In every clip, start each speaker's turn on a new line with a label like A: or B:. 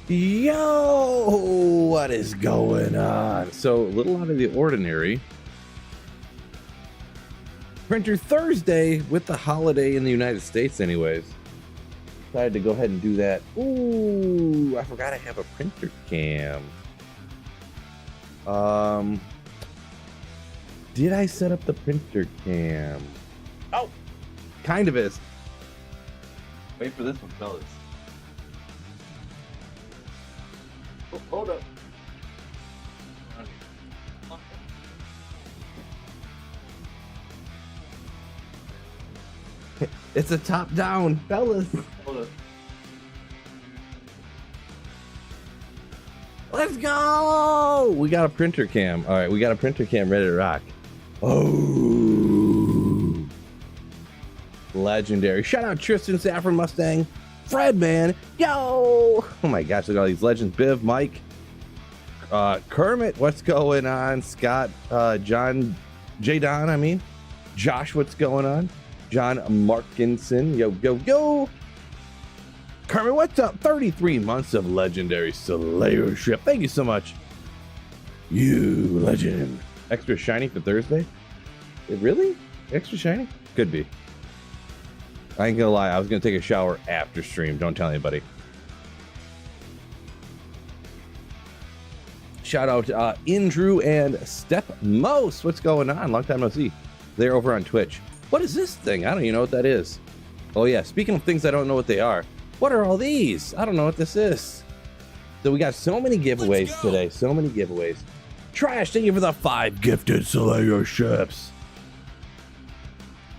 A: Yo, what is going on? So, a little out of the ordinary. Printer Thursday with the holiday in the United States, anyways. Decided to go ahead and do that. Ooh, I forgot I have a printer cam. Did I set up the printer cam? Oh, kind of is. Wait for this one, fellas. Oh, hold up. It's a top down, fellas. Hold up. Let's go! We got a printer cam. All right, we got a printer cam ready to rock. Oh, legendary. Shout out Tristan, Saffron Mustang, Fred, man. Yo! Oh my gosh, look at all these legends. Biv, Mike, Kermit, what's going on? Scott, John, J. Don, I mean. Josh, what's going on? John Markinson, yo, yo, yo. Kermit, what's up? 33 months of legendary Slayership. Thank you so much. You legend. Extra shiny for Thursday? Really? Extra shiny? Could be. I ain't gonna lie, I was gonna take a shower after stream. Don't tell anybody. Shout out Indrew and Step Most. What's going on? Long time no see. They're over on Twitch. What is this thing? I don't even know what that is. Oh yeah, speaking of things I don't know what they are. What are all these? I don't know what this is. So we got so many giveaways today. So many giveaways. Trash, thank you for the 5 gifted Slayerships.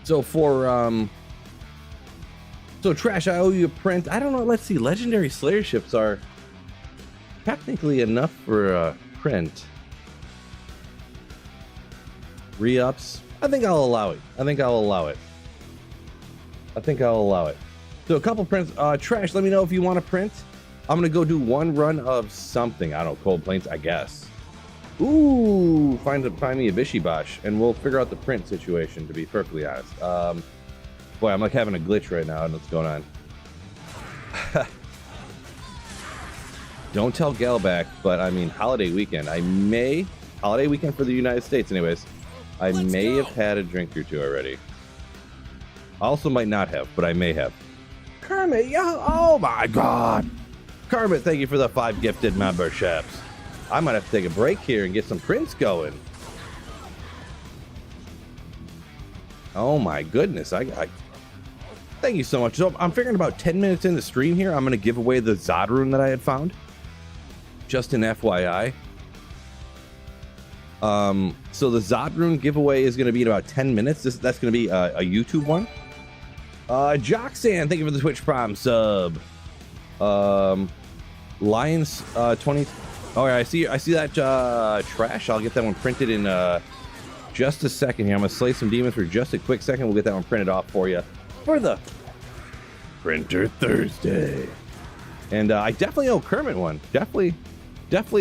A: So for so Trash, I owe you a print. I don't know. Let's see. Legendary Slayerships are technically enough for a print. Re-ups. I think I'll allow it. I think I'll allow it. I think I'll allow it. So a couple prints. Trash, let me know if you want to print. I'm gonna go do one run of something. I don't know, cold planes, I guess. Ooh, find me a Bishibosh, and we'll figure out the print situation, to be perfectly honest. Boy, I'm like having a glitch right now. I don't know what's going on. Don't tell Galback, but I mean holiday weekend. Holiday weekend for the United States anyways. I may have had a drink or two already. I also might not have, but I may have. Kermit, yo, oh my God. Kermit, thank you for the 5 gifted memberships. I might have to take a break here and get some prints going. Oh my goodness, thank you so much. So I'm figuring about 10 minutes in the stream here, I'm gonna give away the Zod rune that I had found. Just an FYI. So the Zod rune giveaway is gonna be in about 10 minutes. That's gonna be a YouTube one. Joxan, thank you for the Twitch Prime sub. Lions 20. Oh yeah, I see that Trash. I'll get that one printed in just a second here. I'm gonna slay some demons for just a quick second. We'll get that one printed off for you for the Printer Thursday. And I definitely owe Kermit one. Definitely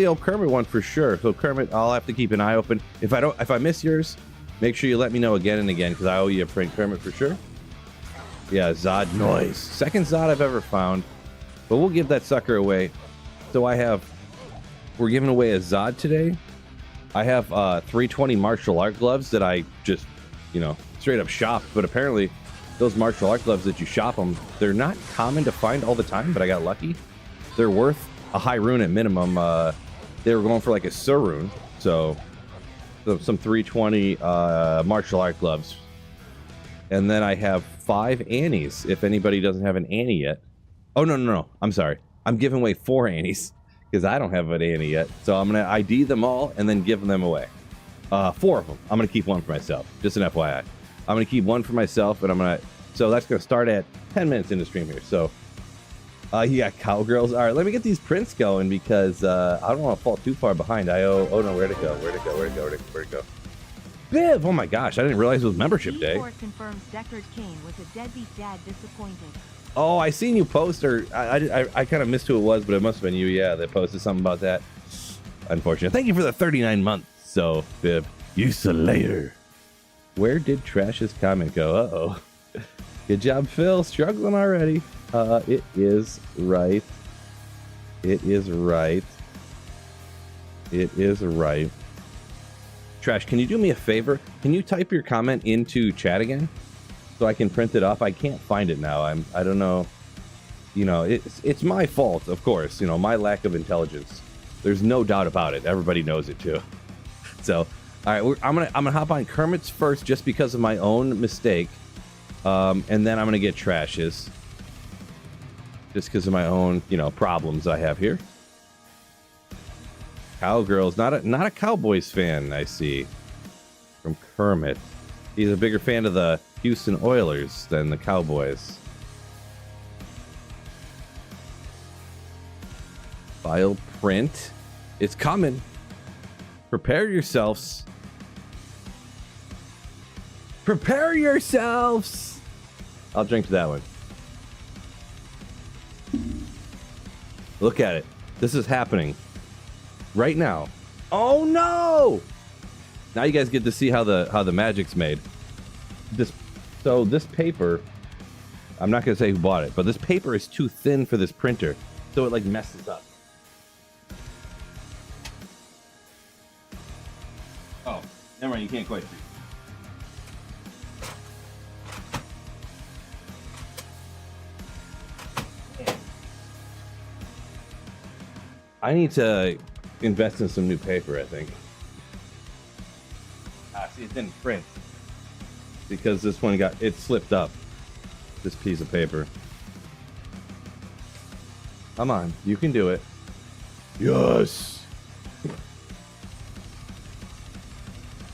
A: owe Kermit one for sure. So Kermit, I'll have to keep an eye open. If I miss yours, make sure you let me know again and again, because I owe you a print, Kermit, for sure. Yeah, Zod noise. Second Zod I've ever found, but we'll give that sucker away. So we're giving away a Zod today. I have 320 martial art gloves that I just, straight up shopped. But apparently, those martial art gloves that you shop them, they're not common to find all the time. But I got lucky. They're worth a high rune at minimum. They were going for like a Sur rune, so some 320 martial art gloves. And then I have 5 Annies. If anybody doesn't have an Annie yet. Oh no! I'm sorry. I'm giving away 4 Annies because I don't have an Annie yet. So I'm gonna ID them all and then give them away. 4 of them. I'm gonna keep one for myself. Just an FYI. I'm gonna keep one for myself, and so that's gonna start at 10 minutes in the stream here. So you got cowgirls. All right, let me get these prints going because I don't want to fall too far behind. Oh no, where'd it go? Biv, oh my gosh, I didn't realize it was membership day.
B: Confirms Deckard Cain was a deadbeat dad disappointed.
A: Oh, I seen you post, or I kind of missed who it was, but it must have been you. Yeah, they posted something about that. Unfortunate. Thank you for the 39 months. So, Biv, you Slayer. Where did Trash's comment go? Uh-oh. Good job, Phil. Struggling already. It is right It is right. It is right. Trash, can you do me a favor? Can you type your comment into chat again so I can print it off? I can't find it now. I don't know. You know, it's my fault, of course. You know, my lack of intelligence. There's no doubt about it. Everybody knows it too. So, all right, I'm gonna hop on Kermit's first just because of my own mistake, and then I'm gonna get Trash's just because of my own, you know, problems I have here. Cowgirl's not a Cowboys fan, I see, from Kermit. He's a bigger fan of the Houston Oilers than the Cowboys. File print. It's coming. Prepare yourselves. Prepare yourselves. I'll drink to that one. Look at it. This is happening right now. Oh no! Now you guys get to see how the magic's made. This paper, I'm not gonna say who bought it, but this paper is too thin for this printer, so it like messes up. Oh, never mind, you can't quite see. I need to invest in some new paper, I think. See, it didn't print because this one it slipped up. This piece of paper. Come on, you can do it. Yes.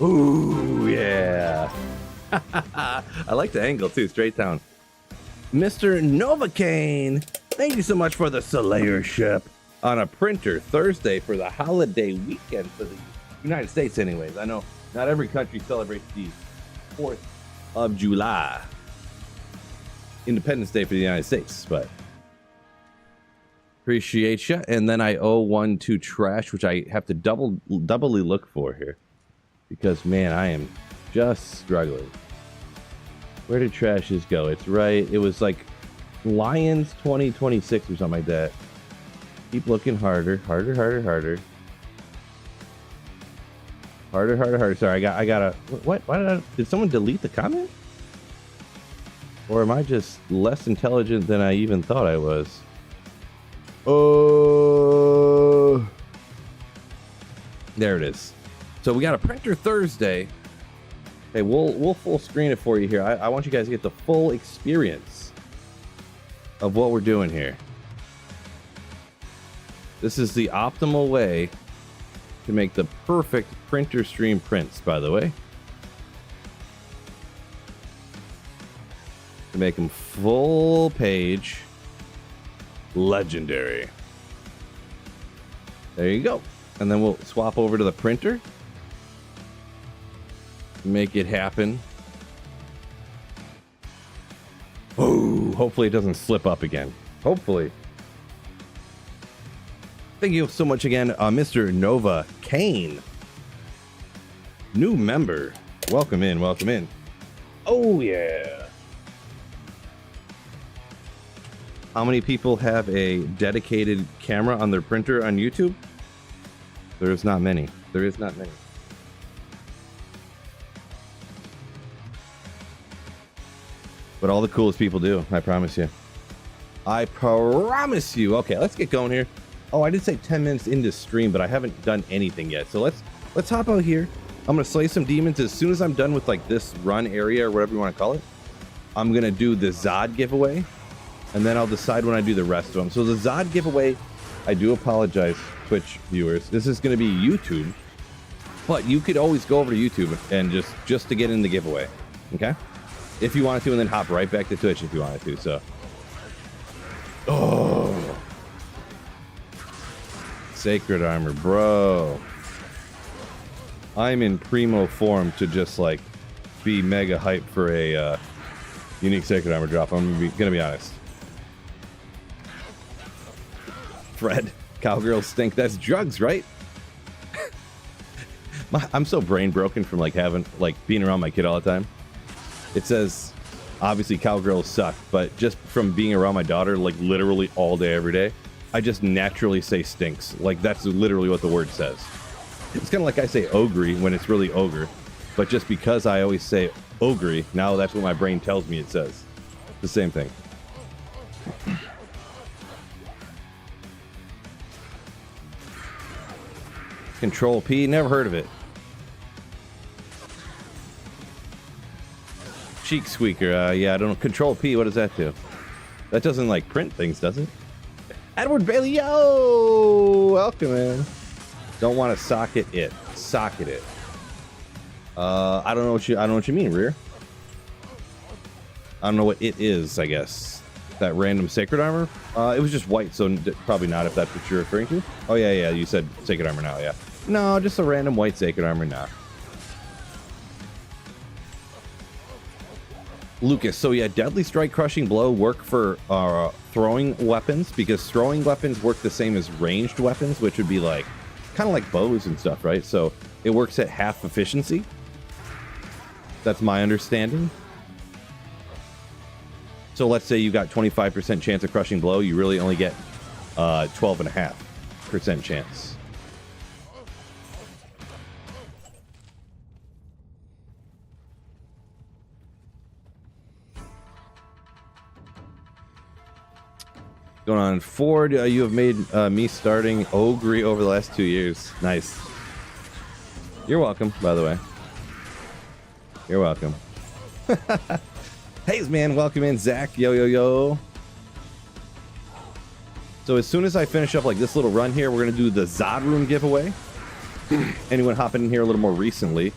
A: Ooh, yeah. I like the angle too, straight down. Mr. Novocaine, thank you so much for the Slayership on a printer Thursday for the holiday weekend for the United States anyways. I know not every country celebrates the 4th of July, Independence Day for the United States, but appreciate you. And then I owe one to Trash, which I have to doubly look for here because man, I am just struggling. Where did Trash's go? It's right. It was like Lions 2026 or something like that. Keep looking harder. Harder. Sorry, I gotta. What? Why did someone delete the comment? Or am I just less intelligent than I even thought I was? Oh, there it is. So we got a printer Thursday. Hey, we'll full screen it for you here. I want you guys to get the full experience of what we're doing here. This is the optimal way to make the perfect printer stream prints, by the way. To make them full page, legendary. There you go. And then we'll swap over to the printer. Make it happen. Oh, hopefully it doesn't slip up again. Hopefully. Thank you so much again, Mr. Nova Kane. New member. Welcome in, welcome in. Oh, yeah. How many people have a dedicated camera on their printer on YouTube? There's not many. There is not many. But all the coolest people do, I promise you. I promise you. Okay, let's get going here. Oh, I did say 10 minutes into stream, but I haven't done anything yet. So let's hop out here. I'm gonna slay some demons. As soon as I'm done with like this run area or whatever you want to call it, I'm gonna do the Zod giveaway, and then I'll decide when I do the rest of them. So the Zod giveaway, I do apologize, Twitch viewers. This is gonna be YouTube, but you could always go over to YouTube and just to get in the giveaway, okay? If you wanted to, and then hop right back to Twitch if you wanted to. So, oh. Sacred armor, bro. I'm in primo form to just like be mega hyped for a unique sacred armor drop. I'm gonna be honest. Fred, cowgirls stink. That's drugs, right? I'm so brain broken from like being around my kid all the time. It says obviously cowgirls suck, but just from being around my daughter like literally all day every day, I just naturally say stinks. Like, that's literally what the word says. It's kind of like I say ogre when it's really ogre. But just because I always say ogre, now that's what my brain tells me it says. It's the same thing. Control P, never heard of it. Cheek squeaker, yeah, I don't know. Control P, what does that do? That doesn't like print things, does it? Edward Bailey, yo! Welcome, man. Don't want to socket it. Socket it. I don't know what you mean, Rear. I don't know what it is, I guess. That random sacred armor? It was just white, so probably not if that's what you're referring to. Oh, yeah, you said sacred armor now, yeah. No, just a random white sacred armor now. Lucas, so yeah, Deadly Strike, Crushing Blow work for throwing weapons, because throwing weapons work the same as ranged weapons, which would be like, kind of like bows and stuff, right? So it works at half efficiency. That's my understanding. So let's say you got 25% chance of Crushing Blow, you really only get 12.5% chance. Going on, Ford, you have made me starting Ogre over the last 2 years. Nice. You're welcome, by the way. You're welcome. Hey, man, welcome in, Zach. Yo. So as soon as I finish up like this little run here, we're going to do the Zod Rune giveaway. Anyone hopping in here a little more recently.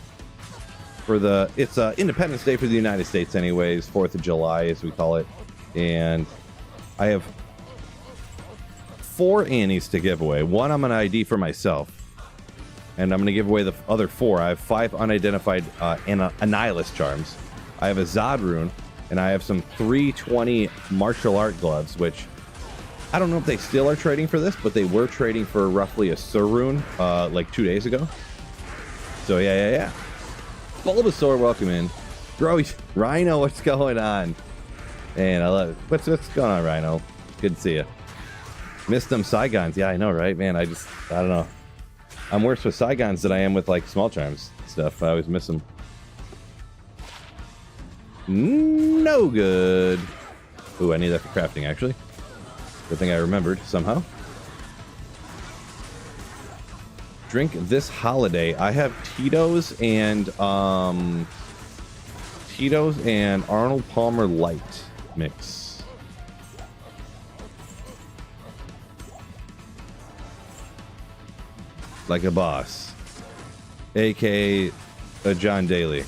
A: It's Independence Day for the United States anyways, 4th of July as we call it. And I have 4 Annies to give away. 1 I'm going to ID for myself. And I'm going to give away the other 4. I have 5 unidentified Annihilus charms. I have a Zod Rune. And I have some 320 martial art gloves, which I don't know if they still are trading for this, but they were trading for roughly a Sur Rune like 2 days ago. So yeah. Bulbasaur, welcome in. Bro, Rhino, what's going on? Man, I love it. What's going on, Rhino? Good to see you. Missed them Saigons. Yeah, I know, right? Man, I don't know. I'm worse with Saigons than I am with, like, small charms stuff. I always miss them. No good. Ooh, I need that for crafting, actually. Good thing I remembered somehow. Drink this holiday. I have Tito's and Arnold Palmer Light mix. Like a boss, aka a John Daly.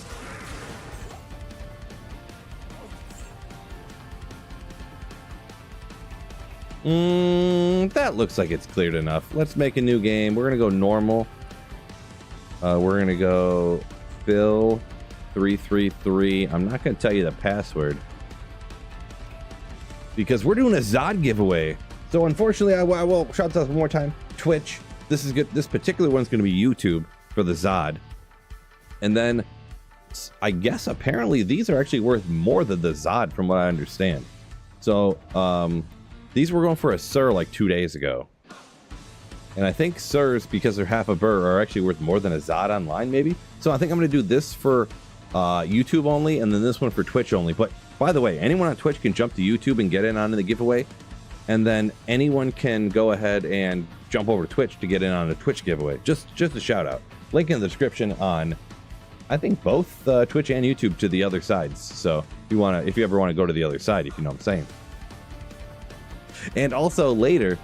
A: That looks like it's cleared enough. Let's make a new game. We're gonna go normal. We're gonna go Phil 333. I'm not gonna tell you the password because we're doing a Zod giveaway. So unfortunately, I will shout out one more time. Twitch. This is good. This particular one's going to be YouTube for the Zod. And then I guess apparently these are actually worth more than the Zod from what I understand. So these were going for a Sur like 2 days ago. And I think Surs, because they're half a burr, are actually worth more than a Zod online maybe. So I think I'm going to do this for YouTube only and then this one for Twitch only. But by the way, anyone on Twitch can jump to YouTube and get in on the giveaway. And then anyone can go ahead and jump over to Twitch to get in on a Twitch giveaway. Just a shout out. Link in the description on, I think, both Twitch and YouTube to the other sides. So if you ever want to go to the other side, if you know what I'm saying. And also later,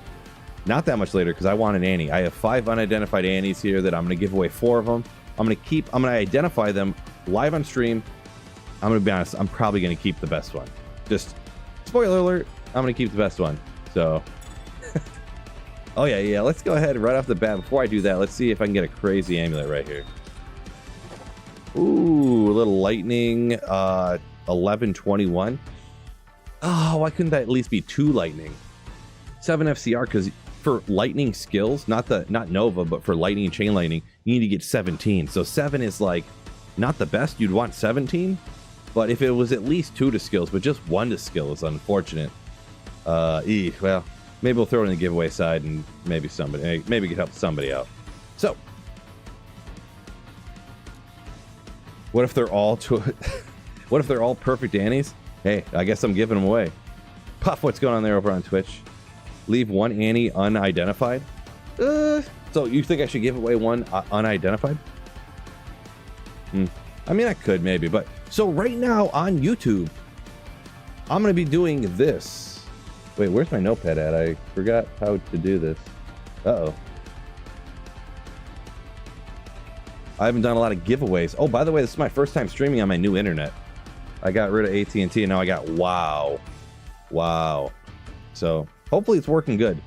A: not that much later, because I want an Annie. I have 5 unidentified Annies here that I'm going to give away 4 of them. I'm going to identify them live on stream. I'm going to be honest, I'm probably going to keep the best one. Just spoiler alert, I'm going to keep the best one. So, oh yeah, let's go ahead right off the bat. Before I do that, let's see if I can get a crazy amulet right here. Ooh, a little lightning, 1121. Oh, why couldn't that at least be 2 lightning? 7 FCR, because for lightning skills, not Nova, but for lightning and chain lightning, you need to get 17. So 7 is like not the best. You'd want 17, but if it was at least 2 to skills, but just 1 to skill is unfortunate. Well, maybe we'll throw it in the giveaway side, and maybe we could help somebody out. So, what if they're all what if they're all perfect Annies? Hey, I guess I'm giving them away. Puff, what's going on there over on Twitch? Leave one Annie unidentified. So you think I should give away one unidentified? I mean, I could maybe, but so right now on YouTube, I'm going to be doing this. Wait, where's my notepad at? I forgot how to do this. Uh-oh. I haven't done a lot of giveaways. Oh, by the way, this is my first time streaming on my new internet. I got rid of AT&T and now I got Wow. So hopefully it's working good.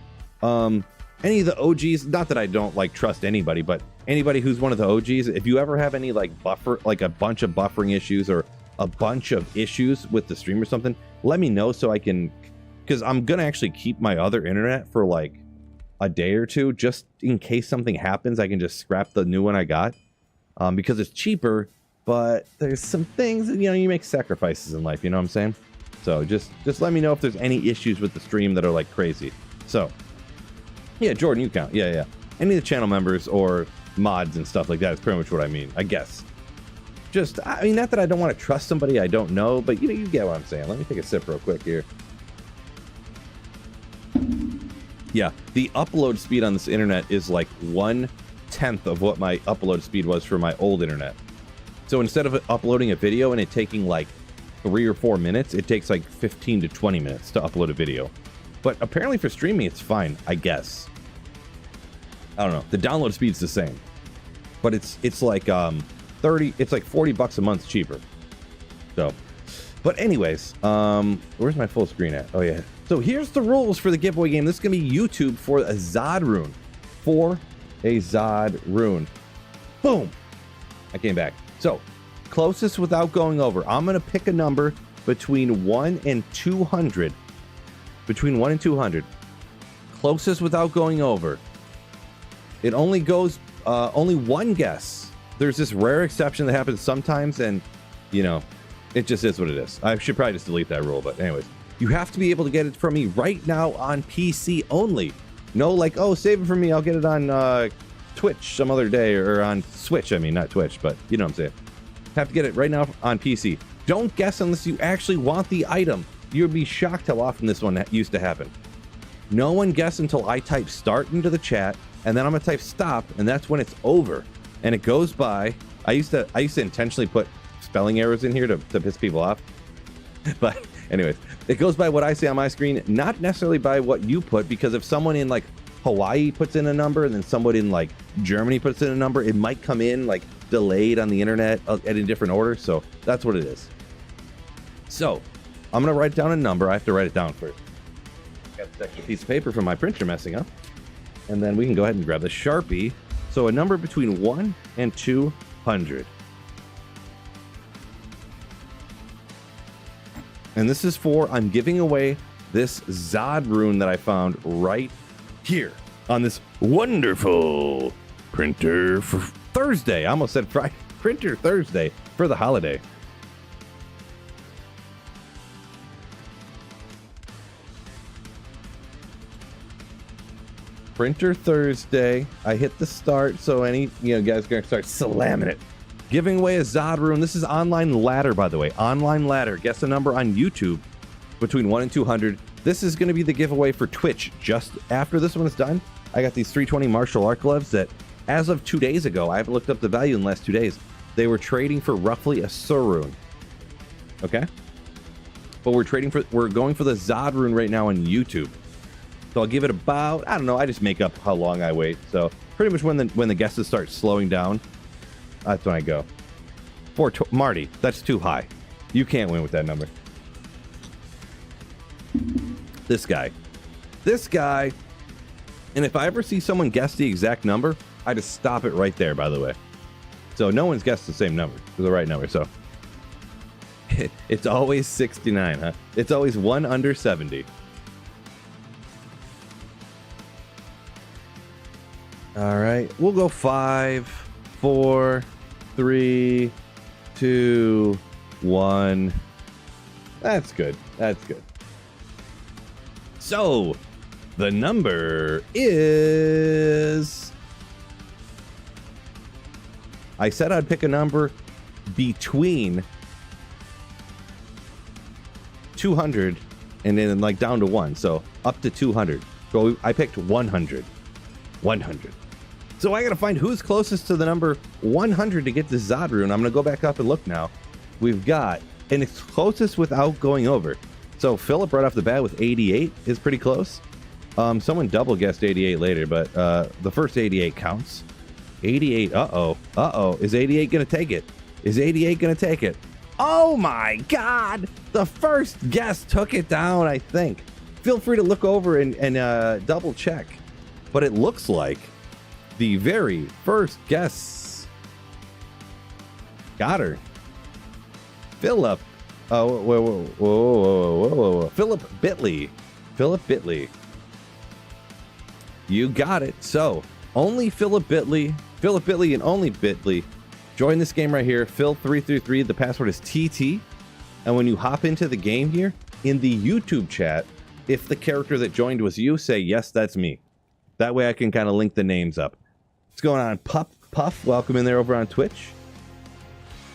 A: Any of the OGs, not that I don't like trust anybody, but anybody who's one of the OGs, if you ever have any like a bunch of buffering issues or a bunch of issues with the stream or something, let me know so I can, because I'm gonna actually keep my other internet for like a day or two, just in case something happens. I can just scrap the new one I got, because it's cheaper. But there's some things, you make sacrifices in life. You know what I'm saying? So just let me know if there's any issues with the stream that are like crazy. So yeah, Jordan, you count. Yeah. Any of the channel members or mods and stuff like that is pretty much what I mean, I guess. I mean, not that I don't want to trust somebody I don't know, but you get what I'm saying. Let me take a sip real quick here. Yeah, the upload speed on this internet is like 1/10 of what my upload speed was for my old internet. So instead of uploading a video and it taking like 3 or 4 minutes, it takes like 15 to 20 minutes to upload a video. But apparently for streaming, it's fine, I guess. I don't know. The download speed's the same, but it's like it's like $40 a month cheaper. So, but anyways, where's my full screen at? Oh yeah. So here's the rules for the giveaway game. This is gonna be YouTube for a Zod rune. Boom. I came back. So closest without going over. I'm gonna pick a number between 1 and 200. Between 1 and 200. Closest without going over. It only goes only one guess. There's this rare exception that happens sometimes, and it just is what it is. I should probably just delete that rule, but anyways, you have to be able to get it from me right now on PC only. No, like, oh, save it for me, I'll get it on Twitch some other day, or on Switch. I mean, not Twitch, but you know what I'm saying. Have to get it right now on PC. Don't guess unless you actually want the item. You'd be shocked how often this one used to happen. No one guess until I type start into the chat, and then I'm gonna type stop, and that's when it's over. And it goes by. I used to intentionally put spelling errors in here to piss people off. But anyways, it goes by what I say on my screen, not necessarily by what you put, because if someone in like Hawaii puts in a number and then someone in like Germany puts in a number, it might come in like delayed on the internet at a different order. So that's what it is. So I'm gonna write down a number. I have to write it down first. Got this extra piece of paper from my printer messing up, and then we can go ahead and grab the Sharpie. So a number between 1 and 200. And this is for, I'm giving away this Zod rune that I found right here on this wonderful printer for Thursday. I almost said Friday. Printer Thursday for the holiday. Printer Thursday. I hit the start, so any guys are gonna start slamming it. Giving away a Zod rune. This is online ladder, by the way. Online ladder. Guess a number on YouTube between 1 and 200. This is gonna be the giveaway for Twitch. Just after this one is done, I got these 320 martial art gloves that, as of 2 days ago, I haven't looked up the value in the last 2 days. They were trading for roughly a Sur rune. Okay, but we're going for the Zod rune right now on YouTube. So I'll give it about, I don't know, I just make up how long I wait. So pretty much when the guesses start slowing down, that's when I go. Marty, that's too high. You can't win with that number. This guy. And if I ever see someone guess the exact number, I just stop it right there, by the way. So no one's guessed the same number, the right number. So it's always 69, huh? It's always one under 70. All right, we'll go 5, 4, 3, 2, 1. That's good. So The number is... I said I'd pick a number between 200 and then like down to 1. So up to 200. So I picked 100. 100. So I got to find who's closest to the number 100 to get this Zod rune. I'm going to go back up and look now. We've got, and it's closest without going over. So Philip right off the bat with 88 is pretty close. Someone double guessed 88 later, but the first 88 counts. 88, uh-oh. Is 88 going to take it? Is 88 going to take it? Oh my God! The first guess took it down, I think. Feel free to look over and double check. But it looks like the very first guess got her. Philip. Oh, whoa. Philip Bitley. Philip Bitley. You got it. So, only Philip Bitley and only Bitley join this game right here. Phil333. The password is TT. And when you hop into the game here, in the YouTube chat, if the character that joined was you, say, yes, that's me. That way I can kind of link the names up. What's going on? Puff, welcome in there over on Twitch.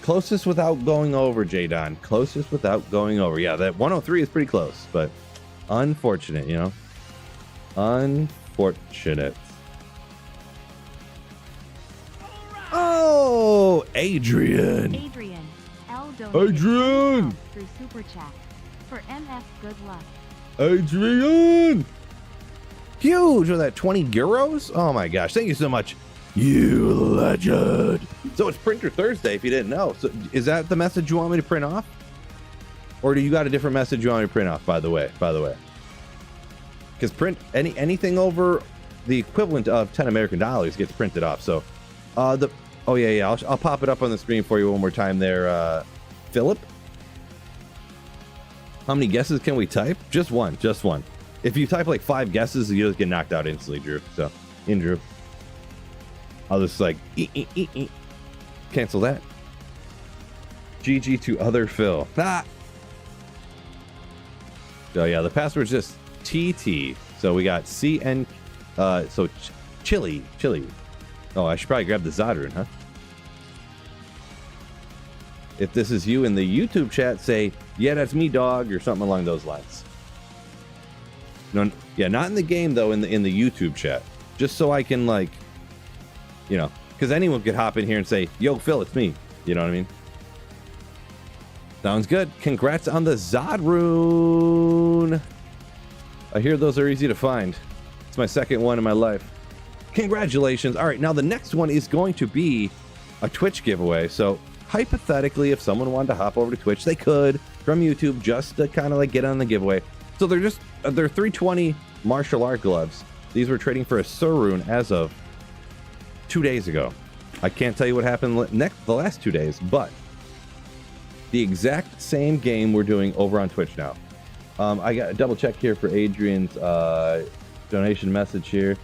A: Closest without going over, J-Don. Closest without going over. Yeah, that 103 is pretty close, but unfortunate, you know? Unfortunate. Oh, Adrian. Adrian!
B: Through Super Chat. For MF, good luck.
A: Adrian! Huge with that 20 euros. Oh my gosh, thank you so much. You legend. So it's Printer Thursday, if you didn't know. So is that the message you want me to print off? Or do you got a different message you want me to print off, by the way? Because print anything over the equivalent of 10 American dollars gets printed off. So oh yeah, I'll pop it up on the screen for you one more time there, Philip. How many guesses can we type? Just one. If you type like 5 guesses, you just get knocked out instantly, Drew. So, Drew. I'll just like, cancel that. GG to other Phil. Ah! So yeah, the password's just TT. So we got CN, so chili. Oh, I should probably grab the Zod rune, huh? If this is you in the YouTube chat, say, yeah, that's me, dog, or something along those lines. No, yeah, not in the game though, in the YouTube chat. Just so I can like, you know, because anyone could hop in here and say, yo, Phil, it's me. You know what I mean? Sounds good. Congrats on the Zod rune. I hear those are easy to find. It's my second one in my life. Congratulations. All right, now the next one is going to be a Twitch giveaway. So hypothetically, if someone wanted to hop over to Twitch, they could from YouTube just to kind of like get on the giveaway. So they're 320 martial art gloves. These were trading for a Sur rune as of 2 days ago. I can't tell you what happened the last 2 days, but the exact same game we're doing over on Twitch now. I got a double check here for Adrian's donation message here.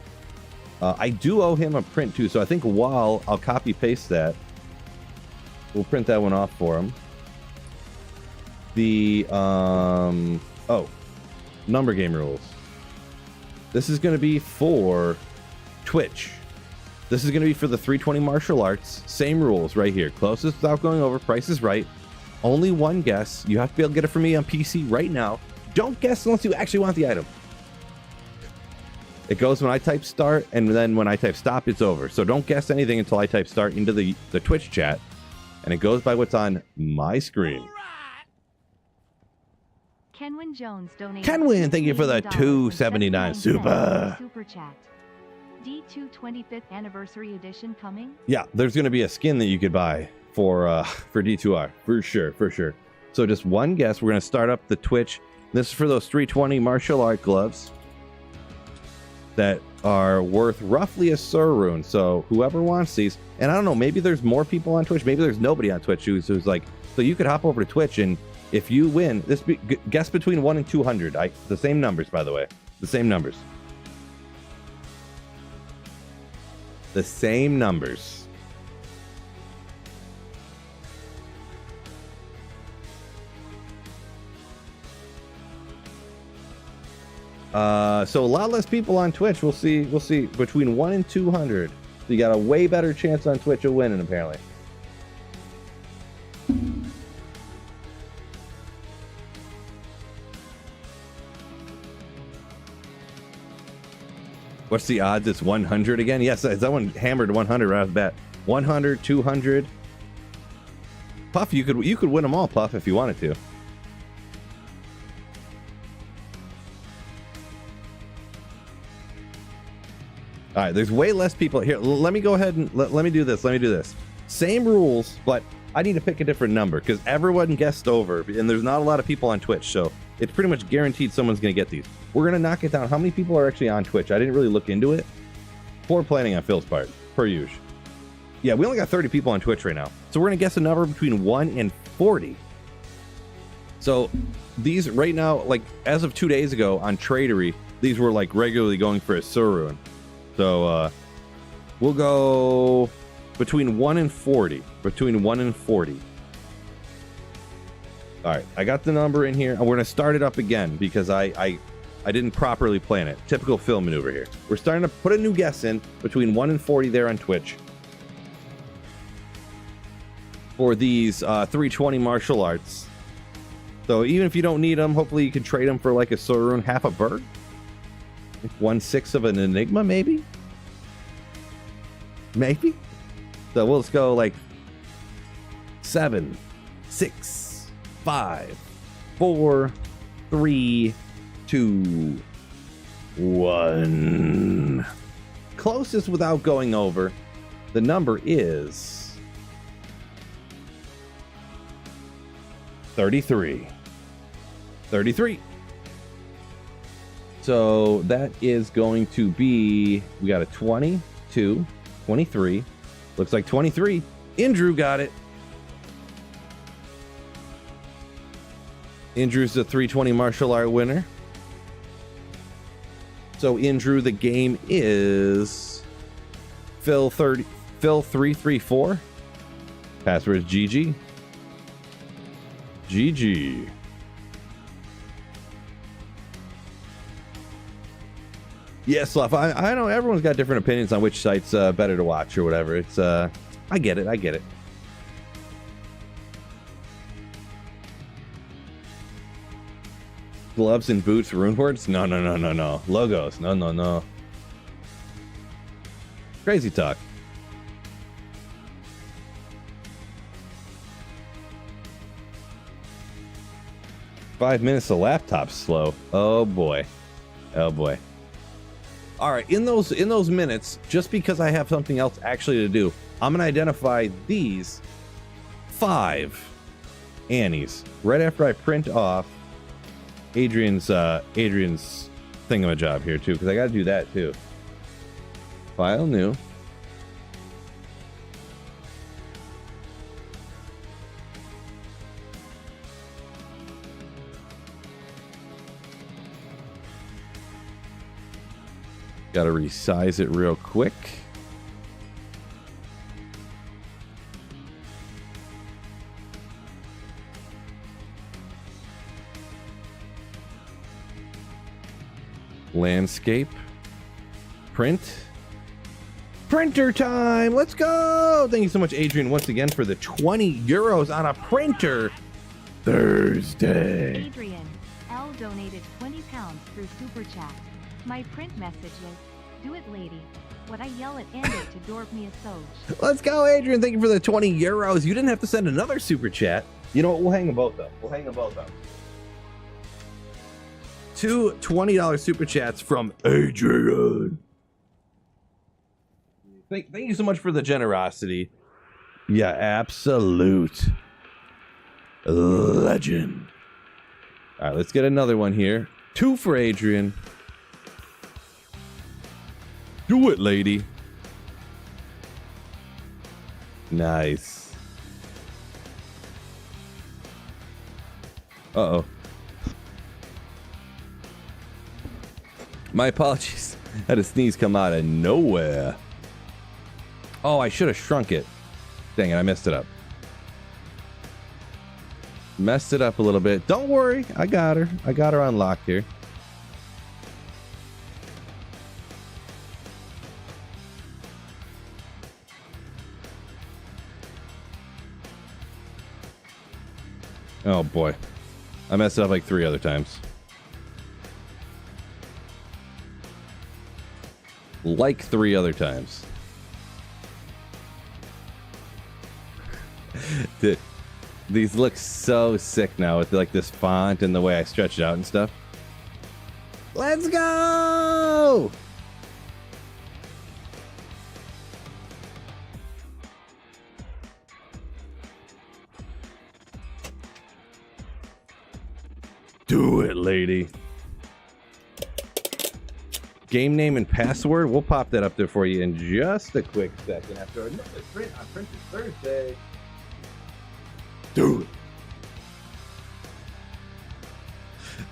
A: I do owe him a print too, so I think while I'll copy paste that, we'll print that one off for him. The number game rules. This is going to be for Twitch. This is going to be for the 320 martial arts. Same rules right here. Closest without going over. Price is right. Only one guess. You have to be able to get it from me on PC right now. Don't guess unless you actually want the item. It goes when I type start, and then when I type stop, it's over. So don't guess anything until I type start into the Twitch chat, and it goes by what's on my screen.
B: Kenwin Jones donated.
A: Kenwin, thank you for the $2.79 super
B: chat. D2 25th anniversary edition coming?
A: Yeah, there's going to be a skin that you could buy for D2R for sure. So just one guess. We're going to start up the Twitch. This is for those 320 martial art gloves that are worth roughly a Sur rune. So whoever wants these, and I don't know, maybe there's more people on Twitch, maybe there's nobody on Twitch who's like, so you could hop over to Twitch, and if you win, guess between 1 and 200. The same numbers, by the way, the same numbers. The same numbers. So a lot less people on Twitch. We'll see between 1 and 200. So you got a way better chance on Twitch of winning, apparently. What's the odds it's 100 again? Yes, that one hammered 100 right off the bat. 100, 200. Puff, you could win them all, Puff, if you wanted to. All right, there's way less people here. Let me go ahead and let me do this. Let me do this. Same rules, but I need to pick a different number because everyone guessed over, and there's not a lot of people on Twitch, so it's pretty much guaranteed someone's going to get these. We're going to knock it down. How many people are actually on Twitch? I didn't really look into it. Poor planning on Phil's part, per usual. Yeah, we only got 30 people on Twitch right now, so we're going to guess a number between 1 and 40. So these right now, like as of 2 days ago on Tradery, these were like regularly going for a Surun. So we'll go between 1 and 40. Between 1 and 40. All right, I got the number in here, and we're going to start it up again because I didn't properly plan it. Typical Phil maneuver here. We're starting to put a new guess in between 1 and 40 there on Twitch for these 320 martial arts. So even if you don't need them, hopefully you can trade them for like a Surun, half a bird. 1/6 of an Enigma, maybe? Maybe? So we'll just go like 7, 6, 5, 4, 3, 2, 1. Closest without going over. The number is 33. 33. So that is going to be, we got a 22, 23. Looks like 23. Andrew got it. Andrew's the 320 martial art winner. So Andrew, the game is Phil 334. Password is GG. GG. Yeah, Sluff, I know everyone's got different opinions on which site's better to watch or whatever. It's I get it. Gloves and boots, rune words? No. Logos, no. Crazy talk. Five minutes, the laptop's slow. Oh boy. All right, in those minutes, just because I have something else actually to do, I'm gonna identify these 5 Annies right after I print off Adrian's thingamajig here too, because I got to do that too. File new. Got to resize it real quick. Landscape. Print. Printer time. Let's go. Thank you so much, Adrian, once again for the 20 euros on a printer. Thursday.
B: Adrian L donated 20 pounds through Super Chat. My print message is, do it, lady. What I yell at Ando to dorp me a soj.
A: Let's go, Adrian. Thank you for the 20 euros. You didn't have to send another super chat. You know what? We'll hang them both up. Two $20 super chats from Adrian. Thank you so much for the generosity. Yeah, absolute legend. All right, let's get another one here. 2 for Adrian. Do it, lady. Nice. Uh-oh. My apologies. Had a sneeze come out of nowhere. Oh, I should have shrunk it. Dang it, I messed it up. Messed it up a little bit. Don't worry, I got her. I got her on lock here. Oh boy. I messed it up like 3 other times. Like 3 other times. These look so sick now with like this font and the way I stretch it out and stuff. Let's go! Do it, lady. Game name and password. We'll pop that up there for you in just a quick second after another print on Printed Thursday. Do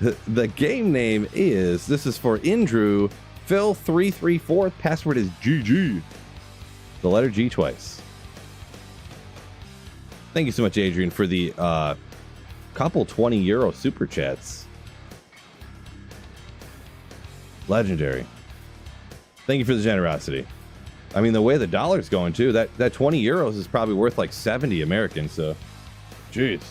A: it. The game name is, this is for Indrew, Phil334. Password is GG. The letter G twice. Thank you so much, Adrian, for the couple 20 euro super chats. Legendary. Thank you for the generosity. I mean, the way the dollar's going too, that 20 euros is probably worth like 70 American, so jeez.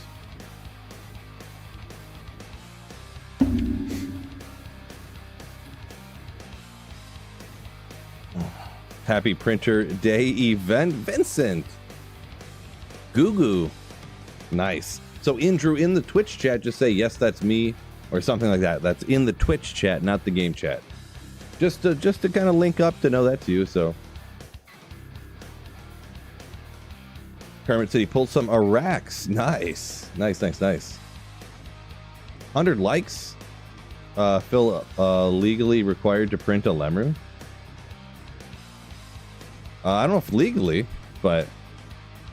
A: Happy Printer Day event, Vincent. Goo Goo. Nice. So Andrew, in the Twitch chat, just say, yes, that's me, or something like that. That's in the Twitch chat, not the game chat. Just to kind of link up to know that's you, so. Kermit City pulled some Iraqs. Nice. Nice, nice, nice. 100 likes. Phil, legally required to print a Lemru. I don't know if legally, but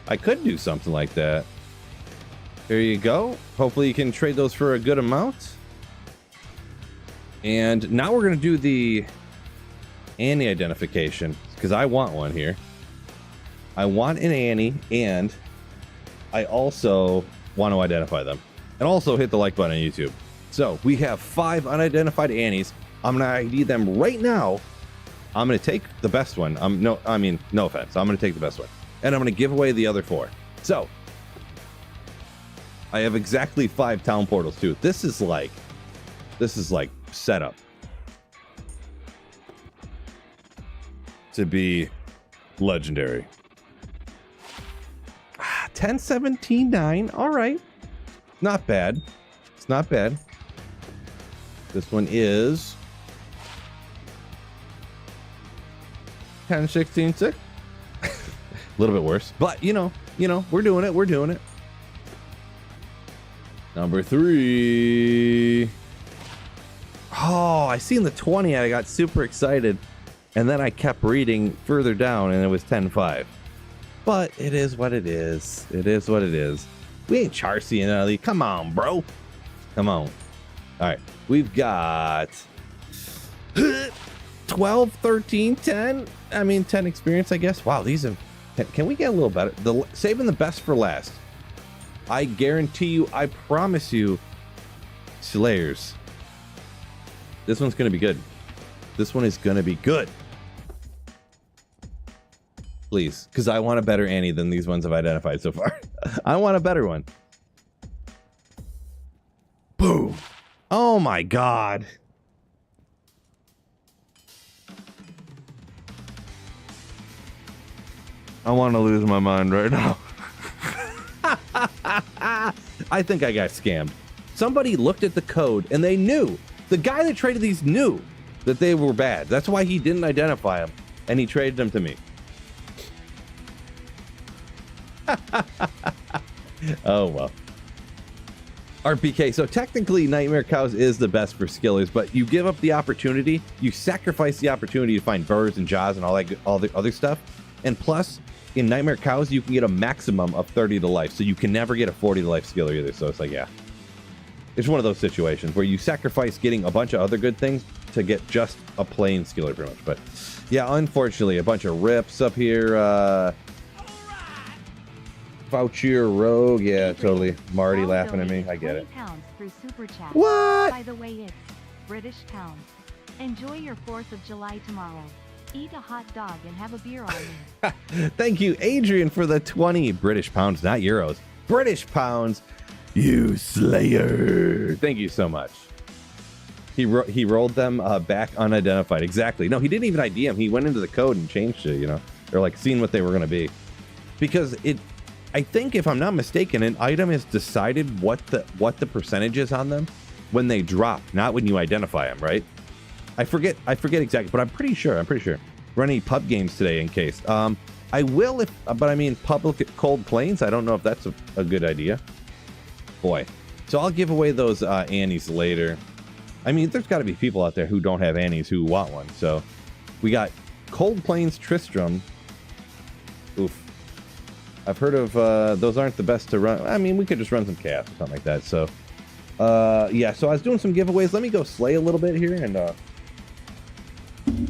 A: I could do something like that. There you go. Hopefully you can trade those for a good amount. And now we're going to do the Annie identification, because I want one here. I want an Annie, and I also want to identify them. And also hit the like button on YouTube. So we have 5 unidentified Annies. I'm going to ID them right now. I'm going to take the best one. No offense. I'm going to take the best one. And I'm going to give away the other 4. So I have exactly 5 town portals too. This is like setup to be legendary. 10-17-9. All right. Not bad. It's not bad. This one is 10-16-6. A little bit worse, but you know, we're doing it. We're doing it. Number 3. Oh, I seen the 20. I got super excited, and then I kept reading further down, and it was 10-5. But it is what it is. It is what it is. We ain't Charcy and Ellie. Come on, bro. Come on. All right, we've got 12, 13, 10. I mean, 10 experience, I guess. Wow, these have. Can we get a little better? Saving the best for last. I guarantee you, I promise you, Slayers. This one's going to be good. This one is going to be good. Please, because I want a better Annie than these ones I've identified so far. I want a better one. Boom. Oh my God. I want to lose my mind right now. I think I got scammed. Somebody looked at the code and they knew. The guy that traded these knew that they were bad. That's why he didn't identify them, and he traded them to me. Oh, well. RPK, so technically Nightmare Cows is the best for skillers, but you give up the opportunity, you sacrifice the opportunity to find birds and jaws and all the other stuff. And plus, in Nightmare Cows, you can get a maximum of 30 to life, so you can never get a 40 to life skiller either. So it's like, yeah. It's one of those situations where you sacrifice getting a bunch of other good things to get just a plain skiller pretty much. But yeah, unfortunately, a bunch of rips up here. Voucher Rogue, yeah, totally. Marty laughing at me. I get it.
B: Through Super Chat.
A: What?
B: By the way, it's British pounds. Enjoy your 4th of July tomorrow. Eat a hot dog and have a beer on me.
A: Thank you, Adrian, for the 20 British pounds, not euros. British pounds. You Slayer. Thank you so much. He rolled them back unidentified. Exactly. No, he didn't even ID them. He went into the code and changed it, you know. Or like seeing what they were going to be. Because I think if I'm not mistaken, an item is decided what the percentage is on them when they drop, not when you identify them, right? I forget exactly, but I'm pretty sure. Running pub games today in case. I will but I mean public cold planes. I don't know if that's a good idea. Boy. So I'll give away those Annies later. I mean, there's got to be people out there who don't have Annies who want one. So we got Cold Plains Tristram. Oof. I've heard of those aren't the best to run. I mean, we could just run some chaos or something like that. So yeah, so I was doing some giveaways. Let me go slay a little bit here, and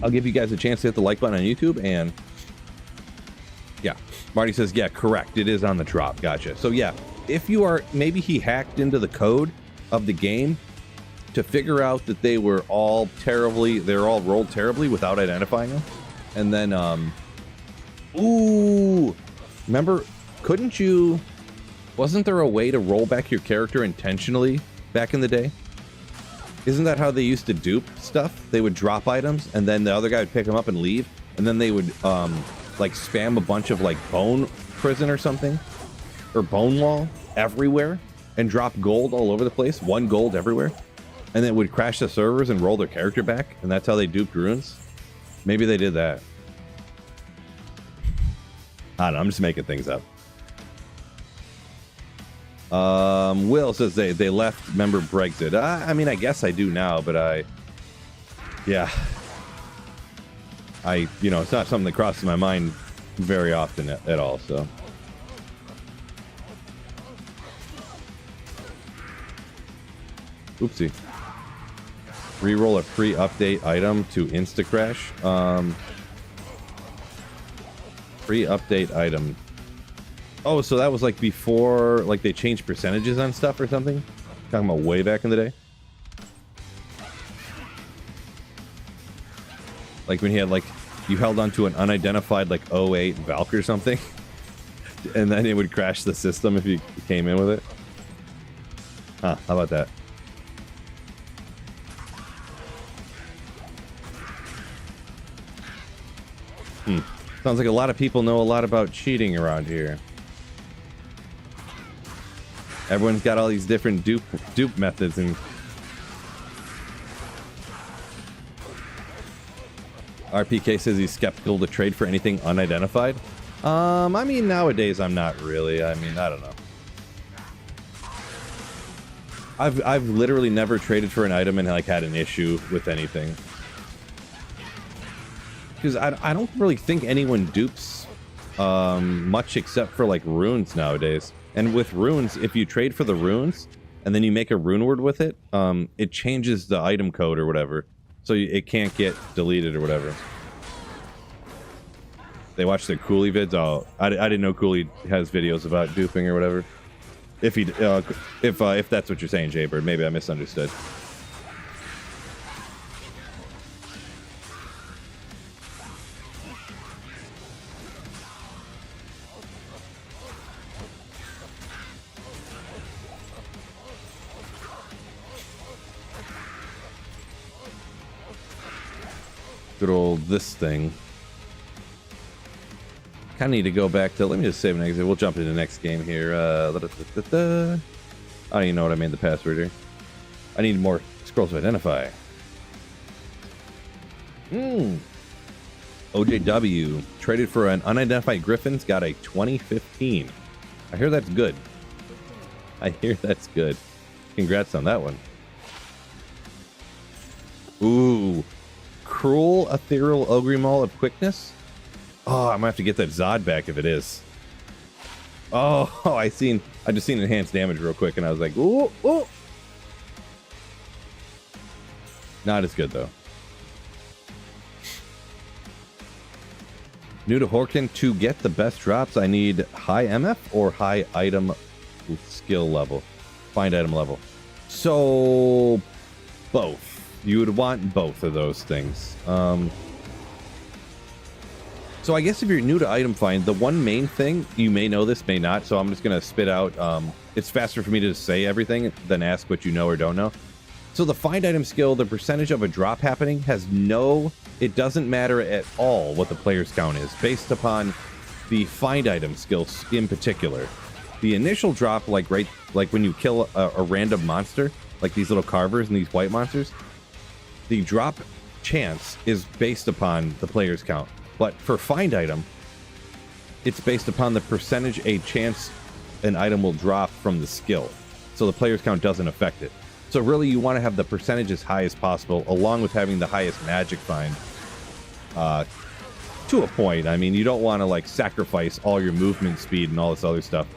A: I'll give you guys a chance to hit the like button on YouTube. And yeah, Marty says, yeah, correct. It is on the drop. Gotcha. So yeah, if you are, maybe he hacked into the code of the game to figure out that they were all they're all rolled terribly without identifying them. And then, ooh, remember, wasn't there a way to roll back your character intentionally back in the day? Isn't that how they used to dupe stuff? They would drop items and then the other guy would pick them up and leave. And then they would, like spam a bunch of like bone prison or something, or bone wall everywhere and drop gold all over the place. 1 gold everywhere. And then it would crash the servers and roll their character back. And that's how they duped runes. Maybe they did that. I don't know. I'm just making things up. Will says they left. Remember Brexit? I mean, I guess I do now, but yeah. You know, it's not something that crosses my mind very often at all, so. Oopsie. Reroll a pre-update item to insta-crash. Pre-update item. Oh, so that was like before, like they changed percentages on stuff or something? Talking about way back in the day? Like when he had like, you held onto an unidentified like 08 Valk or something. And then it would crash the system if you came in with it. Huh, how about that? Sounds like a lot of people know a lot about cheating around here. Everyone's got all these different dupe methods, and RPK says he's skeptical to trade for anything unidentified. I mean, nowadays I'm not really. I mean, I don't know. I've literally never traded for an item and like had an issue with anything. Because I don't really think anyone dupes much except for like runes nowadays. And with runes, if you trade for the runes and then you make a rune word with it, it changes the item code or whatever. So it can't get deleted or whatever. They watch their Cooley vids. Oh, I didn't know Cooley has videos about duping or whatever. If that's what you're saying, Jaybird, maybe I misunderstood. Good old this thing. Kind of need to go back to, let me just save an exit. We'll jump into the next game here. I don't even know what I made the password here. I need more scrolls to identify. OJW traded for an unidentified Griffin's, got a 2015. I hear that's good. I hear that's good. Congrats on that one. Ooh. Cruel Ethereal Ogrimal of Quickness? Oh, I'm gonna have to get that Zod back if it is. Oh, I just seen enhanced damage real quick and I was like, ooh, ooh. Not as good though. New to Horkin, to get the best drops, I need high MF or high item skill level. Find item level. So, both. You would want both of those things. So I guess if you're new to item find, the one main thing, you may know this, may not, so I'm just going to spit out, it's faster for me to say everything than ask what you know or don't know. So the find item skill, the percentage of a drop happening has it doesn't matter at all what the player's count is, based upon the find item skills in particular. The initial drop, like when you kill a random monster, like these little carvers and these white monsters, the drop chance is based upon the player's count. But for find item, it's based upon the percentage a chance an item will drop from the skill. So the player's count doesn't affect it. So really you want to have the percentage as high as possible, along with having the highest magic find. To a point. I mean, you don't want to like sacrifice all your movement speed and all this other stuff.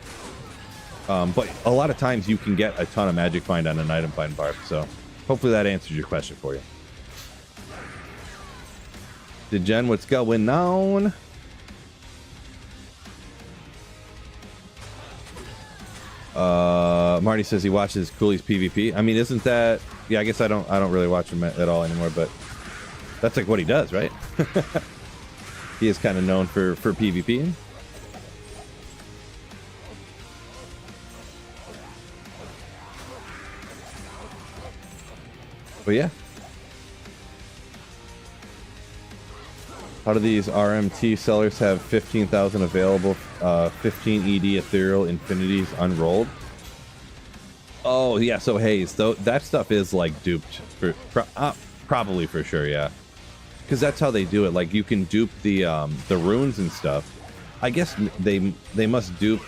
A: But a lot of times you can get a ton of magic find on an item find bar. So hopefully that answers your question for you. Did Jen, what's going on? Marty says he watches Cooley's PvP. I mean, isn't that? Yeah, I guess I don't really watch him at all anymore, but that's like what he does, right? He is kind of known for PvP. But yeah. How do these RMT sellers have 15,000 available, 15 ED Ethereal Infinities unrolled? Oh, yeah, so Haze, though, that stuff is, like, duped. Probably for sure, yeah. Because that's how they do it. Like, you can dupe the runes and stuff. I guess they must dupe...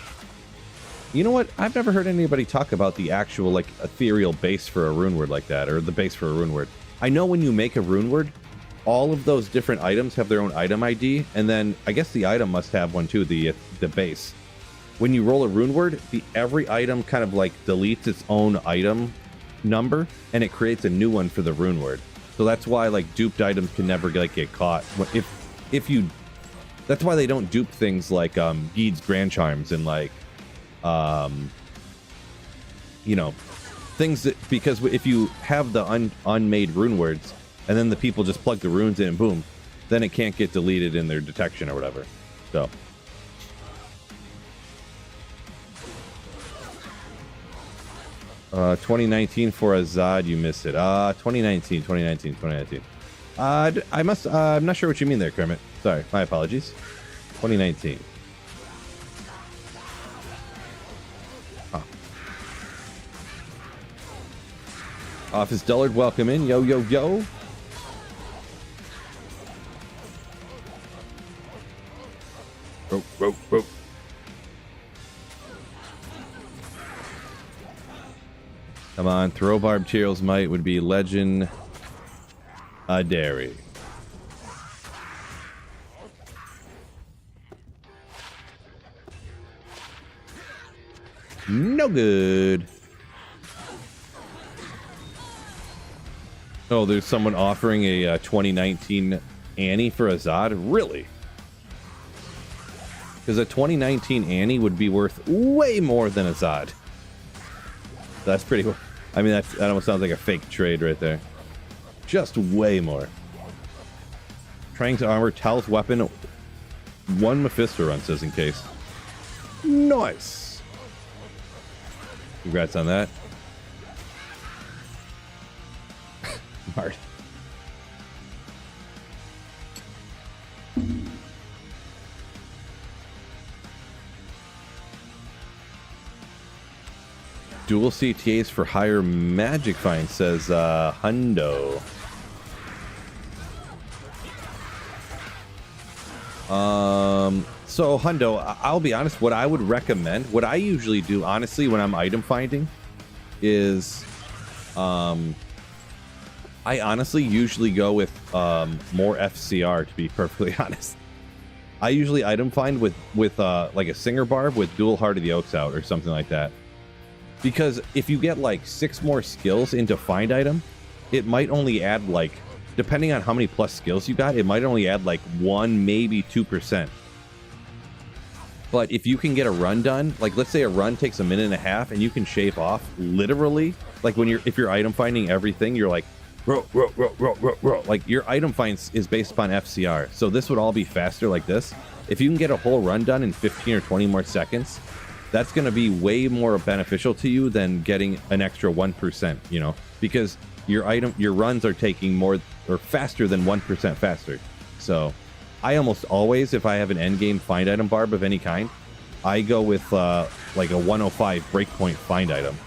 A: You know what? I've never heard anybody talk about the actual, like, ethereal base for a rune word like that, or the base for a rune word. I know when you make a rune word, all of those different items have their own item ID, and then I guess the item must have one too, the base. When you roll a rune word, every item kind of like deletes its own item number, and it creates a new one for the rune word. So that's why like duped items can never like get caught. That's why they don't dupe things like Geed's Grand Charms and like you know, things that, because if you have the unmade rune words, and then the people just plug the runes in and boom, then it can't get deleted in their detection or whatever. So. 2019 for Azad, you missed it. 2019. I'm not sure what you mean there, Kermit. Sorry, my apologies. 2019. Huh. Office Dullard, welcome in. Yo, yo, yo. Rope. Come on, throw Barb Cheerle's might would be legend a dairy. No good. Oh, there's someone offering a 2019 Annie for Azad? Really? Because a 2019 Annie would be worth way more than Azad. That's pretty cool. I mean, that almost sounds like a fake trade right there. Just way more. Trying to armor Tal's weapon. One Mephisto run, says in case. Nice. Congrats on that. Mart. Dual CTAs for higher magic find, says Hundo. So Hundo, I'll be honest, what I would recommend, what I usually do honestly when I'm item finding is I honestly usually go with more FCR, to be perfectly honest. I usually item find with like a Singer Barb with dual Heart of the Oaks out or something like that. Because if you get like 6 more skills into find item, it might only add like, depending on how many plus skills you got, it might only add like 1, maybe 2%. But if you can get a run done, like let's say a run takes a minute and a half and you can shave off literally, like if you're item finding everything, you're like like your item find is based upon FCR, so this would all be faster like this. If you can get a whole run done in 15 or 20 more seconds, that's going to be way more beneficial to you than getting an extra 1%, you know, because your runs are taking more or faster than 1% faster. So I almost always, if I have an end game find item barb of any kind, I go with like a 105 breakpoint find item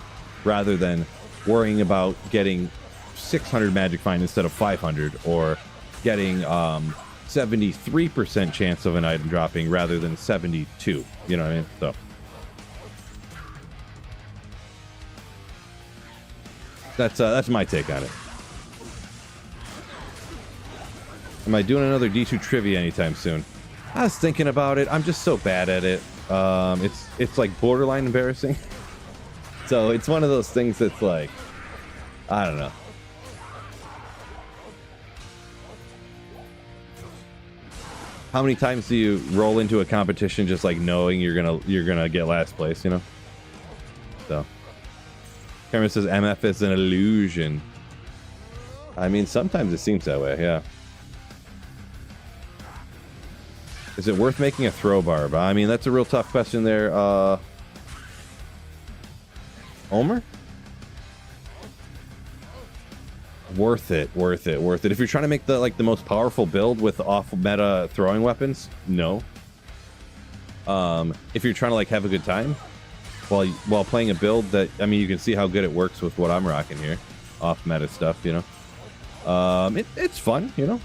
A: rather than worrying about getting 600 magic find instead of 500, or getting 73% chance of an item dropping rather than 72. You know what I mean? So that's my take on it. Am I doing another D2 trivia anytime soon? I was thinking about it. I'm just so bad at it. It's like borderline embarrassing. So it's one of those things that's like, I don't know. How many times do you roll into a competition just like knowing you're gonna get last place, you know? So Cameron says MF is an illusion. I mean, sometimes it seems that way, yeah. Is it worth making a throw barb? I mean, that's a real tough question there. Omer? Worth it. If you're trying to make the most powerful build with off meta throwing weapons, no. If you're trying to like have a good time while playing a build that, I mean, you can see how good it works with what I'm rocking here, off meta stuff, you know. It's fun, you know.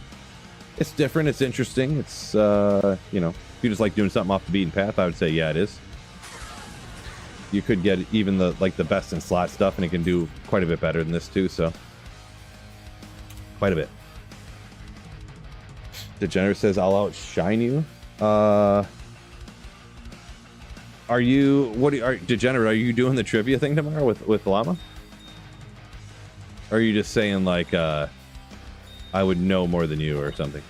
A: It's different. It's interesting. It's you know, if you just like doing something off the beaten path, I would say yeah, it is. You could get even the best in slot stuff, and it can do quite a bit better than this too. So. Quite a bit. Degenerate says, I'll outshine you. Are you, Degenerate, are you doing the trivia thing tomorrow with Llama? Or are you just saying like, I would know more than you or something?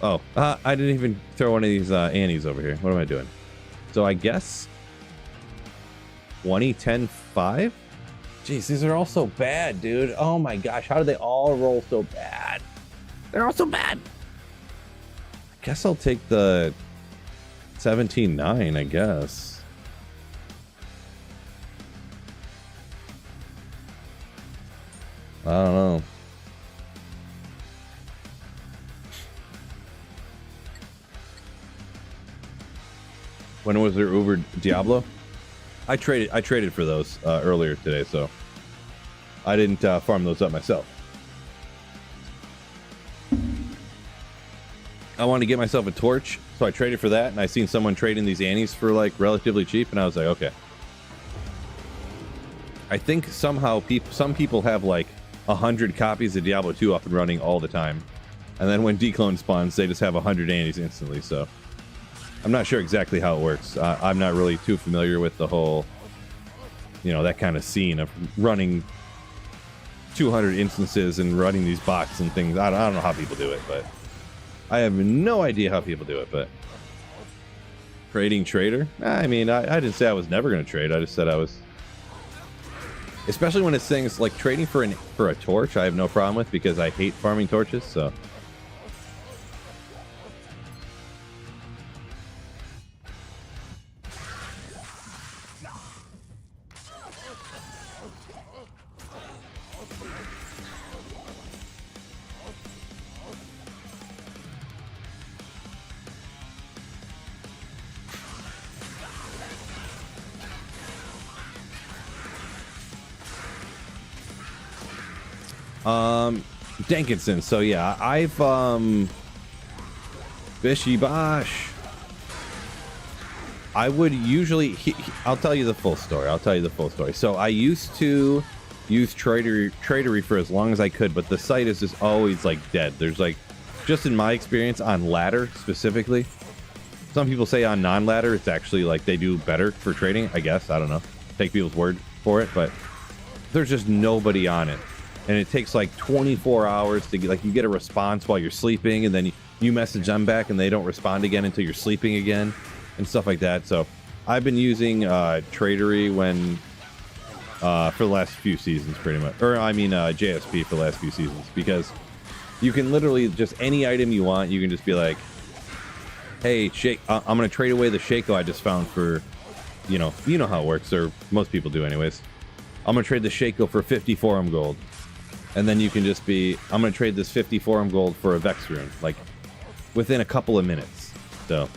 A: Oh, I didn't even throw one of these Annies over here. What am I doing? So I guess 20, 10, 5? Jeez, these are all so bad, dude. Oh my gosh, how do they all roll so bad? They're all so bad. I guess I'll take the 17-9, I guess. I don't know. When was there Uber Diablo? I traded for those earlier today, so I didn't farm those up myself. I wanted to get myself a torch, so I traded for that, and I seen someone trading these Annies for like relatively cheap, and I was like, okay. I think somehow some people have like 100 copies of Diablo 2 up and running all the time, and then when Declone spawns, they just have 100 Annies instantly. So I'm not sure exactly how it works. I'm not really too familiar with the whole, you know, that kind of scene of running 200 instances and running these bots and things. I don't know how people do it, but I have no idea how people do it. But trading trader? I mean, I didn't say I was never going to trade. I just said I was. Especially when it's things like trading for a torch, I have no problem with because I hate farming torches. So. Dankinson. So yeah, I've Bishy Bosh. I would usually I'll tell you the full story. So I used to use Tradery for as long as I could, but the site is just always like dead. There's like, just in my experience on ladder specifically, some people say on non-ladder it's actually like they do better for trading. I guess, I don't know, take people's word for it, but there's just nobody on it. And it takes like 24 hours to get, like, you get a response while you're sleeping, and then you message them back and they don't respond again until you're sleeping again and stuff like that. So I've been using Tradery when for the last few seasons, pretty much, or I mean JSP for the last few seasons, because you can literally just any item you want, you can just be like, hey, I'm gonna trade away the Shaco I just found for, you know how it works, or most people do anyways. I'm gonna trade the Shaco for 50 forum gold, and then you can just be, I'm gonna trade this 50 forum gold for a Vex rune, like within a couple of minutes. So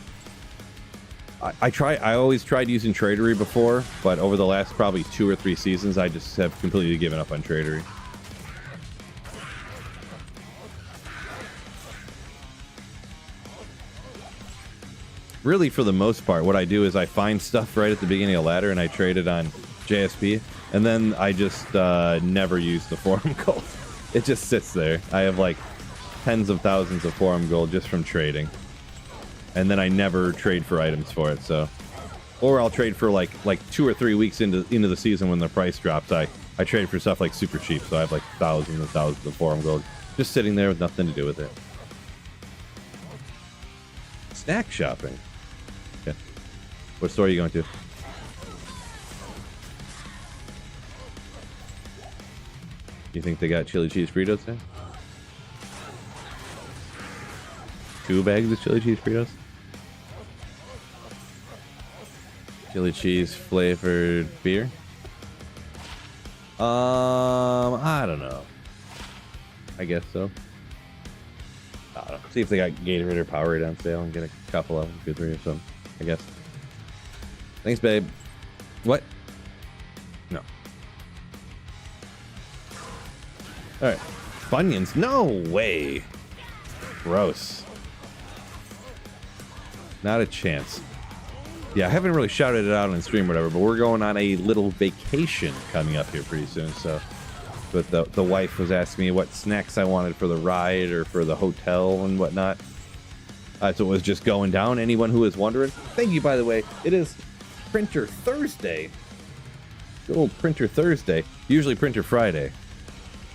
A: I always tried using Tradery before, but over the last probably 2 or 3 seasons, I just have completely given up on Tradery. Really, for the most part, what I do is I find stuff right at the beginning of ladder and I trade it on JSP, and then I just never use the forum gold. It just sits there. I have like tens of thousands of forum gold just from trading, and then I never trade for items for it. So, or I'll trade for like 2 or 3 weeks into the season when the price drops. I trade for stuff like super cheap, so I have like thousands and thousands of forum gold just sitting there with nothing to do with it. Snack shopping. Okay. What store are you going to? You think they got chili cheese burritos there? 2 bags of chili cheese burritos? Chili cheese flavored beer? I don't know. I guess so. I don't know. See if they got Gatorade or Powerade on sale and get a couple of them, 2 or 3 or something, I guess. Thanks, babe. What? No. Alright. Funyuns? No way. Gross. Not a chance. Yeah, I haven't really shouted it out on stream or whatever, but we're going on a little vacation coming up here pretty soon, so... But the wife was asking me what snacks I wanted for the ride or for the hotel and whatnot. So it was just going down. Anyone who is wondering, thank you, by the way. It is Printer Thursday. Good old Printer Thursday. Usually Printer Friday.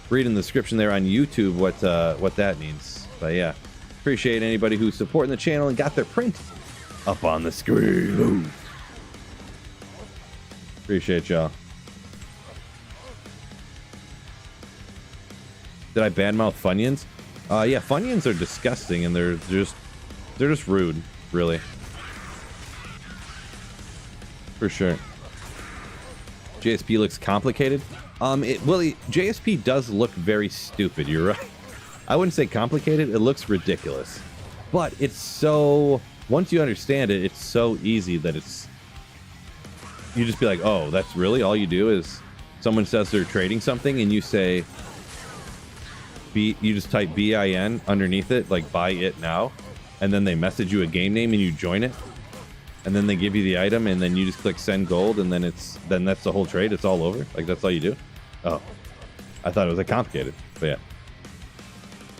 A: Read in the description there on YouTube what that means. But yeah, appreciate anybody who's supporting the channel and got their print up on the screen. Ooh. Appreciate y'all. Did I badmouth Funyuns? Yeah, Funyuns are disgusting and they're just rude, really. For sure. JSP looks complicated. JSP does look very stupid, you're right. I wouldn't say complicated, it looks ridiculous. But it's so, once you understand it, it's so easy that it's, you just be like, oh, that's really all you do is someone says they're trading something and you say, you just type BIN underneath it, like buy it now, and then they message you a game name and you join it, and then they give you the item and then you just click send gold and then that's the whole trade. It's all over. Like that's all you do. Oh, I thought it was like complicated, but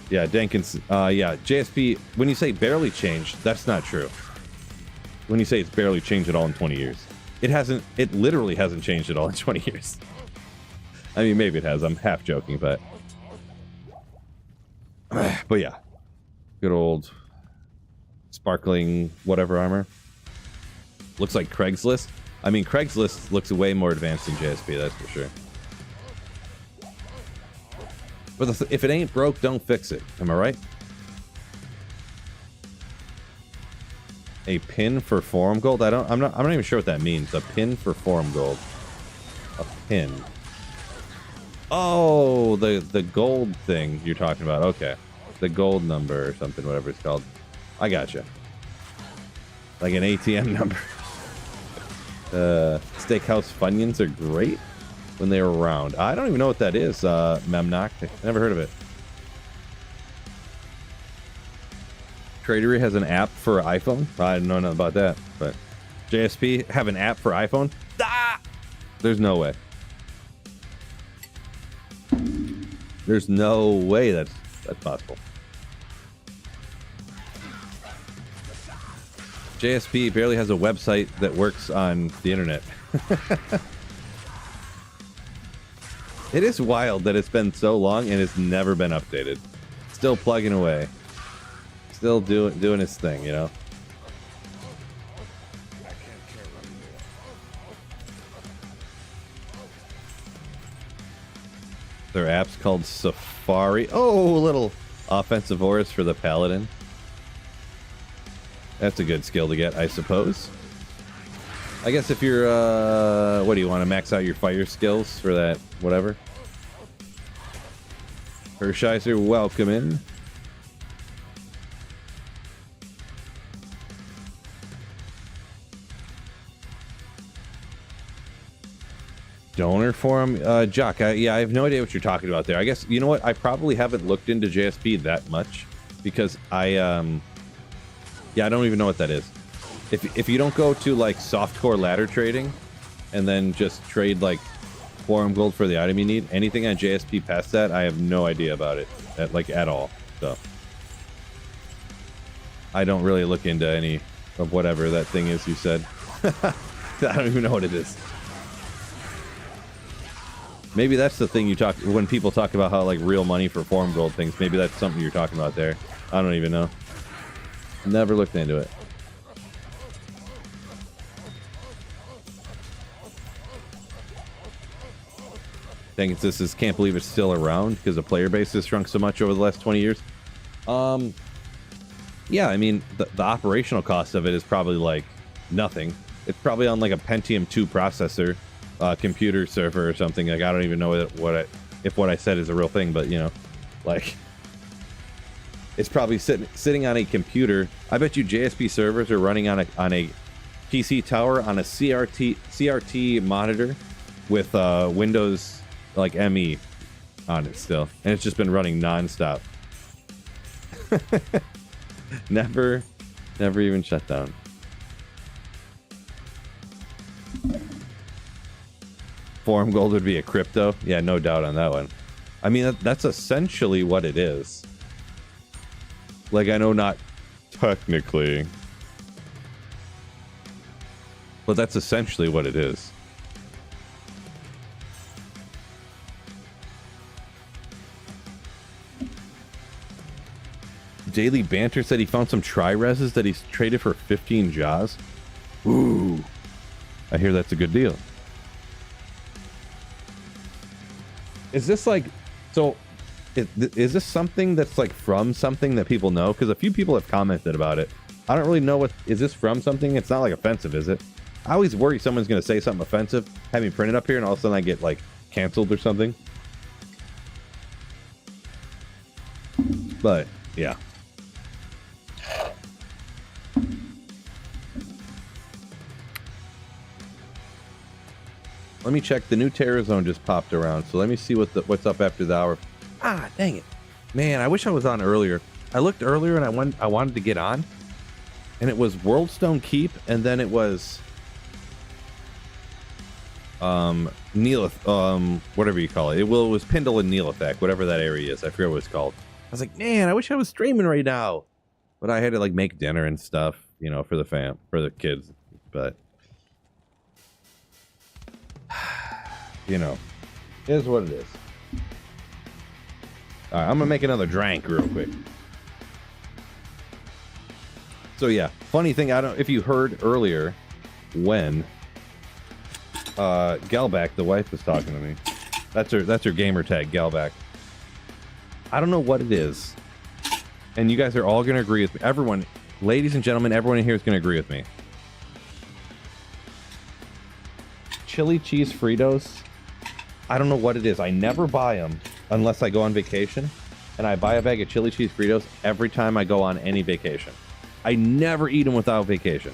A: yeah, Denkins. Yeah, JSP. When you say barely changed, that's not true. When you say it's barely changed at all in 20 years, it hasn't. It literally hasn't changed at all in 20 years. I mean, maybe it has. I'm half joking, but. But yeah, good old sparkling whatever armor. Looks like Craigslist. I mean, Craigslist looks way more advanced than JSP, that's for sure. But if it ain't broke, don't fix it. Am I right? A pin for forum gold? I'm not even sure what that means. A pin for forum gold. A pin. Oh, the gold thing you're talking about. Okay. The gold number or something, whatever it's called. I gotcha. Like an ATM number. Steakhouse Funyuns are great when they're around. I don't even know what that is, Memnock. Never heard of it. Tradery has an app for iPhone? I don't know nothing about that, but JSP have an app for iPhone? Ah! There's no way. There's no way that's possible. JSP barely has a website that works on the internet. It is wild that it's been so long and it's never been updated. Still plugging away. Still doing his thing, you know. Their app's called Safari. Oh, a little offensive auras for the paladin. That's a good skill to get, I suppose. I guess if you're, what do you want to max out your fire skills for that, whatever? Hershiser, welcome in. Donor forum, Jock. Yeah, I have no idea what you're talking about there. I guess you know what? I probably haven't looked into JSP that much because yeah, I don't even know what that is. If you don't go to like softcore ladder trading, and then just trade like forum gold for the item you need, anything on JSP past that, I have no idea about it, at all. So I don't really look into any of whatever that thing is you said. I don't even know what it is. Maybe that's the thing you talk when people talk about how like real money for forum gold things. Maybe that's something you're talking about there. I don't even know. Never looked into it. Thinking this is can't believe it's still around because the player base has shrunk so much over the last 20 years. Yeah, I mean the operational cost of it is probably like nothing. It's probably on like a Pentium 2 processor. Computer server or something. Like I don't even know if what I said is a real thing, but you know, like it's probably sitting on a computer. I bet you JSP servers are running on a PC tower on a CRT monitor with Windows like ME on it still, and it's just been running nonstop. never even shut down. Forum gold would be a crypto. Yeah, no doubt on that one. I mean, that's essentially what it is. Like, I know not technically, but that's essentially what it is. Daily Banter said he found some tri-reses that he's traded for 15 jaws. Ooh. I hear that's a good deal. Is this like, so is this something that's like from something that people know? Because a few people have commented about it. I don't really know what, is this from something? It's not like offensive, is it? I always worry someone's going to say something offensive, have me print it up here, and all of a sudden I get like canceled or something. But yeah. Let me check. The new Terror Zone just popped around, so let me see what's up after the hour. Ah, dang it, man! I wish I was on earlier. I looked earlier and I wanted to get on, and it was Worldstone Keep, and then it was Neelith, whatever you call it. It was Pindle and Neelithak, whatever that area is. I forget what it's called. I was like, man, I wish I was streaming right now, but I had to like make dinner and stuff, you know, for the kids, but. You know, it is what it is. All right, I'm gonna make another drink real quick. So yeah, funny thing, I don't if you heard earlier when Galback, the wife, was talking to me. That's her gamer tag, Galback. I don't know what it is, and you guys are all gonna agree with me. Everyone, ladies and gentlemen, everyone in here is gonna agree with me. Chili cheese Fritos. I don't know what it is. I never buy them unless I go on vacation, and I buy a bag of chili cheese Fritos every time I go on any vacation. I never eat them without vacation.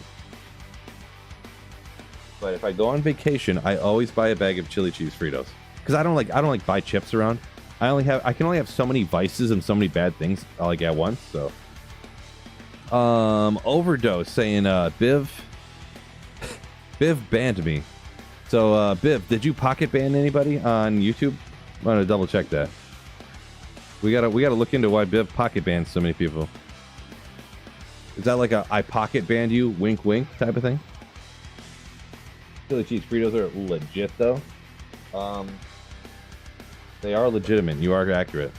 A: But if I go on vacation, I always buy a bag of chili cheese Fritos because I don't like buy chips around. I can only have so many vices and so many bad things like at once. So, Overdose saying Biv banned me. So, Biv, did you pocket ban anybody on YouTube? I'm gonna double check that. We gotta look into why Biv pocket bans so many people. Is that like a I pocket banned you, wink wink type of thing? Chili cheese Fritos are legit though. They are legitimate. You are accurate.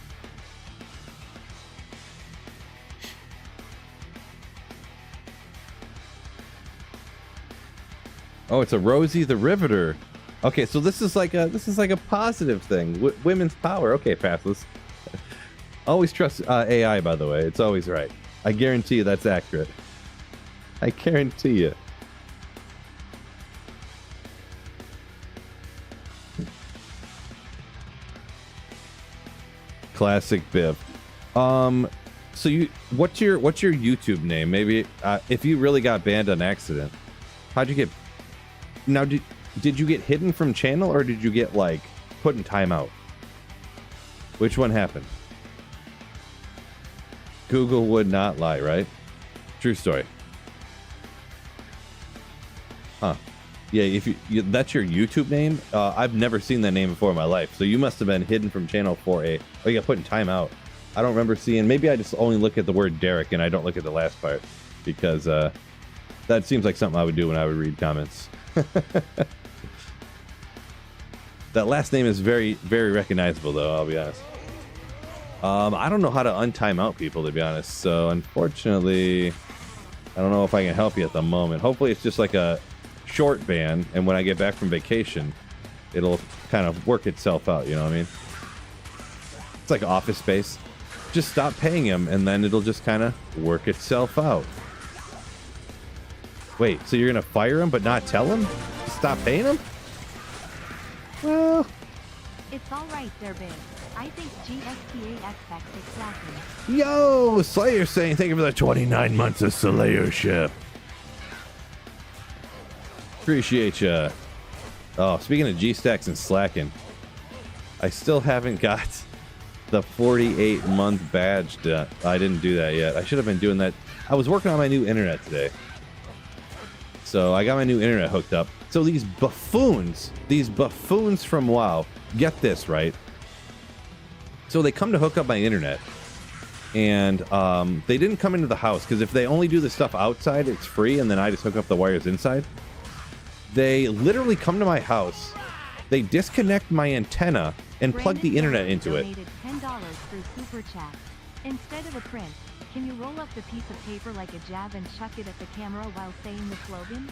A: Oh, it's a Rosie the Riveter. Okay, so this is like a positive thing. Women's power. Okay, passes. Always trust AI, by the way. It's always right. I guarantee you that's accurate. I guarantee you. Classic Biv. So what's your YouTube name? Maybe if you really got banned on accident, how'd you get? Now did you get hidden from channel or did you get like put in timeout? Which one happened? Google would not lie, right? True story. Huh. Yeah, if you that's your YouTube name, I've never seen that name before in my life. So you must have been hidden from channel for you got put in timeout. I don't remember seeing. Maybe I just only look at the word Derek and I don't look at the last part because that seems like something I would do when I would read comments. That last name is very, very recognizable, though. I'll be honest. I don't know how to untime out people, to be honest. So unfortunately, I don't know if I can help you at the moment. Hopefully, it's just like a short ban, and when I get back from vacation, it'll kind of work itself out. You know what I mean? It's like Office Space. Just stop paying him, and then it'll just kind of work itself out. Wait, so you're gonna fire him but not tell him? Stop paying him? Well,
B: It's alright there, Biz. I think GSPAXX is slacking.
A: yo, Slayer saying thank you for the 29 months of Slayership. Appreciate ya. Oh, speaking of G-Stacks and slacking, I still haven't got the 48-month badge done. I didn't do that yet. I should have been doing that. I was working on my new internet today. So I got my new internet hooked up. So these buffoons from WoW, get this, right? So they come to hook up my internet, and they didn't come into the house, because if they only do the stuff outside, it's free, and then I just hook up the wires inside. They literally come to my house, they disconnect my antenna, and plug the internet into it.
B: Donated $10 through Super Chat. Instead of a print, can you roll up the piece of paper like a jab and chuck it at the camera while saying the slogan?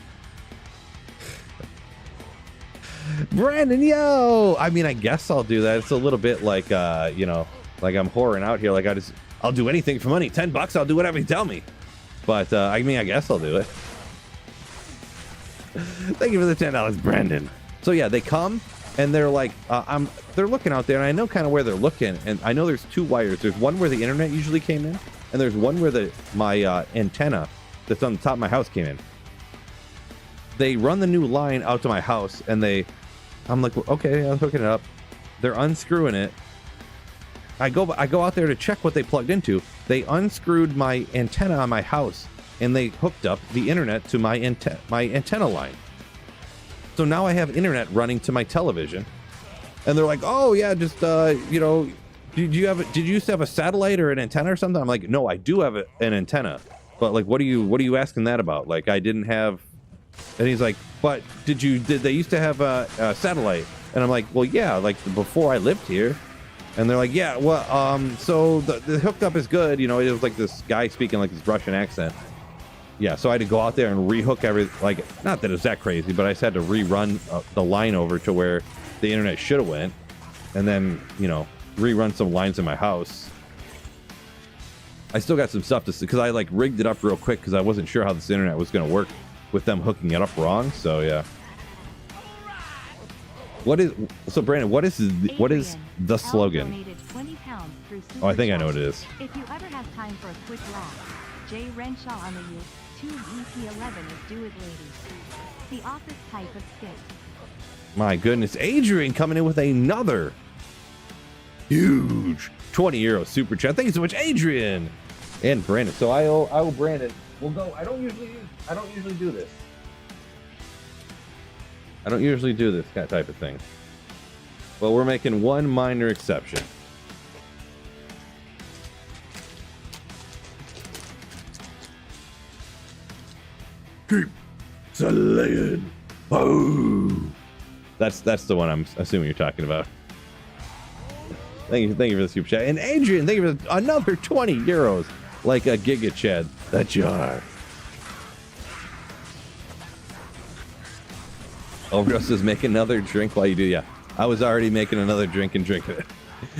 A: Brandon, yo! I mean, I guess I'll do that. It's a little bit like, you know, like I'm whoring out here. Like I'll do anything for money. $10, I'll do whatever you tell me. But, I mean, I guess I'll do it. Thank you for the $10, Brandon. So yeah, they come and they're like, they're looking out there, and I know kind of where they're looking. And I know there's two wires. There's one where the internet usually came in, and there's one where my antenna that's on the top of my house came in. They run the new line out to my house, and I'm like, okay, I'm hooking it up. They're unscrewing it. I go out there to check what they plugged into. They unscrewed my antenna on my house, and they hooked up the internet to my antenna line. So now I have internet running to my television, and they're like, oh yeah, just you know, did you used to have a satellite or an antenna or something? I'm like, no, I do have an antenna, but like, what are you asking that about? Like, I didn't have. And he's like, but did they used to have a satellite? And I'm like, well, yeah, like before I lived here. And they're like, yeah, well, so the hookup is good. You know, it was like this guy speaking like this Russian accent. Yeah, so I had to go out there and rehook like, not that it was that crazy, but I just had to rerun the line over to where the internet should have went. And then, you know, rerun some lines in my house. I still got some stuff to see, because I like rigged it up real quick because I wasn't sure how this internet was going to work with them hooking it up wrong. So yeah. Brandon, what is the slogan? Oh, I think I know what it is.
B: If you ever have time for a quick laugh, Jay Renshaw on the U2EP11 is Do It Lady. The office type of skit.
A: My goodness, Adrian coming in with another huge 20 euro super chat. Thank you so much, Adrian and Brandon. So I owe Brandon. We'll go. I don't usually do this. I don't usually do this type of thing. But we're making one minor exception. Keep Slayin. Oh, that's the one I'm assuming you're talking about. Thank you for the super chat. And Adrian, thank you for another 20 euros. Like a Giga Chad. That jar. Overdose says make another drink while you do. Yeah, I was already making another drink and drinking it.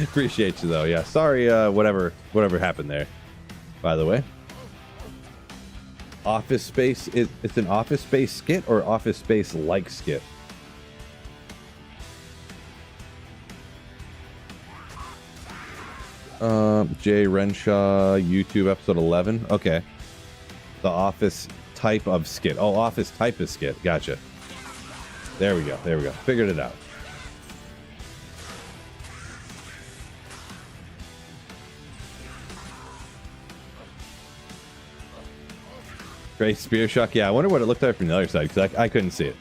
A: Appreciate you though. Yeah, sorry. Whatever happened there. By the way, Office Space. It's an Office Space skit or Office Space like skit. Jay Renshaw, YouTube episode 11. Okay. The Office type of skit. Oh, Office type of skit. Gotcha. There we go. There we go. Figured it out. Great spear shock. Yeah, I wonder what it looked like from the other side because I couldn't see it.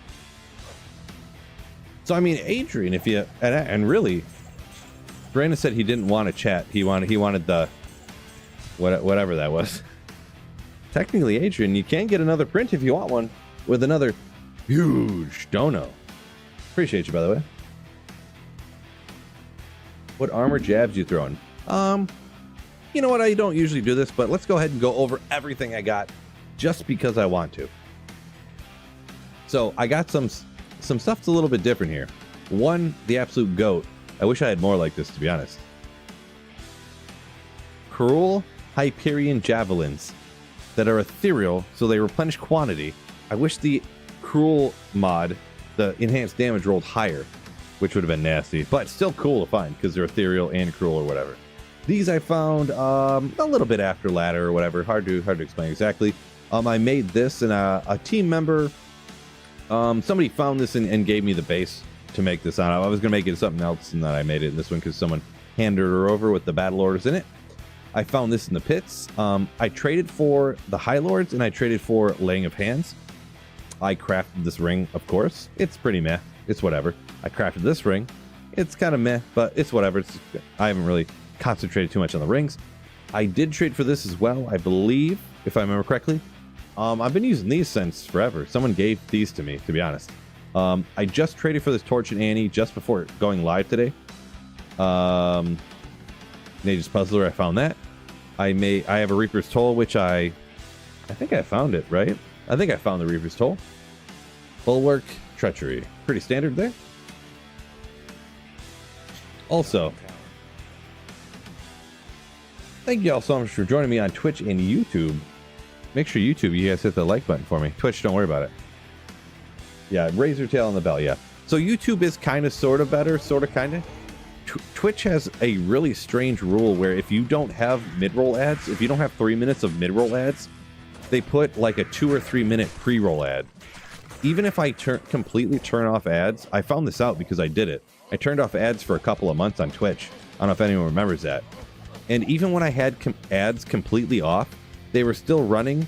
A: So I mean, Adrian, if you and really, Brandon said he didn't want to chat. He wanted the whatever that was. Technically, Adrian, you can get another print if you want one with another huge dono. Appreciate you, by the way. What armor jabs you throwing? You know what? I don't usually do this, but let's go ahead and go over everything I got just because I want to. So I got some stuff that's a little bit different here. One, the absolute GOAT. I wish I had more like this, to be honest. Cruel Hyperion Javelins that are ethereal, so they replenish quantity. I wish the Cruel mod, the enhanced damage, rolled higher, which would have been nasty, but still cool to find because they're ethereal and cruel or whatever. These I found a little bit after ladder or whatever. Hard to explain exactly. I made this, and a team member, somebody found this and gave me the base to make this on. I was going to make it something else, and then I made it in this one because someone handed her over with the battle orders in it. I found this in the pits. I traded for the High Lords, and I traded for Laying of Hands. I crafted this ring, of course. It's pretty meh. It's whatever. I crafted this ring. It's kind of meh, but it's whatever. I haven't really concentrated too much on the rings. I did trade for this as well, I believe, if I remember correctly. I've been using these since forever. Someone gave these to me, to be honest. I just traded for this Torch and Annie just before going live today. Nature's Puzzler, I found that. I have a Reaper's Toll, which I think I found it, right? I think I found the Reaper's Toll. Bulwark, Treachery. Pretty standard there. Also, thank you all so much for joining me on Twitch and YouTube. Make sure YouTube, you guys hit the like button for me. Twitch, don't worry about it. Yeah, razor tail on the bell, yeah. So YouTube is kind of, sort of better, sort of, kind of. Twitch has a really strange rule where if you don't have mid-roll ads, if you don't have 3 minutes of mid-roll ads, they put like a 2 or 3 minute pre-roll ad. Even if I completely turn off ads, I found this out because I did it. I turned off ads for a couple of months on Twitch. I don't know if anyone remembers that. And even when I had ads completely off, they were still running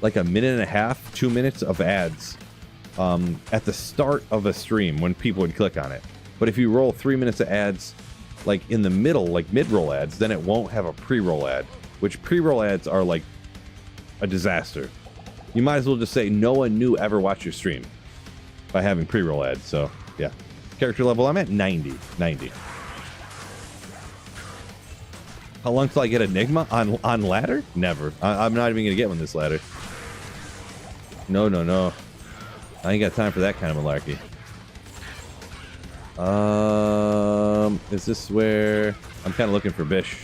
A: like a minute and a half, 2 minutes of ads at the start of a stream when people would click on it. But if you roll 3 minutes of ads like in the middle, like mid-roll ads, then it won't have a pre-roll ad, which pre-roll ads are like a disaster. You might as well just say no one new ever watched your stream by having pre-roll ads. So yeah, character level, I'm at 90. How long till I get Enigma on ladder? Never. I'm not even gonna get one this ladder. No. I ain't got time for that kind of malarkey. Is this where I'm kind of looking for Bish?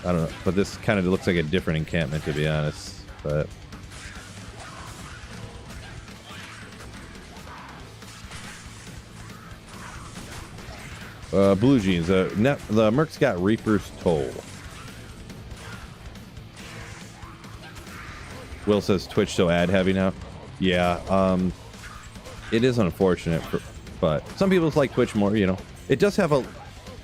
A: I don't know, but this kind of looks like a different encampment, to be honest. But Blue Jeans. The Merc's got Reaper's Toll. Will says Twitch so ad heavy now. Yeah, it is unfortunate, but some people like Twitch more. You know, it does have a.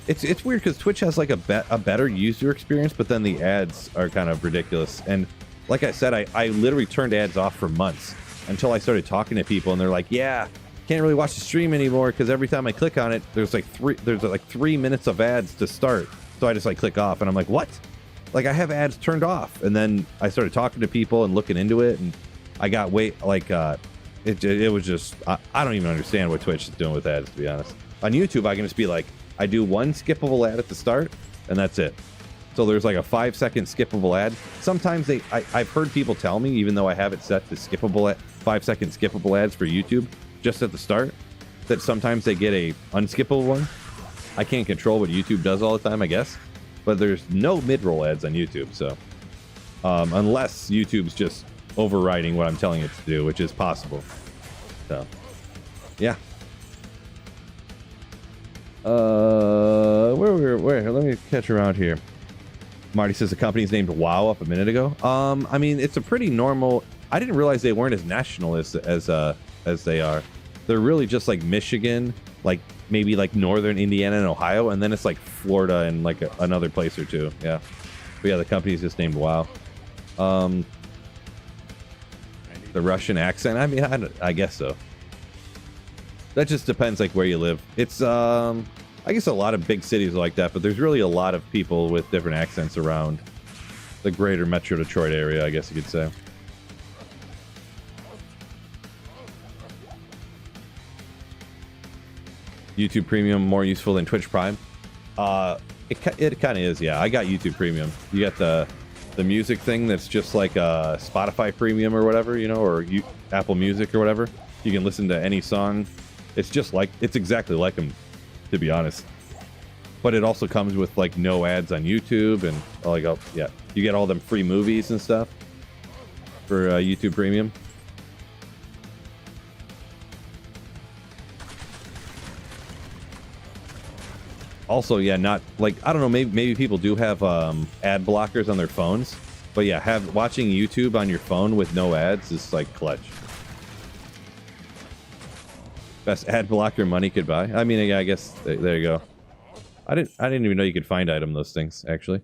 A: It's weird because Twitch has like a better user experience, but then the ads are kind of ridiculous. And like I said, I literally turned ads off for months until I started talking to people, and they're like, "Yeah, can't really watch the stream anymore because every time I click on it, there's like 3 minutes of ads to start." So I just like click off, and I'm like, "What?" Like I have ads turned off, and then I started talking to people and looking into it, and I got it was just I don't even understand what Twitch is doing with ads, to be honest. On YouTube, I can just be like, I do one skippable ad at the start, and that's it. So there's like a 5-second skippable ad. Sometimes I've heard people tell me, even though I have it set to 5-second skippable ads for YouTube just at the start, that sometimes they get a unskippable one. I can't control what YouTube does all the time, I guess. But there's no mid-roll ads on YouTube, so unless YouTube's just overriding what I'm telling it to do, which is possible. So, yeah. Where? Let me catch around here. Marty says the company's named WoW up a minute ago. I mean, it's a pretty normal. I didn't realize they weren't as nationalist as they are. They're really just like Michigan, like maybe like northern Indiana and Ohio, and then it's like Florida and like another place or two. Yeah, but yeah, the company's just named WoW. The Russian accent. I mean, I guess so. That just depends, like where you live. It's I guess a lot of big cities are like that, but there's really a lot of people with different accents around the greater Metro Detroit area, I guess you could say. YouTube Premium more useful than Twitch Prime? It kind of is, yeah. I got YouTube Premium. You got the music thing that's just like Spotify Premium or whatever, you know, or Apple Music or whatever. You can listen to any song. It's just like, it's exactly like them, to be honest. But it also comes with like no ads on YouTube and like, oh yeah, you get all them free movies and stuff for YouTube Premium. Also, yeah, not like, I don't know, maybe people do have ad blockers on their phones, but yeah, watching YouTube on your phone with no ads is like clutch. Best ad blocker money could buy. I mean, yeah, I guess there you go. I didn't even know you could find those things actually.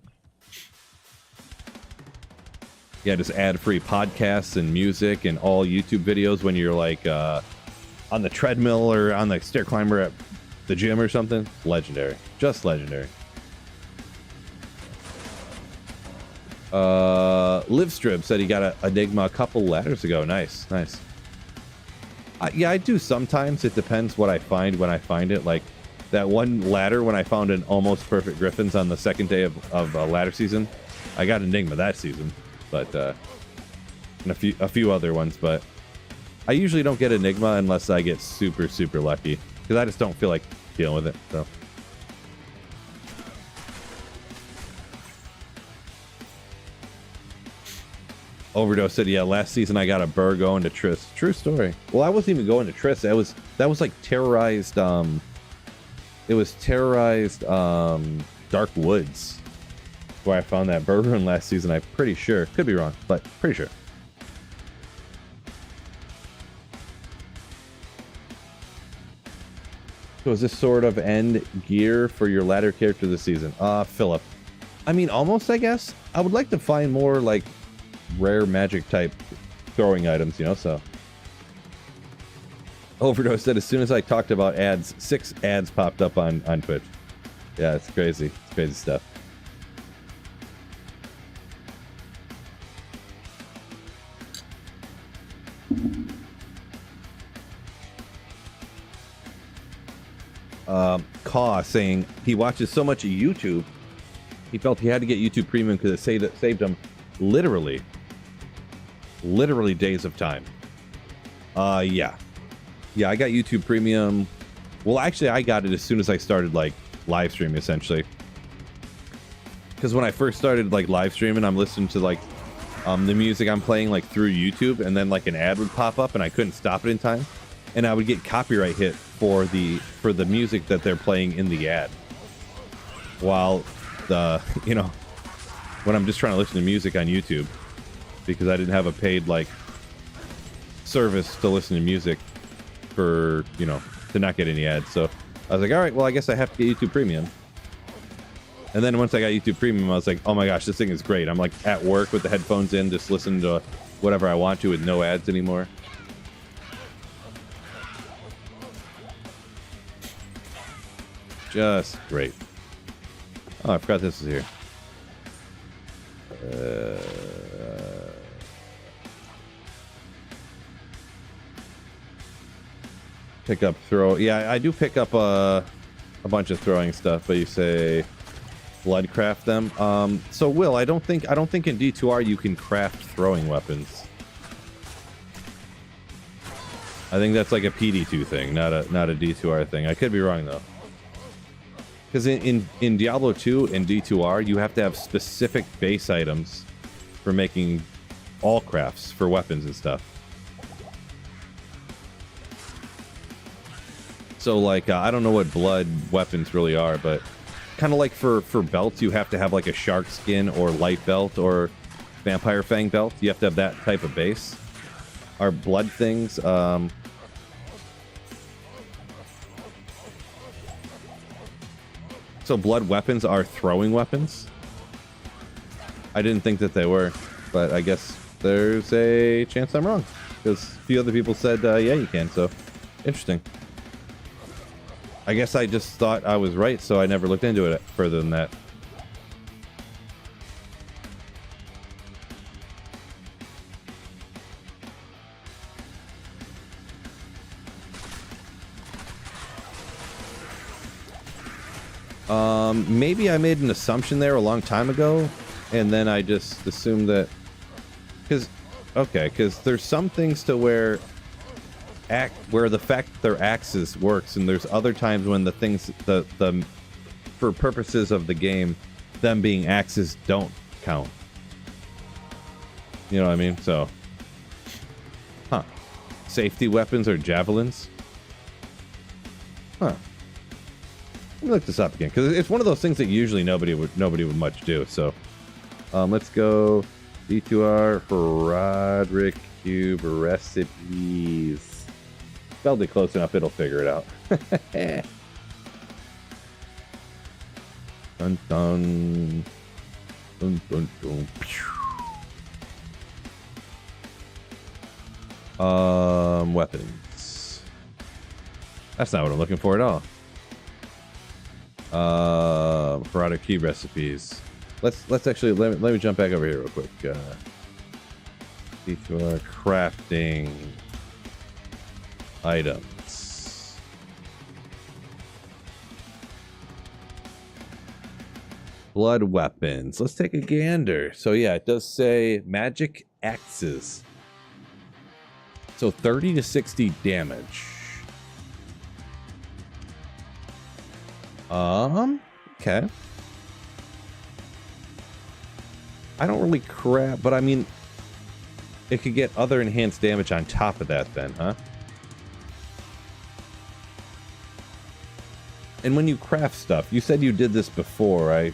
A: Yeah, just ad-free podcasts and music and all YouTube videos when you're like on the treadmill or on the stair climber at the gym or something. Legendary. Just legendary. Livestrip said he got a Enigma a couple ladders ago. Nice. Yeah, I do sometimes. It depends what I find when I find it. Like that one ladder when I found an almost perfect Griffins on the second day of ladder season. I got Enigma that season, but and a few other ones. But I usually don't get Enigma unless I get super lucky, because I just don't feel like dealing with it. So. Overdose said, yeah, last season I got a burr going to Triss. True story. Well, I wasn't even going to Triss. That was like terrorized. It was terrorized Dark Woods, where I found that burr run last season. I'm pretty sure. Could be wrong, but pretty sure. So is this sort of end gear for your ladder character this season? Philip. I mean, almost, I guess. I would like to find more like rare magic type throwing items, you know, so. Overdose said as soon as I talked about ads, 6 ads popped up on Twitch. Yeah, it's crazy. It's crazy stuff. Caw saying he watches so much of YouTube, he felt he had to get YouTube Premium because it saved him literally days of time. Yeah, I got YouTube Premium. Well, actually, I got it as soon as I started like live streaming, essentially. Because when I first started like live streaming, I'm listening to like the music I'm playing like through YouTube, and then like an ad would pop up, and I couldn't stop it in time, and I would get copyright hit for the music that they're playing in the ad. While you know, when I'm just trying to listen to music on YouTube, because I didn't have a paid like service to listen to music for, you know, to not get any ads. So I was like, all right, well, I guess I have to get YouTube Premium. And then once I got YouTube Premium, I was like, oh my gosh, this thing is great. I'm like at work with the headphones in, just listening to whatever I want to with no ads anymore. Just great. Oh, I forgot this is here. Pick up throw. Yeah, I do pick up a bunch of throwing stuff, but you say blood craft them. So Will, I don't think in D2R you can craft throwing weapons. I think that's like a PD2 thing, not a D2R thing. I could be wrong though. Because in Diablo 2 and D2R, you have to have specific base items for making all crafts for weapons and stuff. So like, I don't know what blood weapons really are, but kind of like for belts, you have to have like a shark skin or light belt or vampire fang belt. You have to have that type of base. Our blood things, so blood weapons are throwing weapons. I didn't think that they were, but I guess there's a chance I'm wrong. Because a few other people said, yeah, you can, so interesting. I guess I just thought I was right, so I never looked into it further than that. Maybe I made an assumption there a long time ago, and then I just assumed that... Because there's some things to where the fact that they're axes works, and there's other times when the things for purposes of the game, them being axes don't count. You know what I mean? So, safety weapons or javelins? Let me look this up again, because it's one of those things that usually nobody would much do. So, let's go D2R for Roderick Cube recipes. Spelled it close enough, it'll figure it out. Dun dun. Dun dun dun. Weapons. That's not what I'm looking for at all. Roderick Cube recipes. Let's actually let me jump back over here real quick. D2R crafting items. Blood weapons. Let's take a gander. So yeah, it does say magic axes. So 30 to 60 damage. Okay. I don't really crap, but I mean, it could get other enhanced damage on top of that then, huh? And when you craft stuff, you said you did this before, right?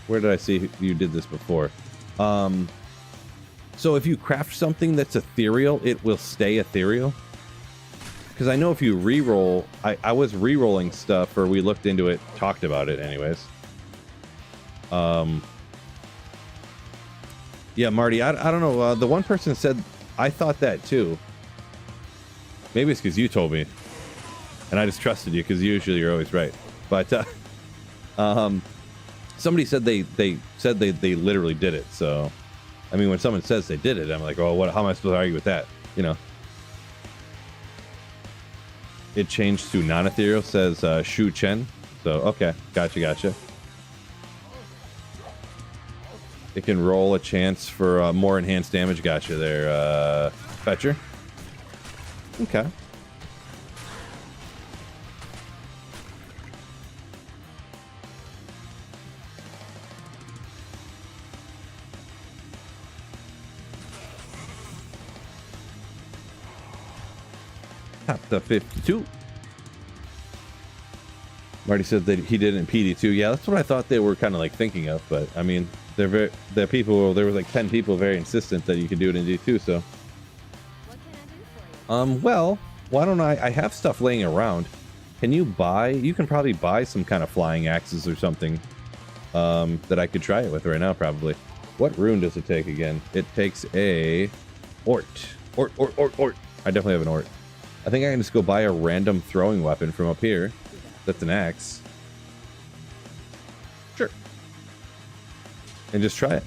A: Where did I see you did this before? So if you craft something that's ethereal, it will stay ethereal? Because I know if you re-roll, I was re-rolling stuff, or we looked into it, talked about it anyways. Yeah, Marty, I don't know. The one person said, I thought that too. Maybe it's because you told me. And I just trusted you, because usually you're always right. But somebody said they literally did it. So, I mean, when someone says they did it, I'm like, oh, how am I supposed to argue with that? You know? It changed to non-ethereal, says Shu Chen. So, okay. Gotcha. It can roll a chance for more enhanced damage. Gotcha there, Fetcher. Okay. Top the 52. Marty said that he did it in PD2. Yeah, that's what I thought they were kind of like thinking of. But I mean, there was like 10 people very insistent that you could do it in D2. So,
C: What can I do for you?
A: Well, why don't I have stuff laying around? Can you buy? You can probably buy some kind of flying axes or something that I could try it with right now. Probably. What rune does it take again? It takes a Ort. I definitely have an Ort. I think I can just go buy a random throwing weapon from up here. That's an axe. Sure. And just try it.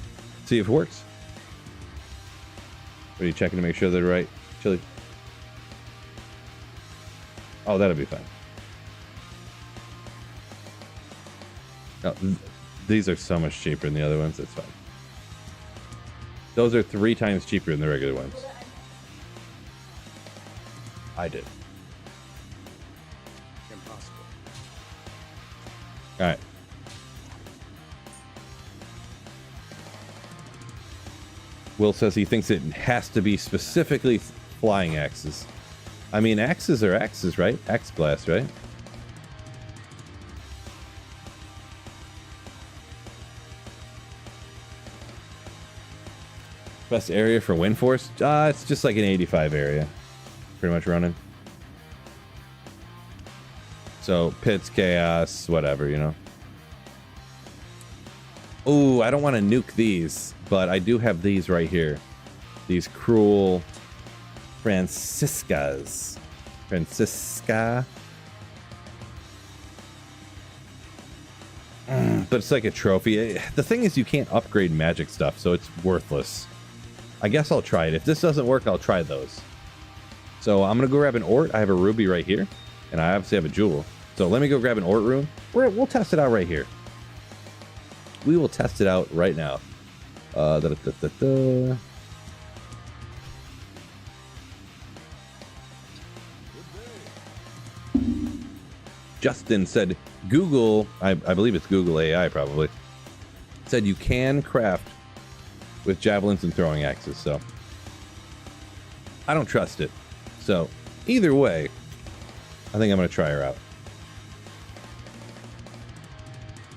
A: See if it works. Are you checking to make sure they're right? Chili. Oh, that'll be fine. Oh, these are so much cheaper than the other ones. That's fine. Those are 3 times cheaper than the regular ones. I did.
D: Impossible.
A: All right. Will says he thinks it has to be specifically flying axes. I mean, axes are axes, right? Axe glass, right? Best area for wind force? It's just like an 85 area. Pretty much running. So, pits, chaos, whatever, you know. Oh, I don't want to nuke these, but I do have these right here. These cruel Francisca. But it's like a trophy. The thing is, you can't upgrade magic stuff, so it's worthless. I guess I'll try it. If this doesn't work, I'll try those. So I'm going to go grab an Ort. I have a ruby right here, and I obviously have a jewel. So let me go grab an Ort rune. We'll test it out right here. We will test it out right now. Justin said Google, I believe it's Google AI probably, said you can craft with javelins and throwing axes, so I don't trust it. So either way, I think I'm going to try her out.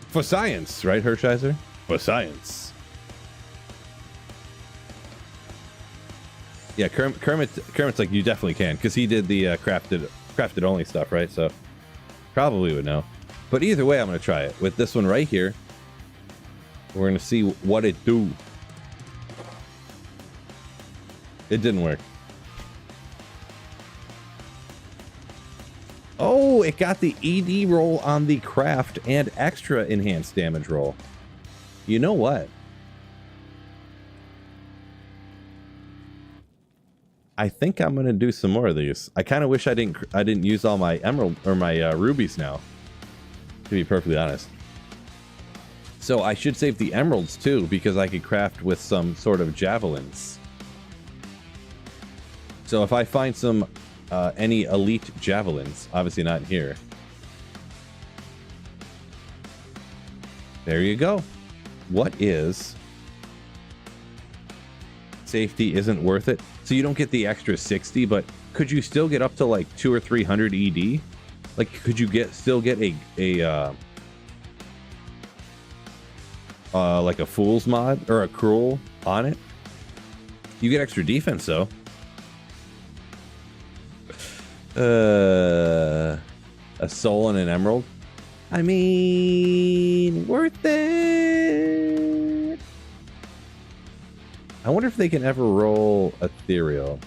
A: For science, right, Hershiser? For science. Yeah, Kermit's like, you definitely can, because he did the crafted only stuff, right? So probably would know. But either way, I'm going to try it. With this one right here, we're going to see what it do. It didn't work. Oh, it got the ED roll on the craft and extra enhanced damage roll. You know what? I think I'm gonna do some more of these. I kind of wish I didn't use all my emerald or my rubies now, to be perfectly honest. So I should save the emeralds too, because I could craft with some sort of javelins. So if I find some any elite javelins, obviously not here. There you go. What is safety isn't worth it? So you don't get the extra 60, but could you still get up to like 200 or 300 ED? Like, could you still get a like a fool's mod or a cruel on it? You get extra defense though. A soul and an emerald. I mean, worth it. I wonder if they can ever roll ethereal.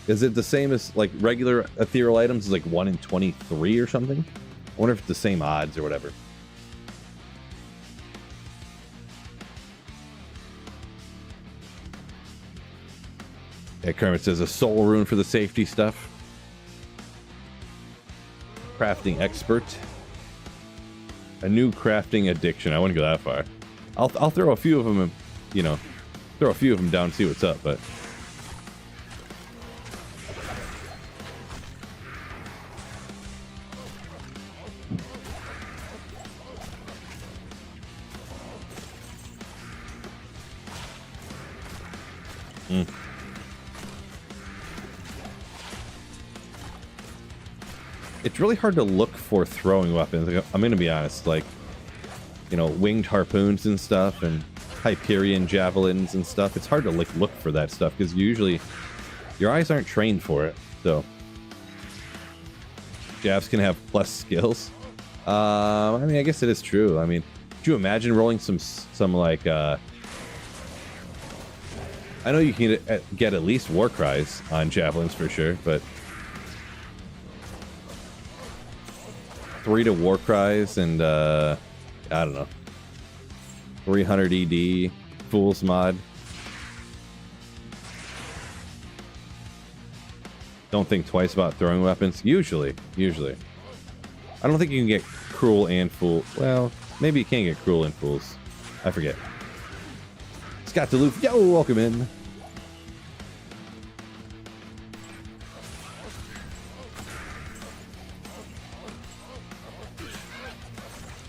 A: Is it the same as like regular ethereal items? Is like 1 in 23 or something? I wonder if it's the same odds or whatever. Yeah, Kermit says a soul rune for the safety stuff. Crafting expert. A new crafting addiction. I wouldn't go that far. I'll throw a few of them, you know, throw a few of them down and see what's up, but it's really hard to look for throwing weapons. I'm gonna be honest, like, you know, winged harpoons and stuff and Hyperion javelins and stuff. It's hard to like look for that stuff because usually your eyes aren't trained for it. So Javs can have plus skills. I mean, I guess it is true. I mean, could you imagine rolling some like I know you can get at least war cries on javelins for sure, but 3 to war cries and I don't know, 300 ED, Fool's mod. Don't think twice about throwing weapons. Usually. I don't think you can get cruel and fool. Well, maybe you can get cruel and fools. I forget. Scott DeLoof, yo, welcome in.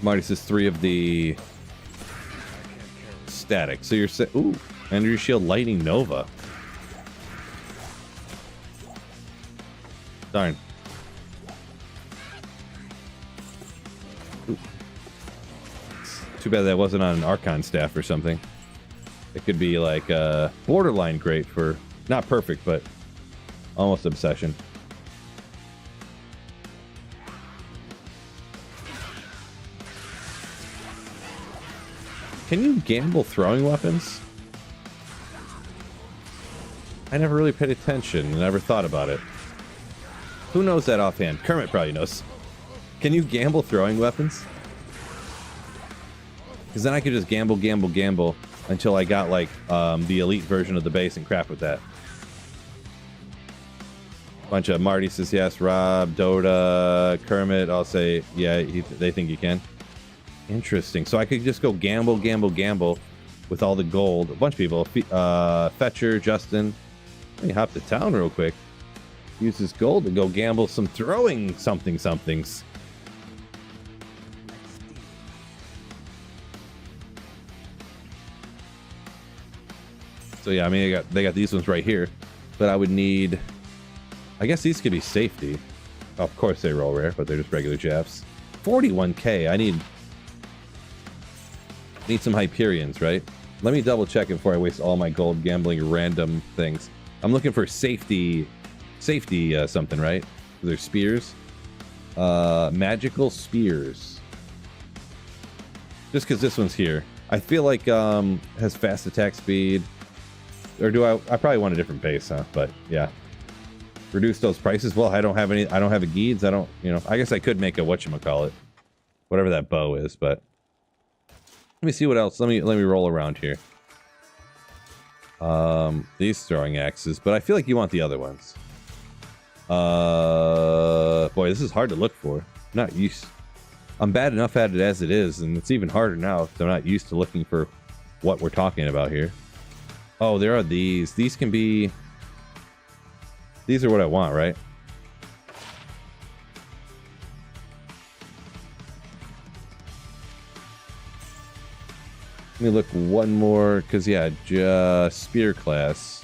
A: Marty says 3 of the static. So you're ooh, energy shield, lightning nova. Darn. Ooh. Too bad that wasn't on an Archon staff or something. It could be like borderline great for, not perfect, but almost obsession. Can you gamble throwing weapons? I never really paid attention and never thought about it. Who knows that offhand? Kermit probably knows. Can you gamble throwing weapons? Because then I could just gamble until I got like the elite version of the base and crap with that. Bunch of Marty says yes, Rob, Dota, Kermit, I'll say yeah, they think you can. Interesting. So I could just go gamble with all the gold. A bunch of people. Fetcher, Justin. Let me hop to town real quick. Use this gold to go gamble some throwing somethings. So yeah, I mean they got these ones right here. But I would need, I guess these could be safety. Of course they roll rare, but they're just regular jabs. 41k. I need some Hyperions, right? Let me double check it before I waste all my gold gambling random things. I'm looking for safety something, right? There's spears. Magical spears. Just because this one's here. I feel like has fast attack speed. Or do I probably want a different base, huh? But yeah. Reduce those prices. Well, I don't have a Geeds. I don't, I guess I could make a whatchamacallit. Whatever that bow is, but let me see what else. Let me roll around here. These throwing axes, but I feel like you want the other ones. Boy, this is hard to look for. Not used. I'm bad enough at it as it is, and it's even harder now if I'm not used to looking for what we're talking about here. Oh, there are these. These can be. These are what I want, right? Let me look one more, because yeah, spear class.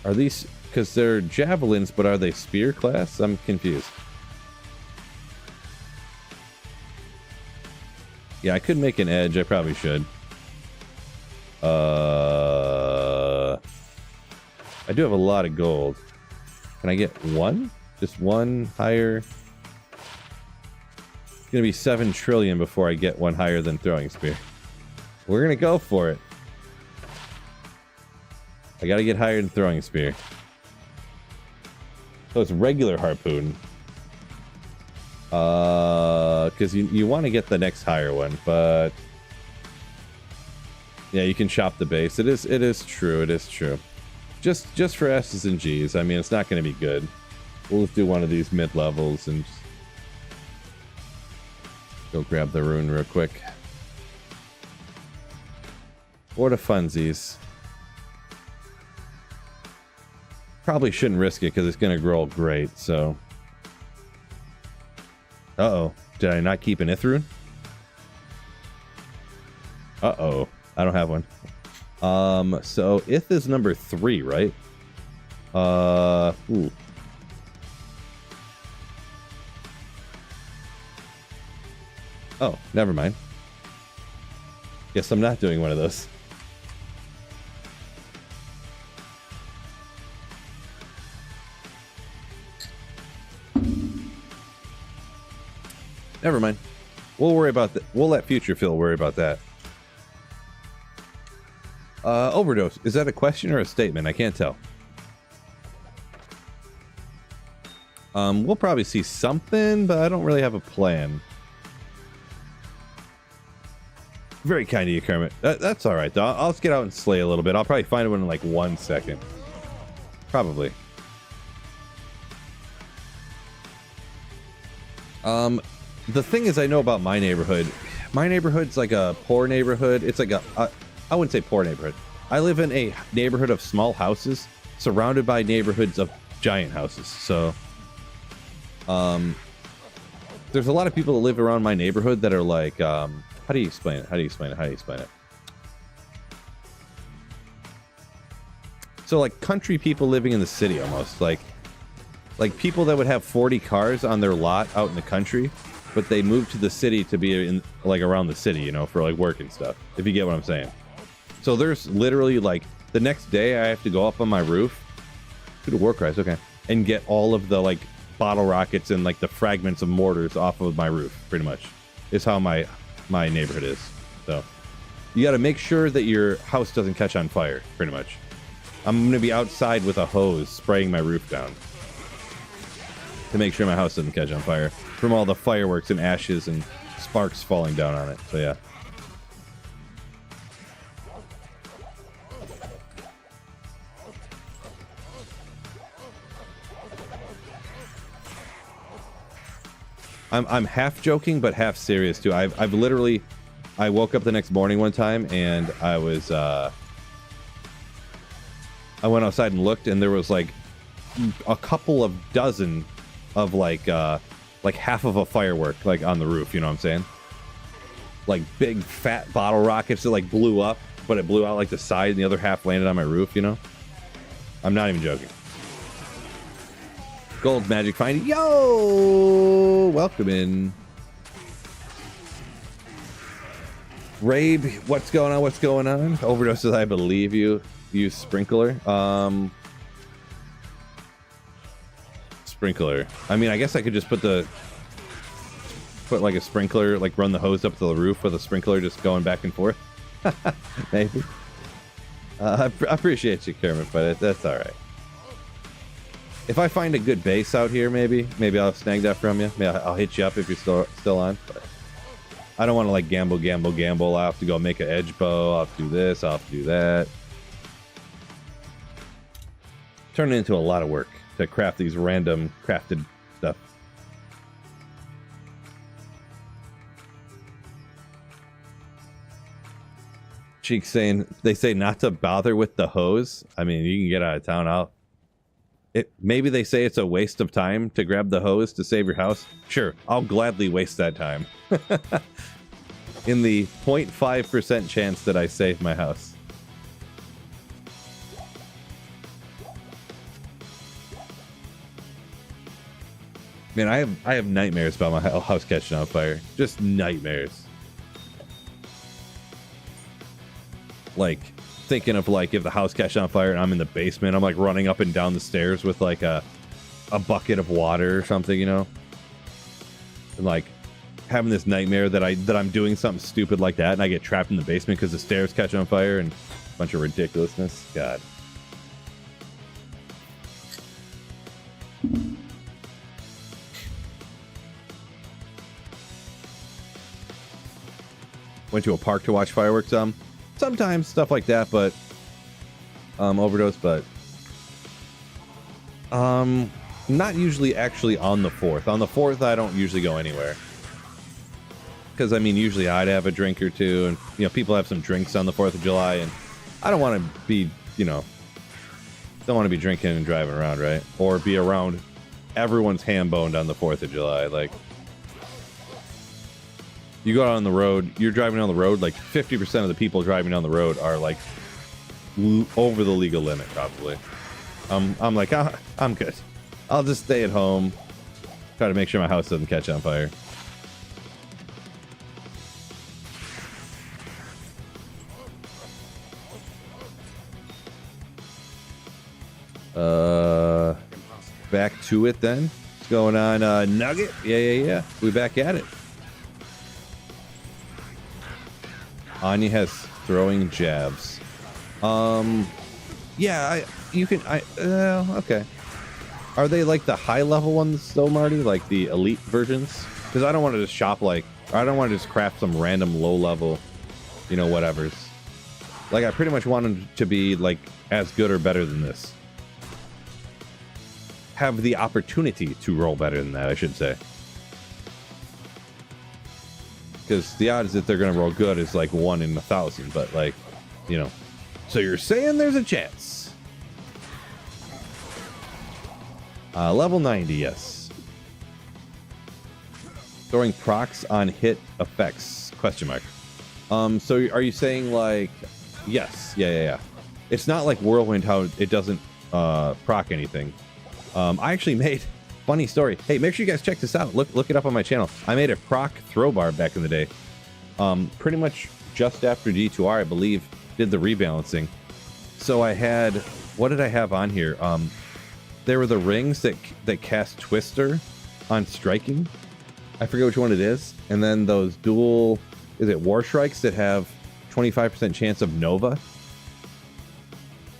A: Are these, because they're javelins, but are they spear class? I'm confused. Yeah, I could make an edge. I probably should. I do have a lot of gold. Can I get one? Just one higher? It's gonna be 7 trillion before I get one higher than throwing spear. We're gonna go for it. I gotta get higher than throwing spear. So it's regular harpoon. Because you want to get the next higher one, but yeah, you can shop the base. It is true. It is true. Just for S's and G's. I mean, it's not going to be good. We'll just do one of these mid levels and just go grab the rune real quick. Or the funsies. Probably shouldn't risk it because it's going to grow great, so. Uh-oh. Did I not keep an Ithrune? Uh-oh. I don't have one. So Ith is number 3, right? Ooh. Oh, never mind. Guess I'm not doing one of those. Never mind. We'll worry about that. We'll let future Phil worry about that. Overdose. Is that a question or a statement? I can't tell. We'll probably see something, but I don't really have a plan. Very kind of you, Kermit. That's all right, though. I'll just get out and slay a little bit. I'll probably find one in like 1 second. Probably. The thing is, I know about my neighborhood. My neighborhood's like a poor neighborhood. It's like I wouldn't say poor neighborhood. I live in a neighborhood of small houses surrounded by neighborhoods of giant houses. So, there's a lot of people that live around my neighborhood that are like, how do you explain it? How do you explain it? How do you explain it? So like country people living in the city almost, like people that would have 40 cars on their lot out in the country, but they moved to the city to be in like around the city, you know, for like work and stuff, if you get what I'm saying. So there's literally like the next day I have to go up on my roof to the work rise, okay, and get all of the like bottle rockets and like the fragments of mortars off of my roof, pretty much is how my neighborhood is. So you got to make sure that your house doesn't catch on fire, pretty much. I'm going to be outside with a hose spraying my roof down to make sure my house doesn't catch on fire from all the fireworks and ashes and sparks falling down on it. So yeah. I'm half joking but half serious too. I've literally, I woke up the next morning one time and I was I went outside and looked, and there was like a couple of dozen of like half of a firework like on the roof, you know what I'm saying? Like big fat bottle rockets that like blew up, but it blew out like the side and the other half landed on my roof, you know? I'm not even joking. Gold Magic Find. Yo! Welcome in. Rabe, what's going on? What's going on? Overdoses, I believe you. Use sprinkler. Sprinkler. I mean, I guess I could just put like a sprinkler, like run the hose up to the roof with a sprinkler just going back and forth. Maybe. I appreciate you, Kermit, but that's all right. If I find a good base out here, maybe I'll snag that from you. Maybe I'll hit you up if you're still on. But I don't want to like gamble. I'll have to go make an edge bow. I'll have to do this. I'll have to do that. Turn it into a lot of work to craft these random crafted stuff. Cheek saying they say not to bother with the hose. I mean, you can get out of town. Maybe they say it's a waste of time to grab the hose to save your house. Sure, I'll gladly waste that time. In the 0.5% chance that I save my house. Man, I have nightmares about my house catching on fire. Just nightmares. Like thinking of like if the house catches on fire and I'm in the basement, I'm like running up and down the stairs with like a bucket of water or something, you know, and like having this nightmare that I'm doing something stupid like that and I get trapped in the basement because the stairs catch on fire and a bunch of ridiculousness. God. Went to a park to watch fireworks. Sometimes stuff like that, but overdose, but not usually actually on the 4th. On the 4th, I don't usually go anywhere. Because, I mean, usually I'd have a drink or two, and, you know, people have some drinks on the 4th of July, and I don't want to be, you know, don't want to be drinking and driving around, right? Or be around everyone's ham-boned on the 4th of July, like... You go out on the road, you're driving down the road, like 50% of the people driving down the road are like over the legal limit, probably. I'm like, I'm good. I'll just stay at home, try to make sure my house doesn't catch on fire. Back to it then. What's going on, Nugget? Yeah. We back at it. Anya has throwing jabs. Yeah, okay. Are they like the high level ones though, Marty? Like the elite versions? Because I don't want to just shop like, I don't want to just craft some random low level, you know, whatevers. Like I pretty much want them to be like as good or better than this. Have the opportunity to roll better than that, I should say. Because the odds that they're going to roll good is like 1 in 1,000, but like, you know. So you're saying there's a chance. Level 90, yes. Throwing procs on hit effects? Question mark. So are you saying like, yes, yeah. It's not like Whirlwind how it doesn't proc anything. I actually made, funny story. Hey, make sure you guys check this out. Look it up on my channel. I made a proc throw bar back in the day. Pretty much just after D2R, I believe, did the rebalancing. So I had, what did I have on here? There were the rings that cast Twister on striking. I forget which one it is. And then those dual, is it War Strikes that have 25% chance of Nova?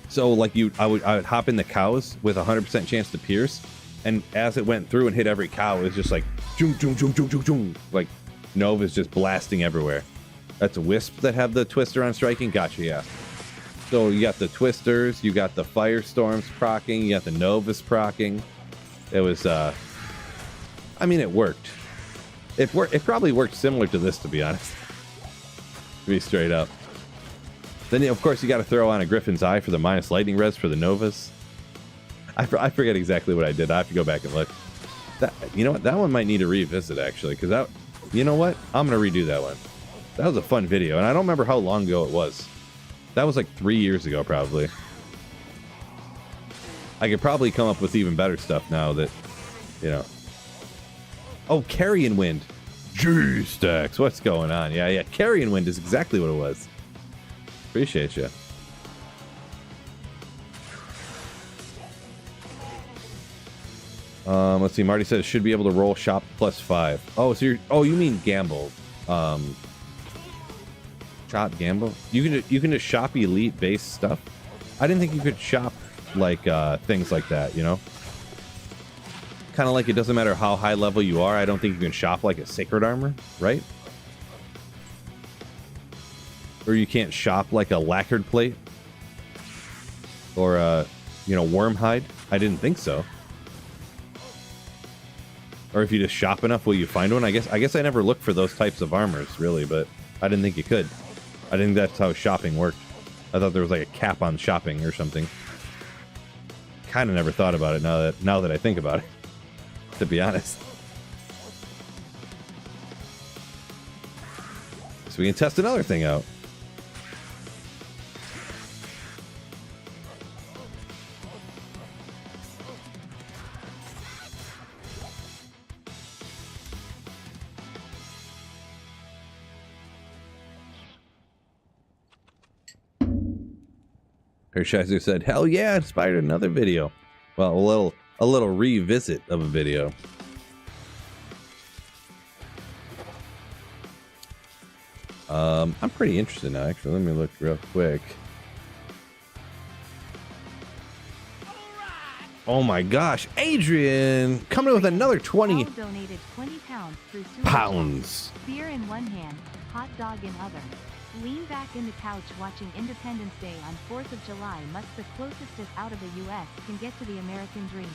A: So like I would hop in the cows with 100% chance to pierce, and as it went through and hit every cow, it was just like zoom, zoom, zoom, zoom, zoom, zoom. Like Nova's just blasting everywhere. That's Wisp that have the Twister on striking. Gotcha, yeah. So you got the Twisters, you got the Firestorms proccing, you got the Novas proccing. It was, I mean, it worked. It probably worked similar to this, to be honest. To be straight up. Then, of course, you got to throw on a Griffin's Eye for the minus lightning res for the Novas. I forget exactly what I did. I have to go back and look. You know what? That one might need a revisit, actually, because that, you know what? I'm going to redo that one. That was a fun video, and I don't remember how long ago it was. That was like 3 years ago, probably. I could probably come up with even better stuff now that, you know. Oh, Carrion Wind. Gee, Stacks, what's going on? Yeah, Carrion Wind is exactly what it was. Appreciate you. Let's see. Marty says should be able to roll shop +5. Oh, so you mean gamble? Shop gamble. You can just shop elite base stuff. I didn't think you could shop like things like that. You know, kind of like it doesn't matter how high level you are. I don't think you can shop like a sacred armor, right? Or you can't shop like a lacquered plate or a, you know, worm hide. I didn't think so. Or if you just shop enough, will you find one? I guess I never looked for those types of armors really, but I didn't think you could. I think that's how shopping worked. I thought there was like a cap on shopping or something. Kind of never thought about it now that I think about it. To be honest. So we can test another thing out. Hershizer said, "Hell yeah, inspired another video." Well, a little revisit of a video. I'm pretty interested now, actually. Let me look real quick. Oh my gosh, Adrian coming with another 20
B: donated 20 pounds through
A: pounds.
B: Beer in one hand, hot dog in other. Lean back in the couch watching Independence Day on 4th of July must the closest us out of the U.S. can get to the American dream.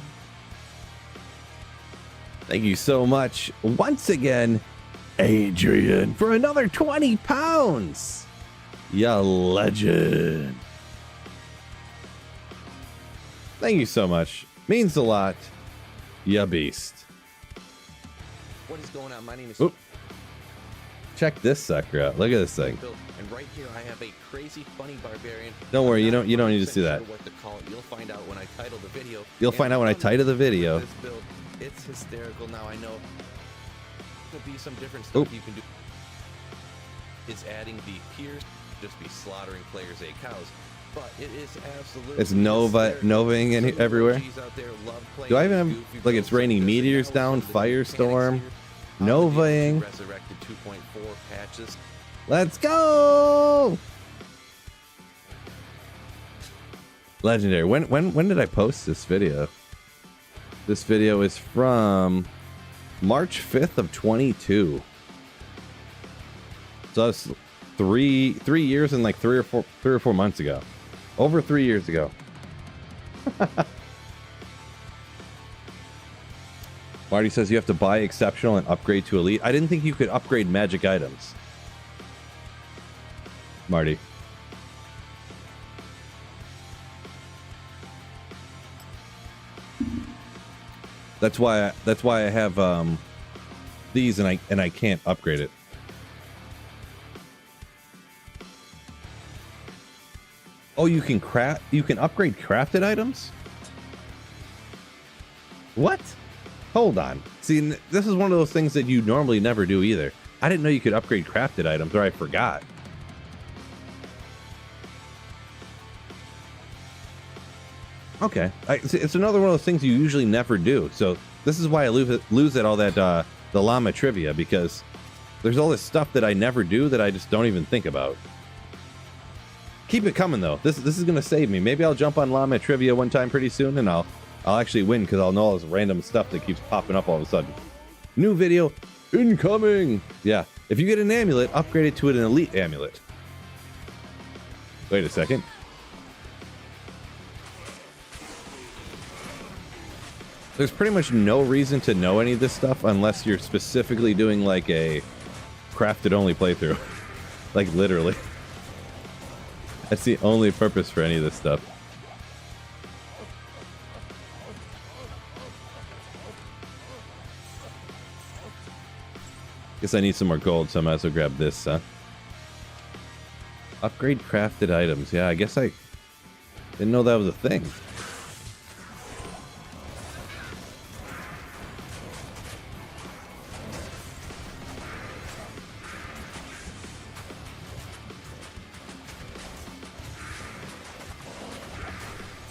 A: Thank you so much once again, Adrian, for another 20 pounds. Ya legend. Thank you so much. Means a lot. Ya beast.
D: What is going on? My name is...
A: Oop. Check this sucker out. Look at this thing.
D: And right here I have a crazy funny barbarian.
A: Don't worry, you don't need to see that.
D: Sure what to call it. You'll find out when I title the video.
A: You'll find out when I title the video.
D: This build, it's hysterical. Now I know there'll be some different stuff you can do. It's adding the pierce, just be slaughtering players' A cows. But it is absolutely...
A: It's Novaing everywhere. Do I even have... Like, it's raining meteors down, Firestorm, Novaing.
D: Resurrected 2.4 patches.
A: Let's go! Legendary. When did I post this video? This video is from March 5th of 22. So that's three years and like three or four months ago. Over 3 years ago. Marty says you have to buy exceptional and upgrade to elite. I didn't think you could upgrade magic items. Marty. That's why I have these and I can't upgrade it. Oh, you can upgrade crafted items? What? Hold on. See, this is one of those things that you normally never do either. I didn't know you could upgrade crafted items, or I forgot. Okay. It's another one of those things you usually never do. So this is why I lose at all that the llama trivia, because there's all this stuff that I never do that I just don't even think about. Keep it coming though. This is gonna save me. Maybe I'll jump on llama trivia one time pretty soon, and I'll actually win because I'll know all this random stuff that keeps popping up all of a sudden. New video incoming. Yeah. If you get an amulet, upgrade it to an elite amulet. Wait a second. There's pretty much no reason to know any of this stuff unless you're specifically doing like a crafted only playthrough. Like literally. That's the only purpose for any of this stuff. Guess I need some more gold, so I might as well grab this, huh? Upgrade crafted items. Yeah, I guess I didn't know that was a thing.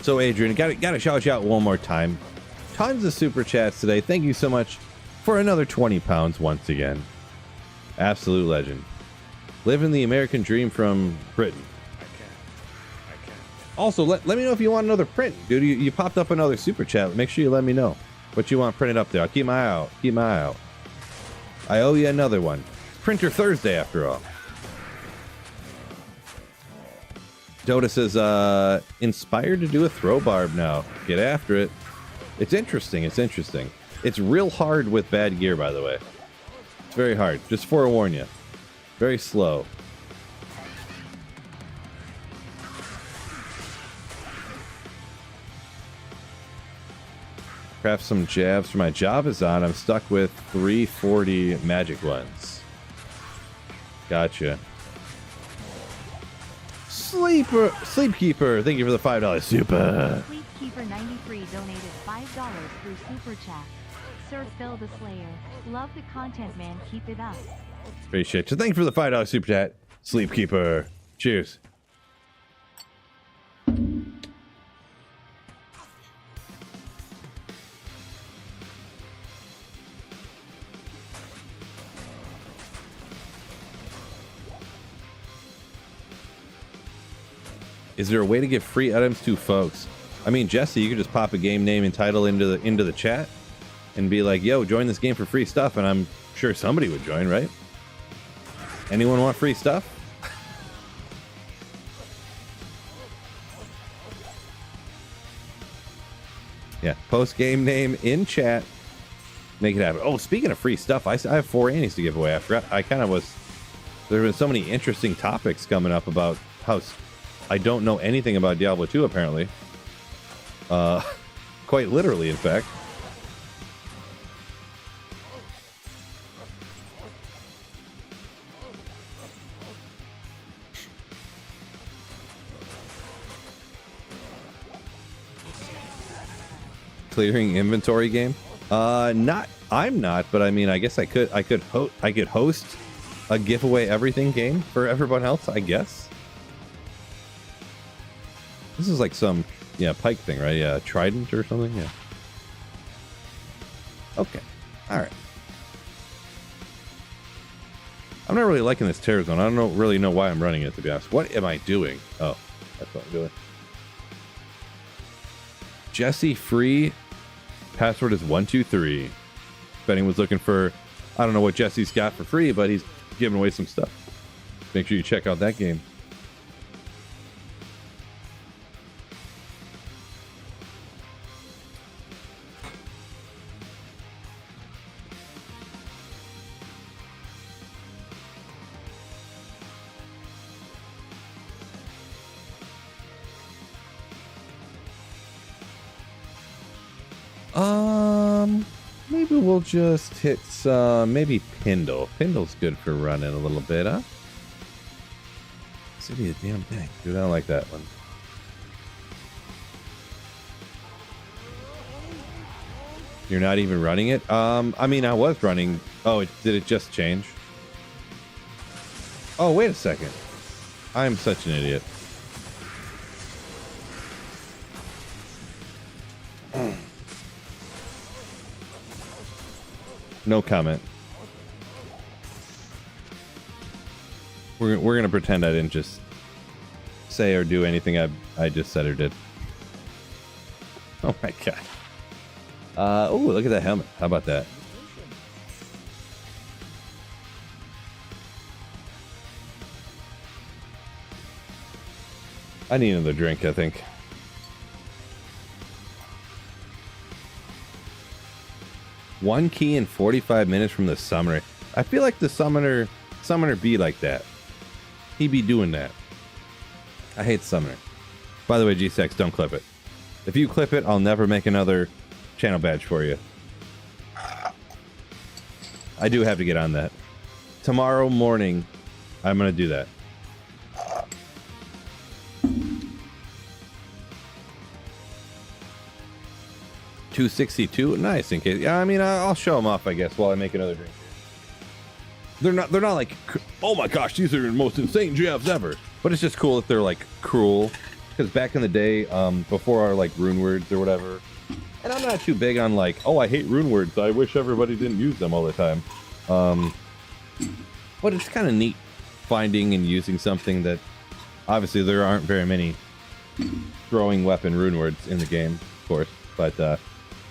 A: So Adrian, gotta shout you out one more time. Tons of super chats today. Thank you so much for another 20 pounds once again. Absolute legend. Living the American dream from Britain. I can't. Also, let me know if you want another print. Dude, you popped up another super chat. Make sure you let me know what you want printed up there. I'll keep my eye out. Keep my eye out. I owe you another one. Printer Thursday, after all. Dota says, inspired to do a throw barb now. Get after it. It's interesting. It's interesting. It's real hard with bad gear, by the way. It's very hard. Just forewarn you. Very slow. Craft some jabs for my job is on. I'm stuck with 340 magic ones. Gotcha. Sleepkeeper, thank you for the $5 super.
B: Sleepkeeper 93 donated $5 through super chat. Sir Phil the Slayer, love the content, man. Keep it up.
A: Appreciate you. Thank you for the $5 super chat, Sleepkeeper. Cheers. Is there a way to give free items to folks? I mean, Jesse, you could just pop a game name and title into the chat and be like, yo, join this game for free stuff, and I'm sure somebody would join, right? Anyone want free stuff? Yeah, post game name in chat. Make it happen. Oh, speaking of free stuff, I have 4 annies to give away. I forgot. There have been so many interesting topics coming up about how I don't know anything about Diablo 2, apparently. Quite literally, in fact. Clearing inventory game? I'm not, but I mean, I guess I could host a giveaway everything game for everyone else, I guess. This is like some, pike thing, right? Yeah, trident or something, yeah. Okay, all right. I'm not really liking this terror zone. I don't really know why I'm running it, to be honest. What am I doing? Oh, that's what I'm doing. Jesse free. Password is 123. If anyone's looking for, I don't know what Jesse's got for free, but he's giving away some stuff. Make sure you check out that game. Maybe we'll just hit some, maybe Pindle. Pindle's good for running a little bit, huh? City of damn thing. Dude, I don't like that one. You're not even running it? I mean, I was running. Oh, did it just change? Oh, wait a second. I'm such an idiot. No comment. We're gonna pretend I didn't just say or do anything I just said or did. Oh my god. Oh, look at that helmet. How about that? I need another drink, I think. One key in 45 minutes from the summoner. I feel like the summoner be like that. He be doing that. I hate summoner. By the way, G-Sex, don't clip it. If you clip it, I'll never make another channel badge for you. I do have to get on that. Tomorrow morning, I'm going to do that. $262, nice. In case, yeah, I mean, I'll show them off, I guess, while I make another drink. They're not like, oh my gosh, these are the most insane jabs ever. But it's just cool that they're like cruel, because back in the day, before our like rune words or whatever, and I'm not too big on like, oh, I hate rune words. I wish everybody didn't use them all the time. But it's kind of neat finding and using something that obviously there aren't very many throwing weapon rune words in the game, of course, but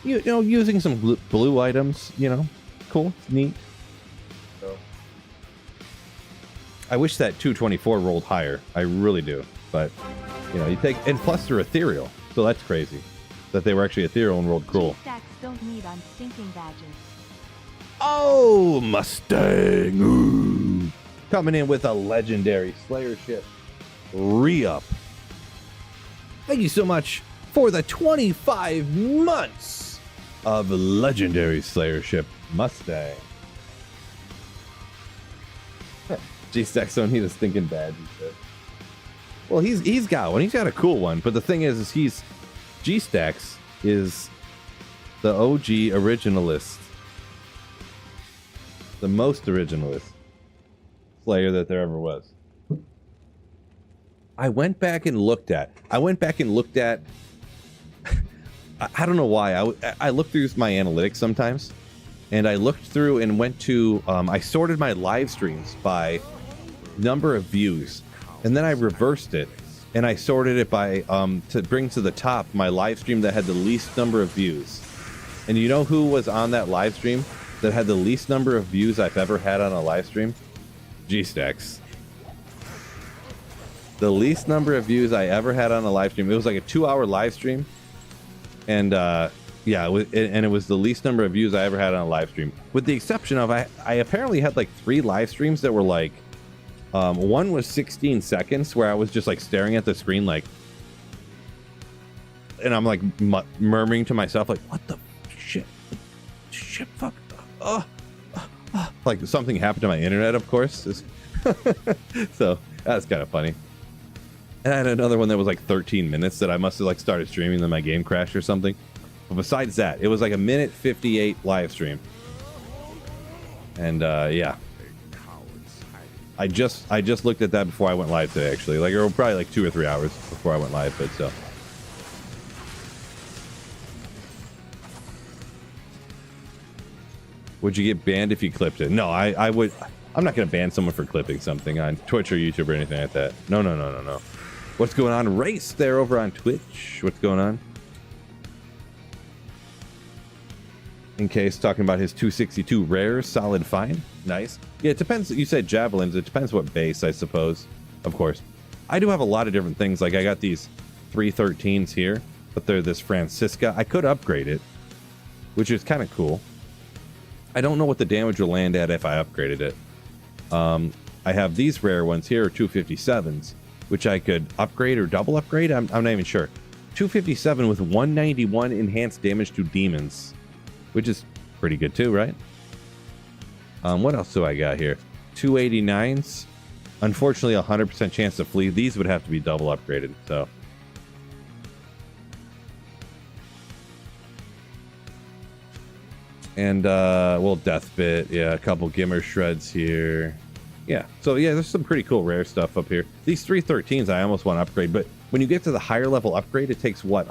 A: you know, using some blue items, you know, cool, neat. So, I wish that 224 rolled higher. I really do. But, you know, you take, and plus they're ethereal, so that's crazy that they were actually ethereal and rolled cruel.
B: Stacks don't need on stinking badges.
A: Oh, Mustang! Ooh. Coming in with a legendary Slayer ship re-up. Thank you so much for the 25 months of legendary Slayer ship Mustang. G-Stacks don't need a stinking badge, he said. Well, he's got one. He's got a cool one. But the thing is he's G-Stacks is the OG originalist. The most originalist Slayer that there ever was. I went back and looked at I don't know why. I look through my analytics sometimes, and I looked through and went to I sorted my live streams by number of views, and then I reversed it and I sorted it by to bring to the top my live stream that had the least number of views. And you know who was on that live stream that had the least number of views I've ever had on a live stream? G-Stacks. The least number of views I ever had on a live stream. It was like a 2-hour live stream. And yeah, it was the least number of views I ever had on a live stream. With the exception of, I apparently had like 3 live streams that were like, one was 16 seconds where I was just like staring at the screen like, and I'm like murmuring to myself like, what the shit? Shit, fuck. Like something happened to my internet, of course. So that's kind of funny. And I had another one that was like 13 minutes that I must have like started streaming, then my game crashed or something. But besides that, it was like a minute 58 live stream. And yeah, I just looked at that before I went live today, actually. Like, it was probably like 2 or 3 hours before I went live, but so. Would you get banned if you clipped it? No, I would. I'm not going to ban someone for clipping something on Twitch or YouTube or anything like that. No. What's going on? Race there over on Twitch. What's going on? In case talking about his 262 rares, solid fine. Nice. Yeah, it depends. You said javelins. It depends what base, I suppose. Of course. I do have a lot of different things. Like I got these 313s here, but they're this Francisca. I could upgrade it, which is kind of cool. I don't know what the damage will land at if I upgraded it. I have these rare ones here, 257s, which I could upgrade or double upgrade. I'm not even sure. 257 with 191 enhanced damage to demons, which is Pretty good too, right? What else do I got here? 289s. Unfortunately, 100% chance to flee. These would have to be double upgraded, so. And, well, Death Bit. Yeah, a couple Gimmer Shreds here. Yeah, so yeah, there's some pretty cool rare stuff up here. These 313s I almost want to upgrade, but when you get to the higher level upgrade, it takes what?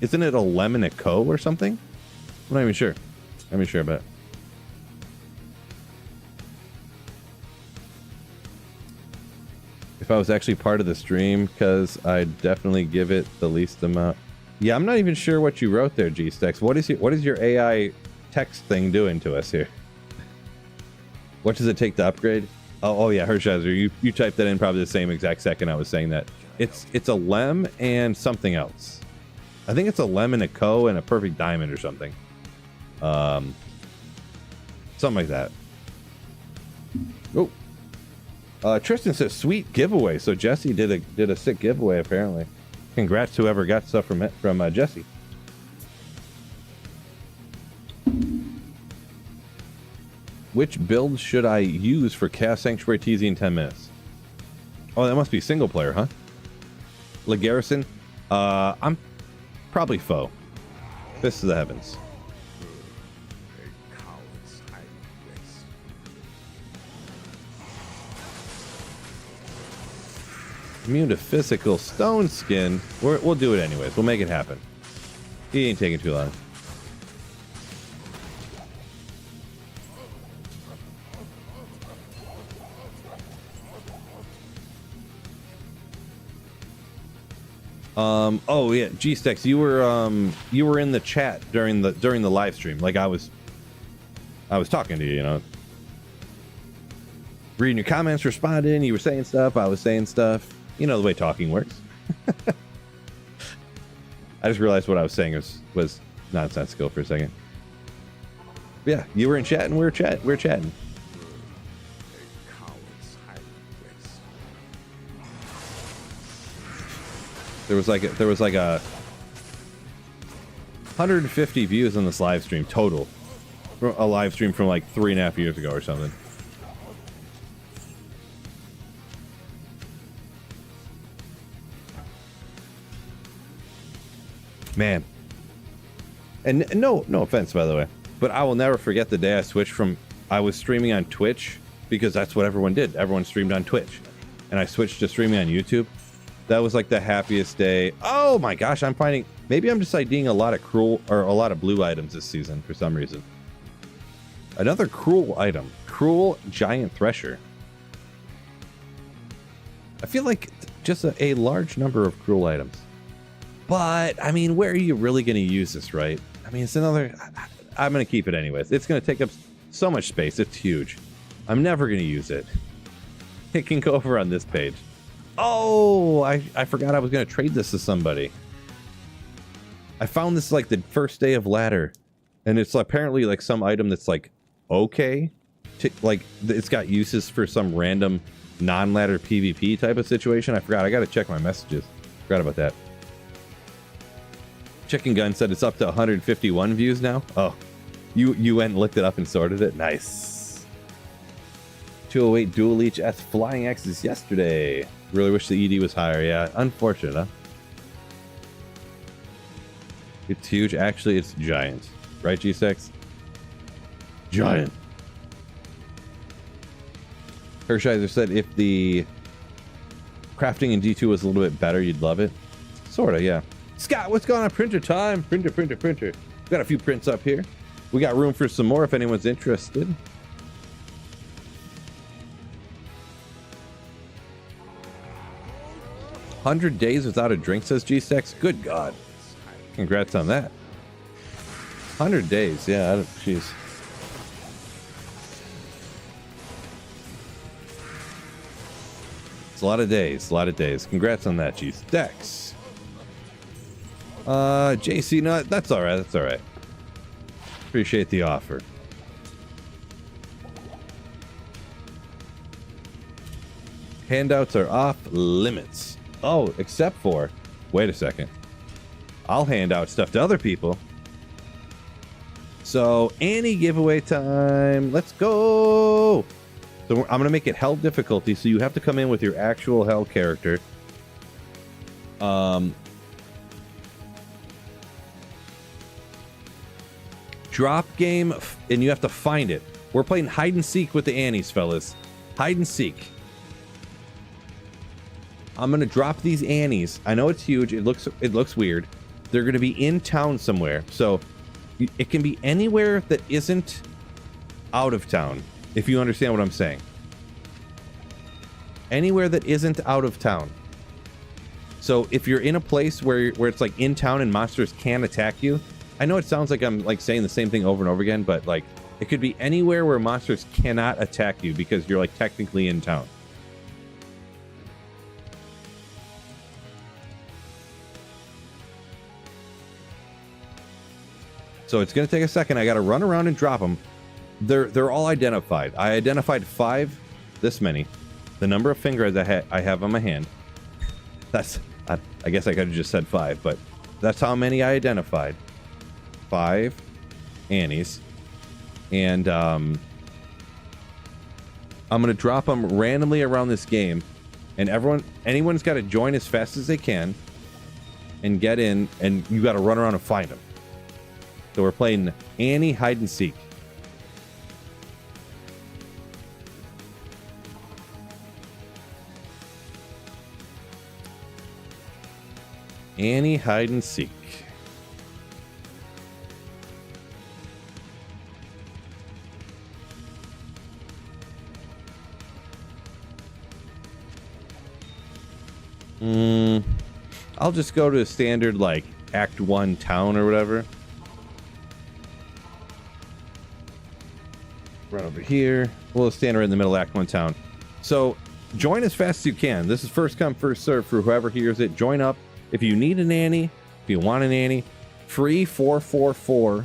A: Isn't it a lemon a co or something? I'm not even sure. I'm not sure about it. If I was actually part of the stream, because I'd definitely give it the least amount. Yeah, I'm not even sure what you wrote there, G-Stex. What is your AI text thing doing to us here? What does it take to upgrade? Oh yeah, Hershiser, you typed that in probably the same exact second I was saying that. It's a lem and something else. I think it's a lem and a co and a perfect diamond or something. Something like that. Oh. Tristan says sweet giveaway. So Jesse did a sick giveaway apparently. Congrats to whoever got stuff from Jesse. Which build should I use for Chaos Sanctuary TZ in 10 minutes? Oh, that must be single player, huh? LeGarrison? I'm probably foe. Fist of the Heavens. Immune to physical stone skin. We'll do it anyways. We'll make it happen. He ain't taking too long. Oh yeah, G-Stex, you were in the chat during the live stream. Like I was talking to you, you know. Reading your comments, responding, you were saying stuff, I was saying stuff. You know the way talking works. I just realized what I was saying was nonsensical for a second. Yeah, you were in chat and we were chatting. There was like a 150 views on this live stream total. A live stream from like 3.5 years ago or something. Man. And no offense, by the way, but I will never forget the day I switched from, I was streaming on Twitch because that's what everyone did. Everyone streamed on Twitch. And I switched to streaming on YouTube. That was like the happiest day. Oh my gosh, I'm finding, maybe I'm just IDing a lot of cruel or a lot of blue items this season for some reason. Another cruel item, cruel giant thresher. I feel like just a large number of cruel items. But I mean, where are you really going to use this, right? I mean, it's another, I'm going to keep it anyways. It's going to take up so much space. It's huge. I'm never going to use it. It can go over on this page. Oh, I forgot I was going to trade this to somebody. I found this like the first day of ladder. And it's apparently like some item that's like, okay. Like it's got uses for some random non-ladder PvP type of situation. I forgot. I got to check my messages. Forgot about that. Chicken Gun said it's up to 151 views now. Oh, you went and looked it up and sorted it. Nice. 208 Dual Leech S Flying X's yesterday. Really wish the ED was higher. Yeah, unfortunate, huh? It's huge. Actually, it's giant. Right, G6? Giant. Hershiser said if the crafting in D2 was a little bit better, you'd love it. Sorta, yeah. Scott, what's going on? Printer time. Printer. Got a few prints up here. We got room for some more if anyone's interested. "100 days without a drink," says G6. Good God. Congrats on that. 100 days. Yeah, jeez. It's a lot of days. Congrats on that, G6. JC, no, that's all right. Appreciate the offer. Handouts are off limits. Oh, except for, wait a second. I'll hand out stuff to other people. So Annie giveaway time. Let's go. So I'm going to make it hell difficulty. So you have to come in with your actual hell character. Drop game, and you have to find it. We're playing hide and seek with the Annies, fellas. Hide and seek. I'm gonna drop these Annies. I know it's huge. It looks weird. They're gonna be in town somewhere, so it can be anywhere that isn't out of town. If you understand what I'm saying. Anywhere that isn't out of town. So if you're in a place where it's like in town and monsters can attack you, I know it sounds like I'm like saying the same thing over and over again, but like it could be anywhere where monsters cannot attack you because you're like technically in town. So it's going to take a second. I got to run around and drop them. They're all identified. I identified 5, this many. The number of fingers I have on my hand. I guess I could have just said 5, but that's how many I identified. 5 Annies. And I'm going to drop them randomly around this game. And anyone's got to join as fast as they can and get in, and you got to run around and find them. So we're playing Annie hide and seek. Annie hide and seek. I'll just go to a standard like Act 1 town or whatever. Run over here. We'll stand right in the middle of Act 1 town. So join as fast as you can. This is first come, first serve for whoever hears it. Join up. If you need a nanny, if you want a nanny, free 444.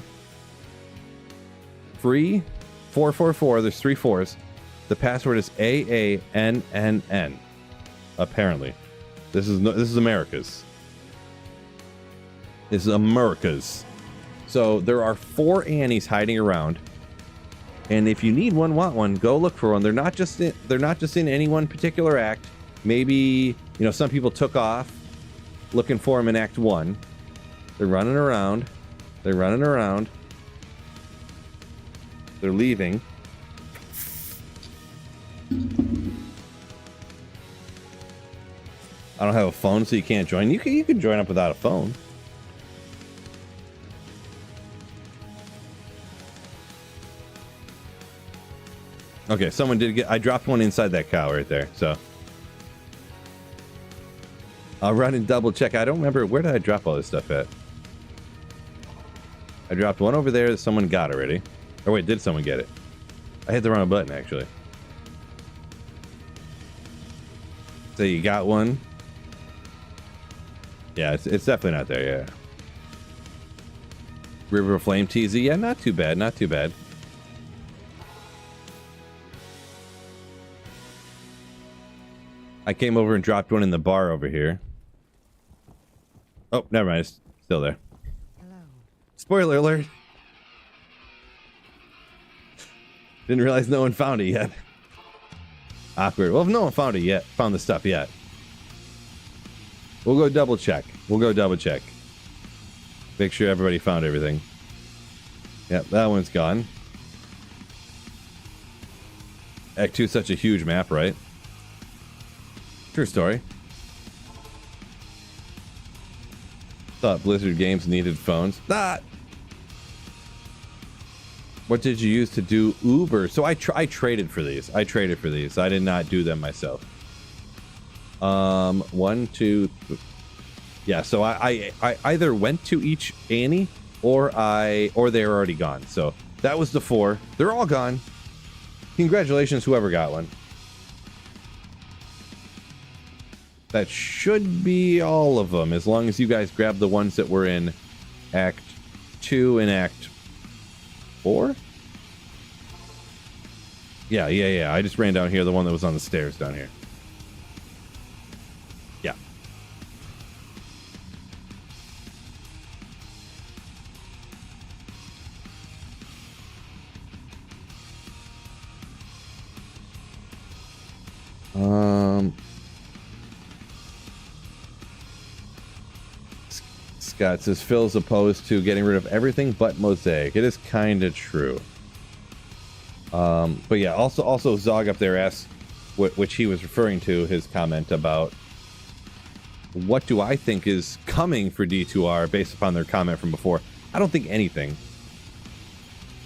A: Free 444. There's 3 4s. The password is AANNN. Apparently. This is America's. This is America's. So there are 4 Annies hiding around. And if you need one, want one, go look for one. They're not just in any one particular act. Maybe, some people took off looking for them in Act 1. They're running around. They're running around. They're leaving. I don't have a phone, so you can't join. You can join up without a phone. Okay, someone did I dropped one inside that cow right there, so. I'll run and double check. I don't remember, where did I drop all this stuff at? I dropped one over there that someone got already. Or wait, did someone get it? I hit the wrong button, actually. So you got one. Yeah, it's definitely not there, yeah. River of Flame TZ, yeah, not too bad, not too bad. I came over and dropped one in the bar over here. Oh, never mind, it's still there.
C: Hello.
A: Spoiler alert. Didn't realize no one found it yet. Awkward. Well, if no one found it yet, found the stuff yet. We'll go double check. We'll go double check. Make sure everybody found everything. Yep, that one's gone. Act 2 is such a huge map, right? True story. Thought Blizzard Games needed phones. Ah! What did you use to do Uber? So I traded for these. I traded for these. I did not do them myself. 1, 2, 3. Yeah, so I either went to each Annie or they were already gone. So that was the 4. They're all gone. Congratulations, whoever got one. That should be all of them, as long as you guys grab the ones that were in Act 2 and Act 4? Yeah. I just ran down here, the one that was on the stairs down here. Yeah. Scott says Phil's opposed to getting rid of everything but Mosaic. It is kind of true. But yeah, also Zog up there asks, which he was referring to his comment about what do I think is coming for D2R based upon their comment from before. I don't think anything.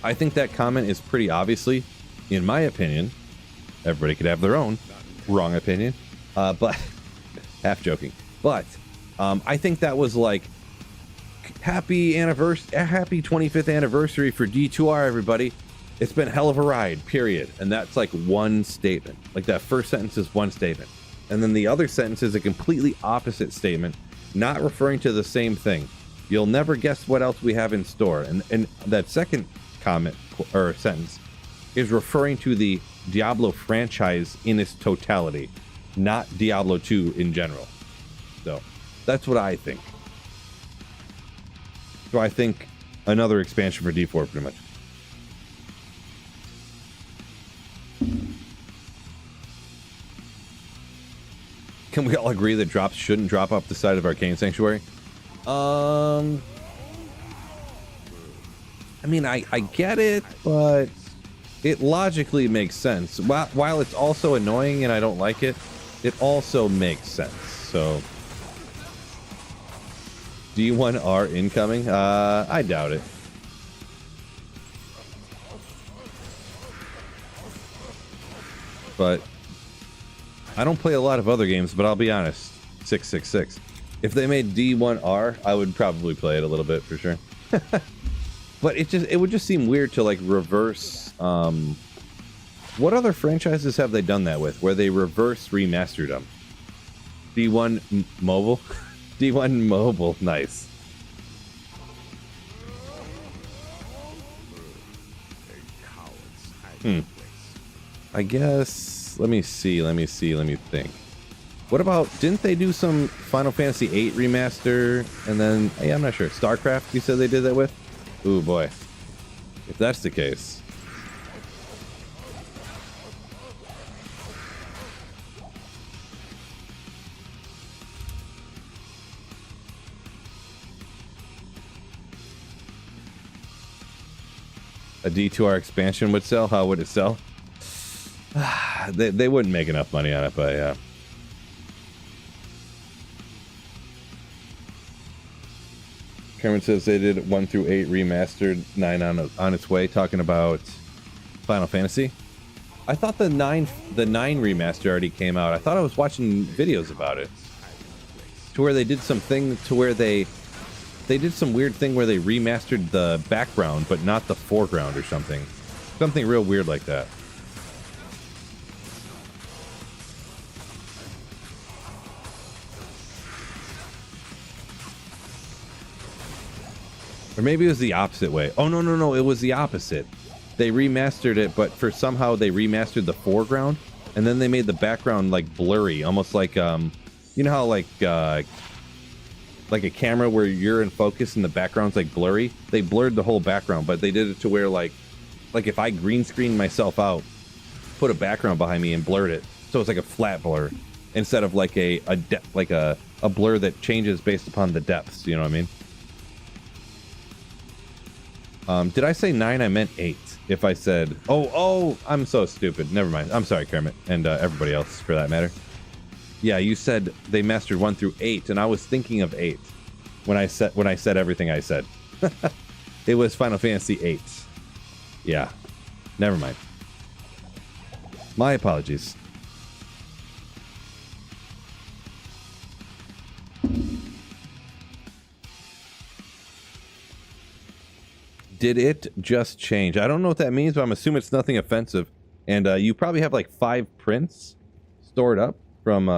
A: I think that comment is pretty obviously, in my opinion, everybody could have their own wrong opinion, but half joking. But I think that was like happy 25th anniversary for D2R, everybody. It's been a hell of a ride, period. And that's like one statement. Like that first sentence is one statement. And then the other sentence is a completely opposite statement, not referring to the same thing. You'll never guess what else we have in store. And that second comment or sentence is referring to the Diablo franchise in its totality, not Diablo 2 in general. So that's what I think. So I think another expansion for D4 pretty much. Can we all agree that drops shouldn't drop off the side of Arcane Sanctuary? I mean, I get it, but it logically makes sense. While it's also annoying and I don't like it, it also makes sense. So, D1R incoming? I doubt it. But I don't play a lot of other games, but I'll be honest, 666. If they made D1R, I would probably play it a little bit for sure. But it would just seem weird to like reverse. What other franchises have they done that with, where they reverse remastered them? D1 Mobile, D1 Mobile, nice. I guess. Let me think. What about, didn't they do some Final Fantasy VIII remaster? And then, hey, I'm not sure. StarCraft, you said they did that with? Ooh, boy. If that's the case. A D2R expansion would sell? How would it sell? They wouldn't make enough money on it, but yeah. Cameron says they did 1 through 8 remastered, 9 on its way, talking about Final Fantasy. I thought the 9 remaster already came out. I thought I was watching videos about it. To where they did something to where they did some weird thing where they remastered the background but not the foreground or something. Something real weird like that. Or maybe it was the opposite way. Oh, no. It was the opposite. They remastered it, but somehow they remastered the foreground, and then they made the background, like, blurry. Almost like, you know how, like a camera where you're in focus and the background's, like, blurry? They blurred the whole background, but they did it to where, like if I green screened myself out, put a background behind me and blurred it, so it's like a flat blur, instead of, like, a blur that changes based upon the depths, you know what I mean? Did I say 9? I meant 8. If I said, oh, I'm so stupid. Never mind. I'm sorry, Kermit, and everybody else for that matter. Yeah, you said they mastered 1 through 8, and I was thinking of 8 when I said everything I said. It was Final Fantasy 8. Yeah, never mind. My apologies. Did it just change? I don't know what that means, but I'm assuming it's nothing offensive. And you probably have like 5 prints stored up from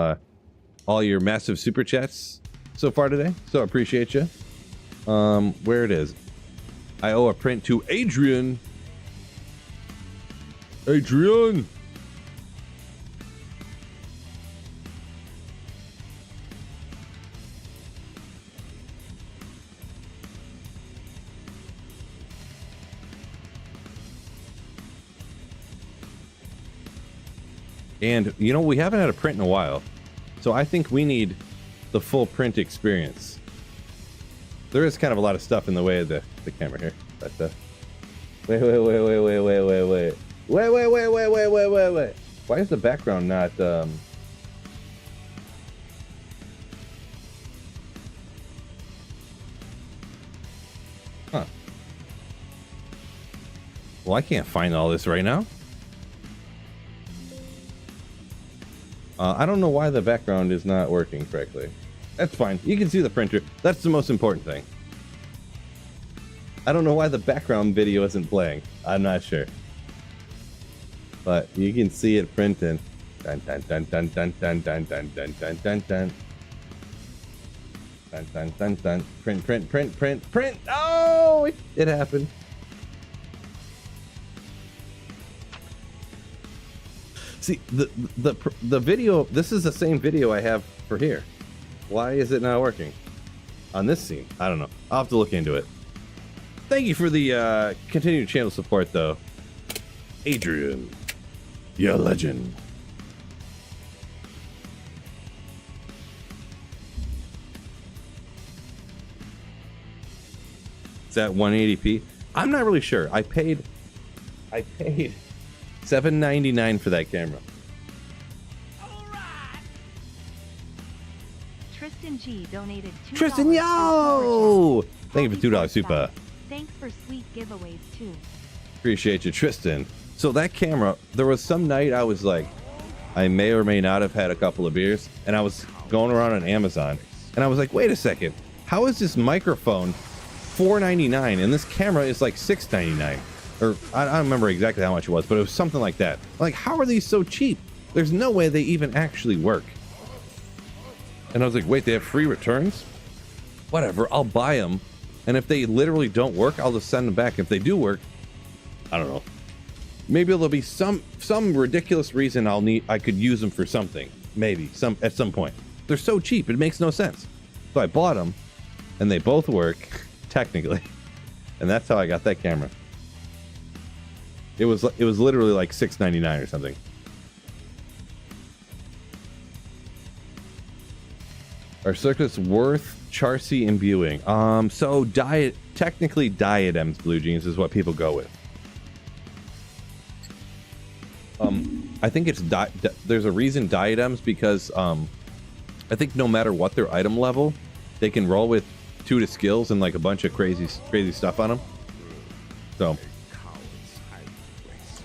A: all your massive super chats so far today. So I appreciate you. Where it is. I owe a print to Adrian. Adrian! And, you know, we haven't had a print in a while. So I think we need the full print experience. There is kind of a lot of stuff in the way of the camera here. But, wait. Why is the background not, Huh. Well, I can't find all this right now. I don't know why the background is not working correctly. That's fine. You can see the printer. That's the most important thing. I don't know why the background video isn't playing. I'm not sure. But you can see it printing. Dun dun dun dun dun dun dun dun dun dun dun dun. Dun dun dun dun. Print. Oh, it happened. See, the video, this is the same video I have for here. Why is it not working on this scene? I don't know. I'll have to look into it. Thank you for the continued channel support, though. Adrian, you're a legend. Is that 180p? I'm not really sure. I paid $7.99 for that camera.
B: Tristan G donated $2.
A: Tristan, yo! Thank you for $2 super.
B: Thanks for sweet giveaways too.
A: Appreciate you, Tristan. So that camera, there was some night I was like, I may or may not have had a couple of beers, and I was going around on Amazon, and I was like, wait a second, how is this microphone $4.99 and this camera is like $6.99? Or I don't remember exactly how much it was, but it was something like that. Like, how are these so cheap? There's no way they even actually work. And I was like, wait, they have free returns? Whatever, I'll buy them. And if they literally don't work, I'll just send them back. If they do work, I don't know. Maybe there'll be some ridiculous reason I could use them for something. Maybe at some point. They're so cheap, it makes no sense. So I bought them, and they both work, technically. And that's how I got that camera. It was literally like $6.99 or something. Are circuits worth Charcy imbuing? So technically diadems, Blue Jeans, is what people go with. I think it's there's a reason diadems, because I think no matter what their item level, they can roll with 2 to skills and like a bunch of crazy stuff on them. So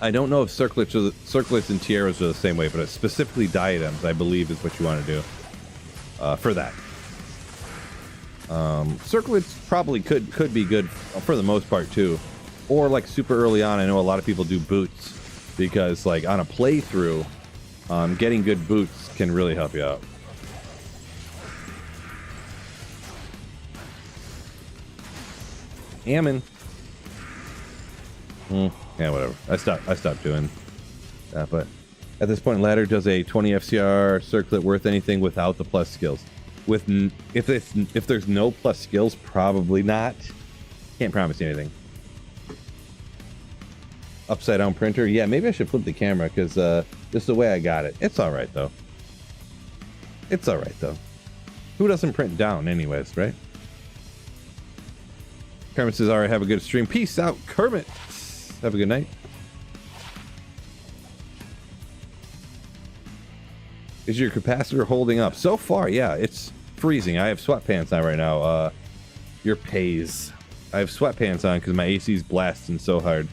A: I don't know if circlets and tiaras are the same way, but specifically diadems, I believe, is what you want to do for that. Circlets probably could be good for the most part too, or like super early on. I know a lot of people do boots because, like, on a playthrough, getting good boots can really help you out. Ammon. Yeah, whatever. I stopped doing that, but at this point, ladder does a 20 FCR circlet worth anything without the plus skills? If there's no plus skills, probably not. Can't promise you anything. Upside down printer, yeah, maybe I should flip the camera because just the way I got it. It's all right though. Who doesn't print down, anyways, right? Kermit says, all right, have a good stream. Peace out, Kermit. Have a good night. Is your capacitor holding up? So far, yeah, it's freezing. I have sweatpants on right now. Your pays. I have sweatpants on because my AC's blasting so hard.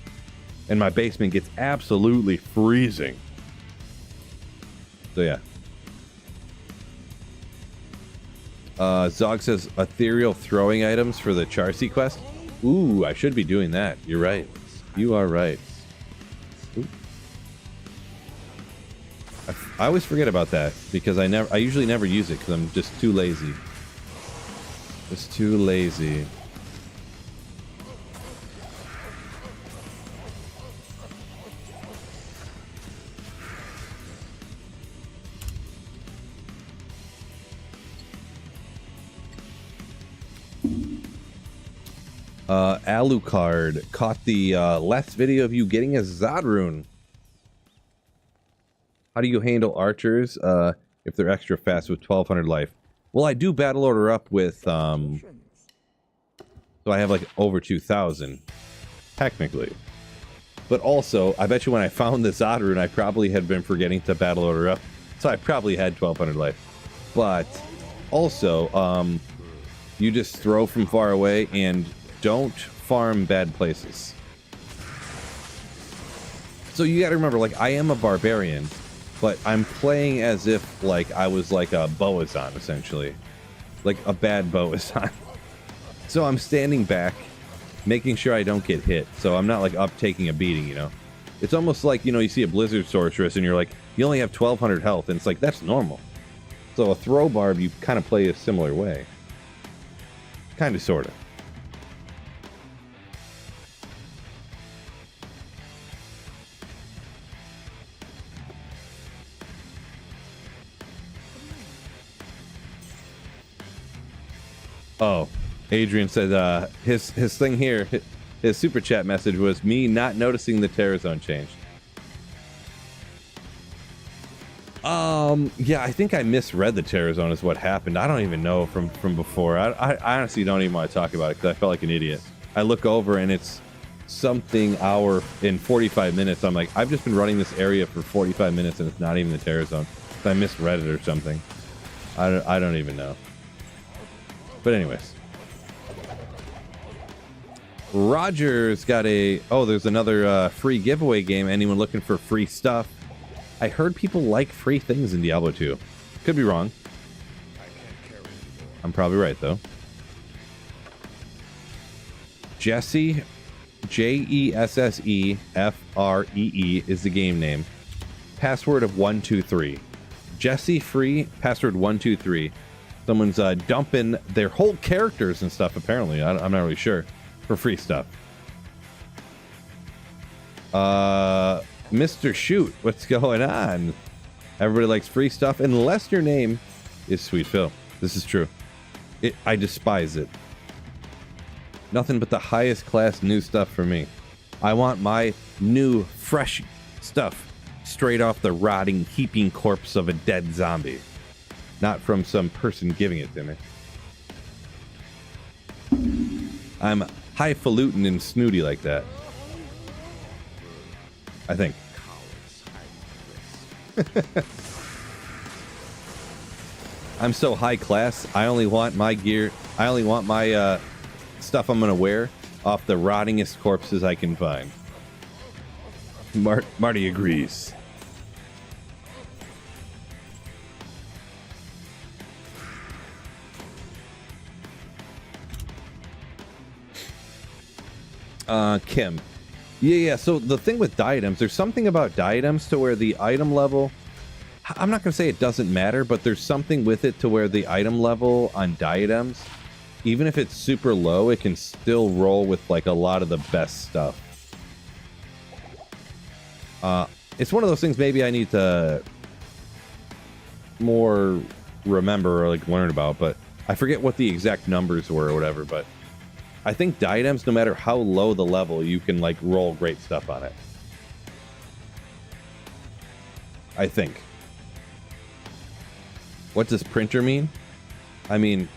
A: And my basement gets absolutely freezing. So, yeah. Zog says, ethereal throwing items for the Charcy quest. Ooh, I should be doing that. You're right. You are right. Ooh. I always forget about that because I usually never use it because I'm just too lazy. Just too lazy. Alucard caught the last video of you getting a Zod rune. How do you handle archers if they're extra fast with 1200 life? Well, I do battle order up with, so I have like over 2000, technically. But also, I bet you when I found the Zod rune, I probably had been forgetting to battle order up. So I probably had 1200 life. But also, you just throw from far away and don't farm bad places. So you gotta remember, like, I am a barbarian, but I'm playing as if, like, I was like a Boazon, essentially. Like a bad Boazon. So I'm standing back, making sure I don't get hit. So I'm not, like, up taking a beating, you know? It's almost like, you know, you see a Blizzard Sorceress and you're like, you only have 1200 health, and it's like, that's normal. So a throw barb, you kind of play a similar way. Kind of, sort of. Oh, Adrian said his thing here, his super chat message was me not noticing the Terror Zone change. Yeah, I think I misread the Terror Zone is what happened. I don't even know from before. I honestly don't even want to talk about it because I felt like an idiot. I look over and it's something hour in 45 minutes. I'm like, I've just been running this area for 45 minutes and it's not even the Terror Zone. I misread it or something. I don't even know. But anyways. Roger's got a... Oh, there's another free giveaway game. Anyone looking for free stuff? I heard people like free things in Diablo 2. Could be wrong. I'm probably right, though. Jesse, Jessefree is the game name. Password of 123. Jesse Free, password 123. Someone's dumping their whole characters and stuff, apparently. I'm not really sure. For free stuff. Mr. Shoot, what's going on? Everybody likes free stuff, unless your name is Sweet Phil. This is true. I despise it. Nothing but the highest class new stuff for me. I want my new, fresh stuff straight off the rotting, heaping corpse of a dead zombie. Not from some person giving it to me. I'm highfalutin and snooty like that. I think. I'm so high class, I only want my gear, I only want my stuff I'm gonna wear off the rottingest corpses I can find. Marty agrees. Kim. Yeah, so the thing with diadems, there's something about diadems to where the item level, I'm not going to say it doesn't matter, but there's something with it to where the item level on diadems, even if it's super low, it can still roll with like a lot of the best stuff. It's one of those things maybe I need to more remember or like learn about, but I forget what the exact numbers were or whatever, but I think diadems, no matter how low the level, you can like roll great stuff on it. I think. What does printer mean? I mean,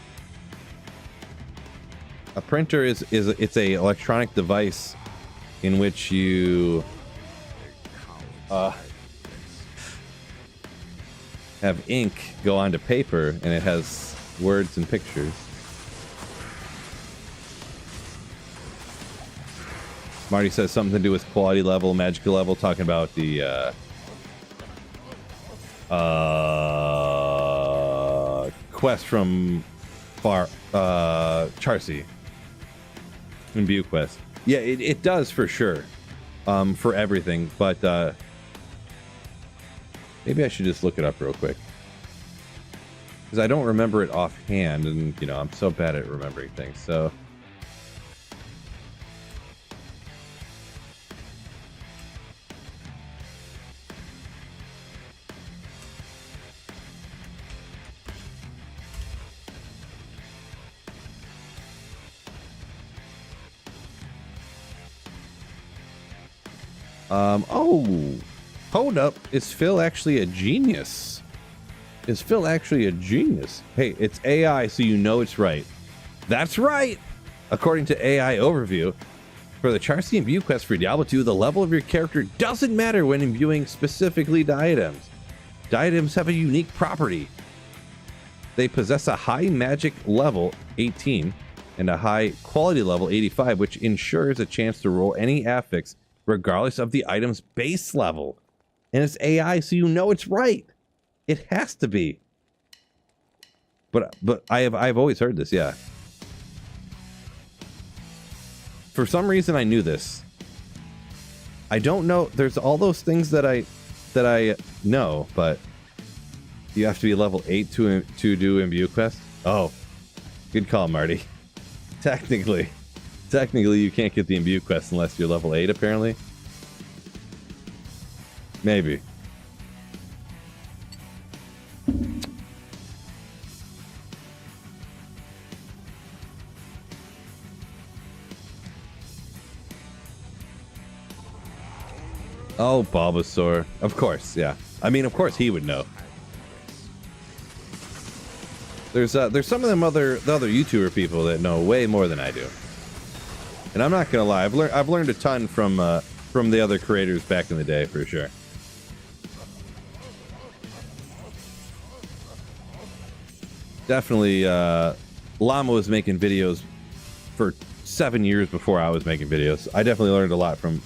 A: a printer it's a electronic device in which you have ink go onto paper and it has words and pictures. Marty says something to do with quality level, magical level, talking about the quest from Charcy in View Quest. Yeah, it does for sure, for everything. But maybe I should just look it up real quick because I don't remember it offhand, and you know I'm so bad at remembering things. So. Oh, Hold up. Is Phil actually a genius? Is Phil actually a genius? Hey, it's AI, so you know it's right. That's right! According to AI Overview, for the Charcy Imbue quest for Diablo 2, the level of your character doesn't matter when imbuing specifically diadems. Diadems have a unique property. They possess a high magic level, 18, and a high quality level, 85, which ensures a chance to roll any affix regardless of the item's base level. And it's AI, so you know it's right. It has to be. But I've always heard this, yeah. For some reason I knew this. I don't know. There's all those things that I know, but you have to be level 8 to do Imbue quest. Oh, good call, Marty. Technically you can't get the Imbue quest unless you're level 8, apparently. Maybe. Oh, Bulbasaur. Of course, yeah. I mean, of course he would know. There's some of them other YouTuber people that know way more than I do. And I'm not gonna lie, I've learned a ton from the other creators back in the day, for sure. Definitely, Llama was making videos for 7 years before I was making videos. I definitely learned a lot from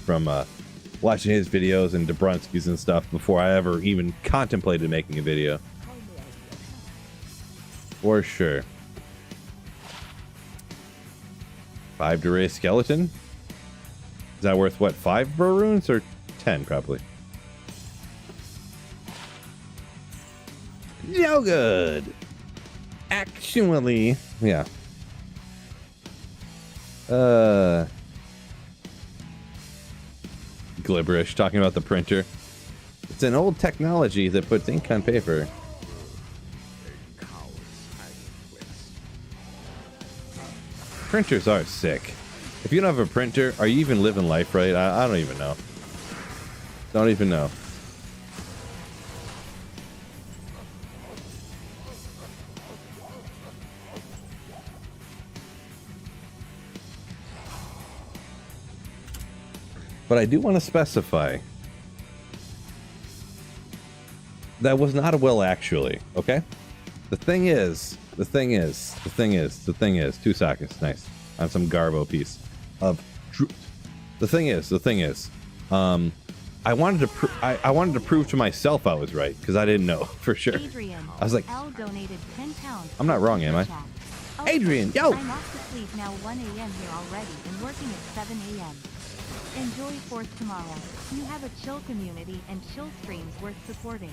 A: watching his videos and Dobrunsky's and stuff before I ever even contemplated making a video. For sure. 5 to raise skeleton? Is that worth what, 5 burr runes or 10 probably? No good. Actually, yeah. Glibberish talking about the printer. It's an old technology that puts ink on paper. Printers are sick. If you don't have a printer, are you even living life right? I don't even know. Don't even know. But I do want to specify that was not a will actually, okay? The thing is, 2 sockets, nice. On some Garbo piece of truth. The thing is, I wanted to prove to myself I was right, because I didn't know for sure.
B: Adrian,
A: I was like,
B: L donated 10 pounds.
A: I'm not wrong, am I?
B: Oh,
A: Adrian, yo!
B: I'm off to sleep now, 1 a.m. here already and working at 7 a.m. Enjoy 4th tomorrow. You have a chill community and chill streams worth supporting.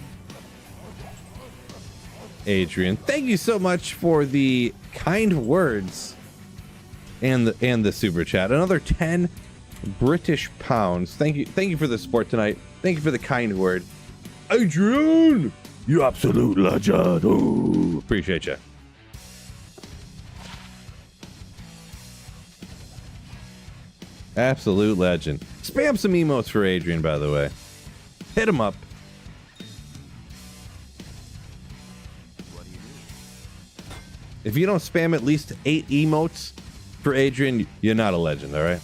A: Adrian, thank you so much for the kind words and the super chat. Another 10 British pounds. Thank you for the support tonight. Thank you for the kind word. Adrian, you absolute legend. Ooh, appreciate you. Absolute legend. Spam some emotes for Adrian, by the way. Hit him up. If you don't spam at least 8 emotes for Adrian, you're not a legend, all right?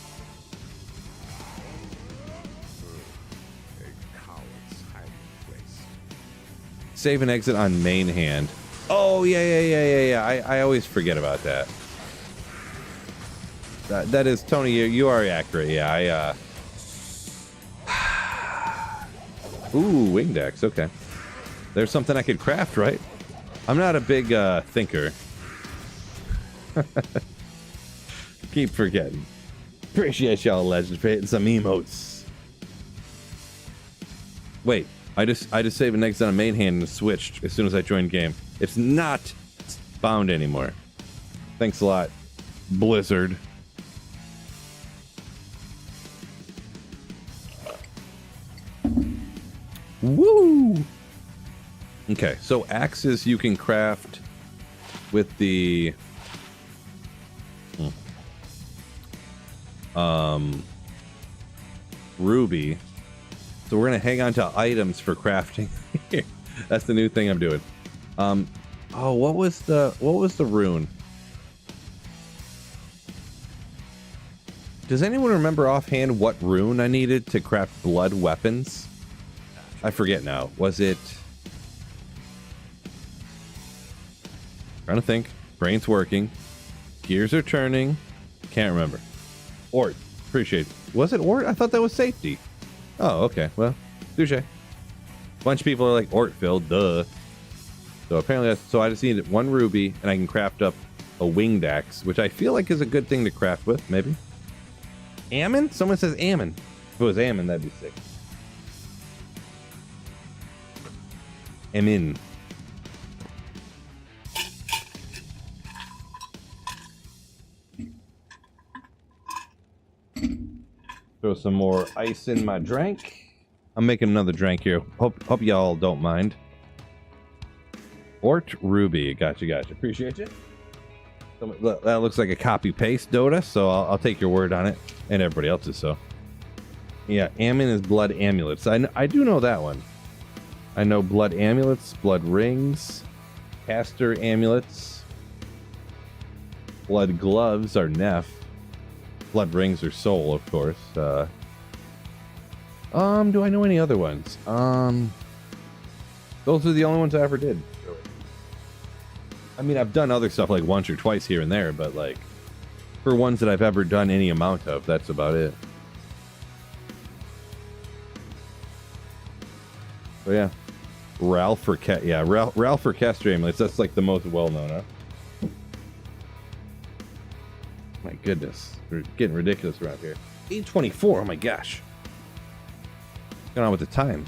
A: Save and exit on main hand. Oh, yeah. I always forget about that. That is, Tony, you are accurate. Yeah, Ooh, Wingdex, okay. There's something I could craft, right? I'm not a big thinker. Keep forgetting. Appreciate y'all, legends, for hitting some emotes. Wait, I just saved an exit on main hand and switched as soon as I joined game. It's not bound anymore. Thanks a lot, Blizzard. Woo! Okay, so axes you can craft with the ruby. So we're gonna hang on to items for crafting. That's the new thing I'm doing. Oh, what was the rune? Does anyone remember offhand what rune I needed to craft blood weapons? I forget now. Was it? Trying to think. Brain's working. Gears are turning. Can't remember. Ort. Appreciate it. Was it Ort? I thought that was safety. Oh, okay. Well, touche. Bunch of people are like, Ort filled, duh. So apparently, so I just need one ruby, and I can craft up a winged axe, which I feel like is a good thing to craft with, maybe. Ammon? Someone says Ammon. If it was Ammon, that'd be sick. Ammon. Throw some more ice in my drink. I'm making another drink here. Hope y'all don't mind. Ort Ruby. Gotcha. Appreciate you. That looks like a copy paste, Dota, so I'll take your word on it. And everybody else's, so. Yeah, Ammon is blood amulets. I do know that one. I know blood amulets, blood rings, caster amulets. Blood gloves are Neff. Blood rings are soul, of course. Do I know any other ones? Those are the only ones I ever did. I mean, I've done other stuff like once or twice here and there, but like for ones that I've ever done any amount of, that's about it. So yeah, Ralph for caster amulets. That's like the most well-known, huh? My goodness, we're getting ridiculous around here. 8:24. Oh my gosh. What's going on with the time?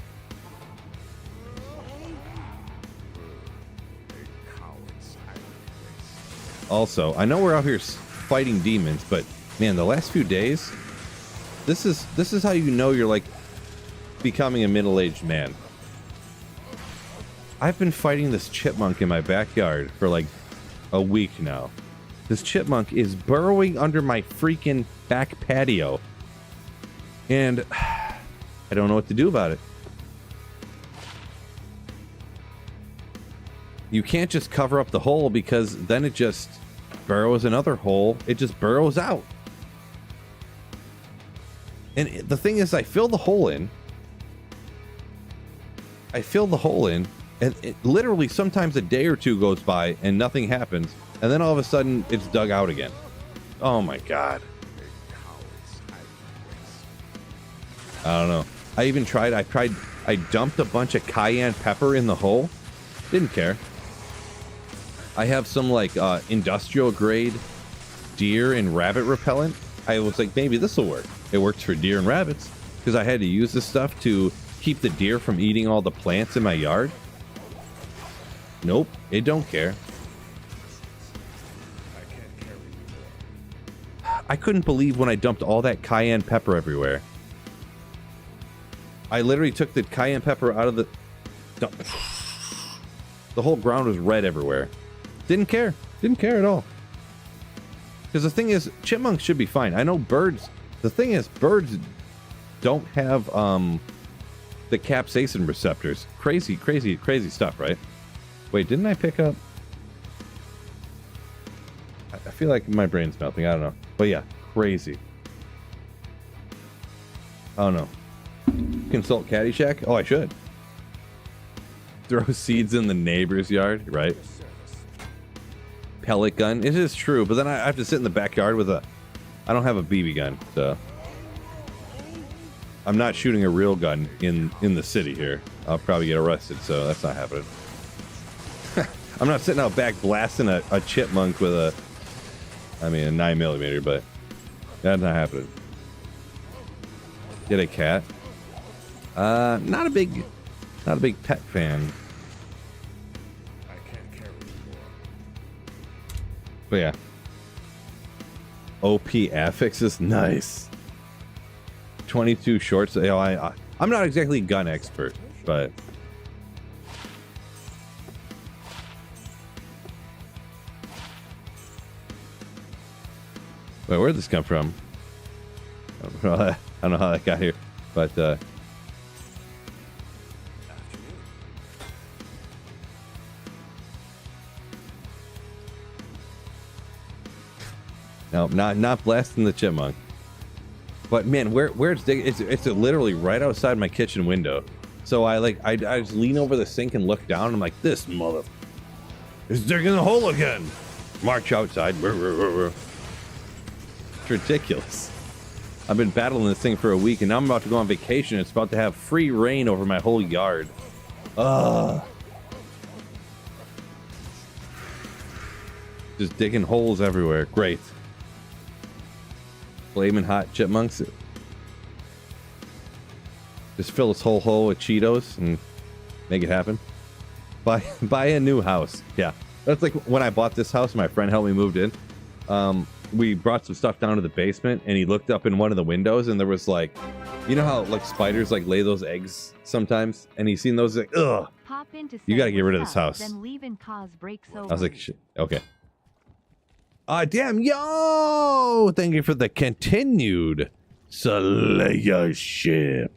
A: Also, I know we're out here fighting demons, but man, the last few days, this is how you know you're like becoming a middle-aged man. I've been fighting this chipmunk in my backyard for like a week now. This chipmunk is burrowing under my freaking back patio, and I don't know what to do about it. You can't just cover up the hole because then it just burrows another hole. It just burrows out. And the thing is, I fill the hole in. And it literally sometimes a day or two goes by and nothing happens. And then all of a sudden it's dug out again. Oh my God. I don't know. I dumped a bunch of cayenne pepper in the hole. Didn't care. I have some like industrial grade deer and rabbit repellent. I was like, maybe this will work. It works for deer and rabbits because I had to use this stuff to keep the deer from eating all the plants in my yard. Nope, it don't care. I couldn't believe when I dumped all that cayenne pepper everywhere. I literally took the cayenne pepper out of the whole ground was red everywhere. Didn't care at all. Because the thing is, chipmunks should be fine. I know birds. The thing is, birds don't have the capsaicin receptors. Crazy stuff, right? Wait, didn't I pick up? I feel like my brain's melting. I don't know. But yeah, crazy. Oh no. Consult Caddyshack? Oh, I should. Throw seeds in the neighbor's yard, right? Pellet gun. It is true, but then I have to sit in the backyard with a... I don't have a BB gun, so... I'm not shooting a real gun in the city here. I'll probably get arrested, so that's not happening. I'm not sitting out back blasting a chipmunk with a... I mean, a 9mm, but... That's not happening. Get a cat? Not a big pet fan. But yeah. OP affixes, nice. 22 shorts. You know, I'm not exactly a gun expert, but wait, where'd this come from? I don't know how that got here, but No, not blasting the chipmunk. But man, where it's digging, it's literally right outside my kitchen window. So I just lean over the sink and look down. And I'm like, this mother is digging a hole again. March outside. It's ridiculous. I've been battling this thing for a week, and now I'm about to go on vacation. It's about to have free reign over my whole yard. Just digging holes everywhere. Great. Flaming hot chipmunks. Just fill this whole hole with Cheetos and make it happen. Buy a new house. Yeah. That's like when I bought this house, my friend helped me move in. We brought some stuff down to the basement, and he looked up in one of the windows, and there was like, you know how like spiders like lay those eggs sometimes, and he's seen those like, ugh.
B: Pop in to say
A: You gotta get rid of
B: what's
A: this
B: up,
A: house.
B: Then leave and cause breaks over.
A: I was like, shit. Okay. Damn, yo! Thank you for the continued Slayership.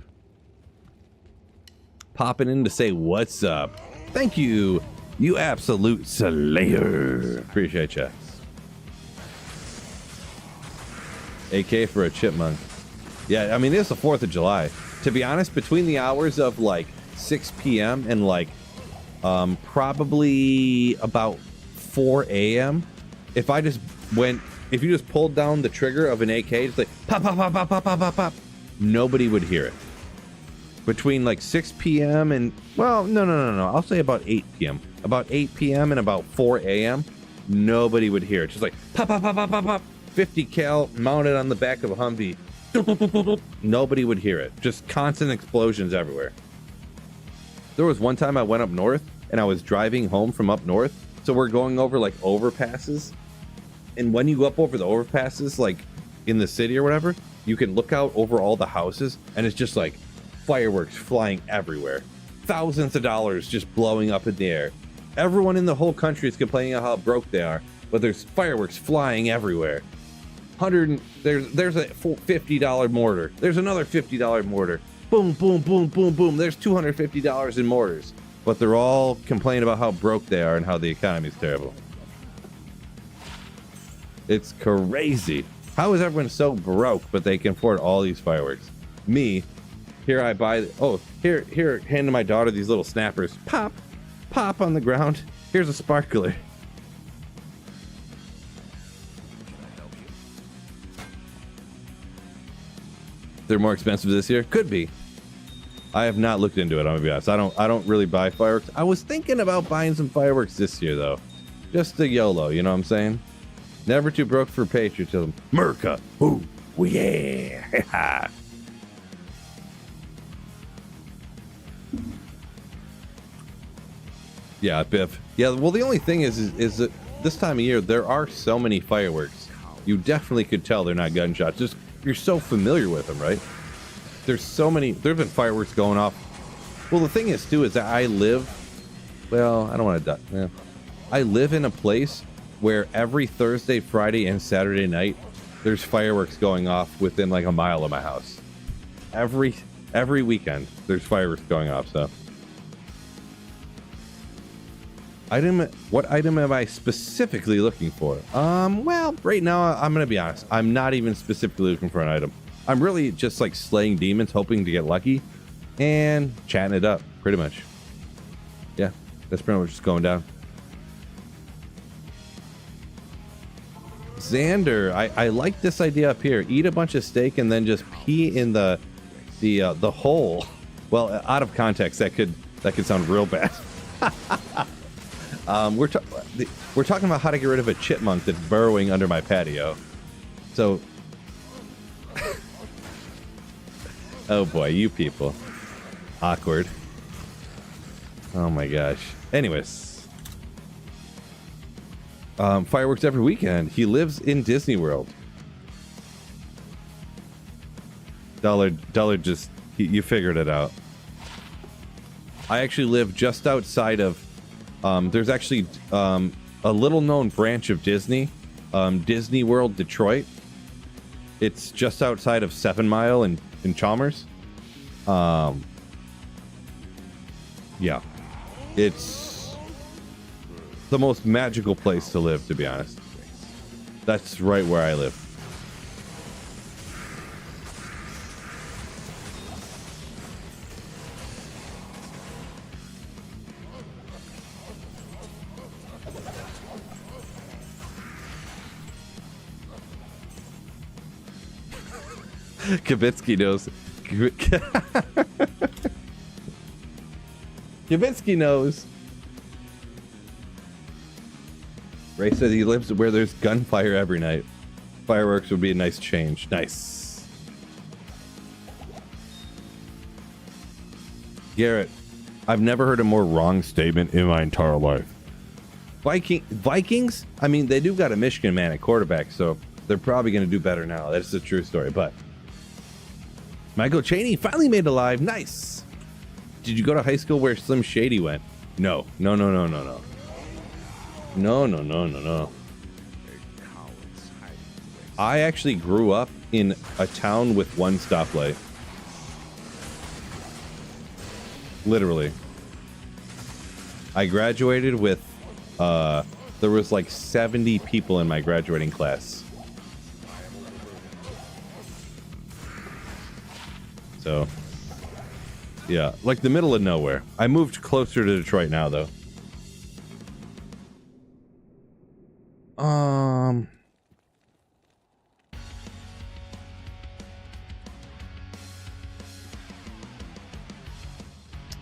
A: Popping in to say what's up. Thank you, you absolute Slayer. Appreciate ya. AK for a chipmunk. Yeah, I mean, it's the 4th of July. To be honest, between the hours of like 6 p.m. and like probably about 4 a.m., if you just pulled down the trigger of an AK, just like pop, pop, pop, pop, pop, pop, pop, pop, nobody would hear it. Between like 6 p.m. and, well, no. I'll say about 8 p.m. About 8 p.m. and about 4 a.m., nobody would hear it. Just like pop, pop, pop, pop, pop, pop. 50 cal mounted on the back of a Humvee. Nobody would hear it. Just constant explosions everywhere. There was one time I went up north and I was driving home from up north. So we're going over like overpasses. And when you go up over the overpasses, like in the city or whatever, you can look out over all the houses and it's just like fireworks flying everywhere. Thousands of dollars just blowing up in the air. Everyone in the whole country is complaining about how broke they are, but there's fireworks flying everywhere. There's a $50 mortar. There's another $50 mortar. Boom, boom, boom, boom, boom. There's $250 in mortars. But they're all complaining about how broke they are and how the economy's terrible. It's crazy. How is everyone so broke, but they can afford all these fireworks? Me, here I buy, here, hand to my daughter these little snappers. Pop, pop on the ground. Here's a sparkler. They're more expensive this year? Could be. I have not looked into it, I'm gonna be honest. I don't really buy fireworks. I was thinking about buying some fireworks this year though. Just a YOLO, you know what I'm saying? Never too broke for patriotism. Merca. Ooh, yeah. Yeah, Biff. Yeah, well the only thing is that this time of year there are so many fireworks. You definitely could tell they're not gunshots. Just you're so familiar with them, right? There's so many. There've been fireworks going off. Well, the thing is too is that I live. Well, I don't want to. Yeah. I live in a place where every Thursday, Friday, and Saturday night there's fireworks going off within like a mile of my house. Every weekend there's fireworks going off. So, what item am I specifically looking for? Well, right now I'm gonna be honest. I'm not even specifically looking for an item. I'm really just like slaying demons, hoping to get lucky, and chatting it up, pretty much. Yeah, that's pretty much just going down. Xander, I like this idea up here. Eat a bunch of steak and then just pee in the hole. Well, out of context, that could sound real bad. We're talking about how to get rid of a chipmunk that's burrowing under my patio. So, oh boy, you people, awkward. Oh my gosh. Anyways. Fireworks every weekend. He lives in Disney World. Dollar just, you figured it out. I actually live just outside of, there's actually a little known branch of Disney, Disney World Detroit. It's just outside of 7 Mile in Chalmers. Yeah. It's the most magical place to live, to be honest. That's right where I live. Kavitsky knows. Kavitsky knows. Ray says he lives where there's gunfire every night. Fireworks would be a nice change. Nice. Garrett, I've never heard a more wrong statement in my entire life. Vikings? I mean, they do got a Michigan man at quarterback, so they're probably going to do better now. That's a true story, but Michael Chaney finally made it alive. Nice. Did you go to high school where Slim Shady went? No. No. I actually grew up in a town with one stoplight. Literally. I graduated with, there was like 70 people in my graduating class. So, yeah, like the middle of nowhere. I moved closer to Detroit now, though.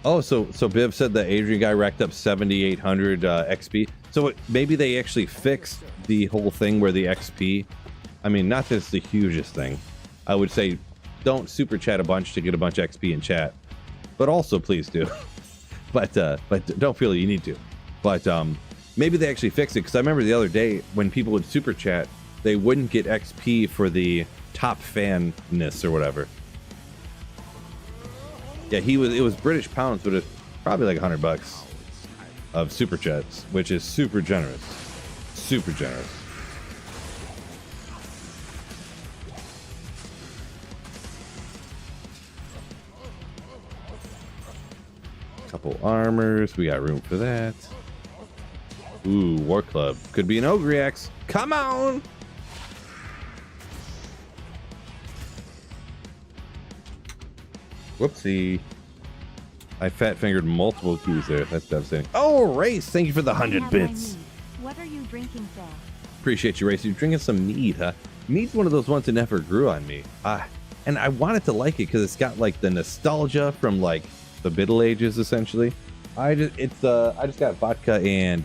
A: Oh, so Biv said the Adrian guy racked up 7,800 XP. So maybe they actually fixed the whole thing where the XP. I mean, not that it's the hugest thing. I would say don't super chat a bunch to get a bunch of XP in chat, but also please do. but don't feel you need to. But maybe they actually fixed it, because I remember the other day when people would super chat, they wouldn't get XP for the top fanness or whatever. Yeah, it was British pounds, but it's probably like $100 of super chats, which is super generous. Super generous. Couple armors, we got room for that. Ooh, War Club. Could be an Ogre Axe. Come on! Whoopsie. I fat fingered multiple keys there. That's devastating. Oh, Race, thank you for the 100 bits.
B: What are you drinking, Phil?
A: Appreciate you, Race. You're drinking some mead, huh? Mead's one of those ones that never grew on me. And I wanted to like it because it's got like the nostalgia from like the Middle Ages, essentially. I just got vodka and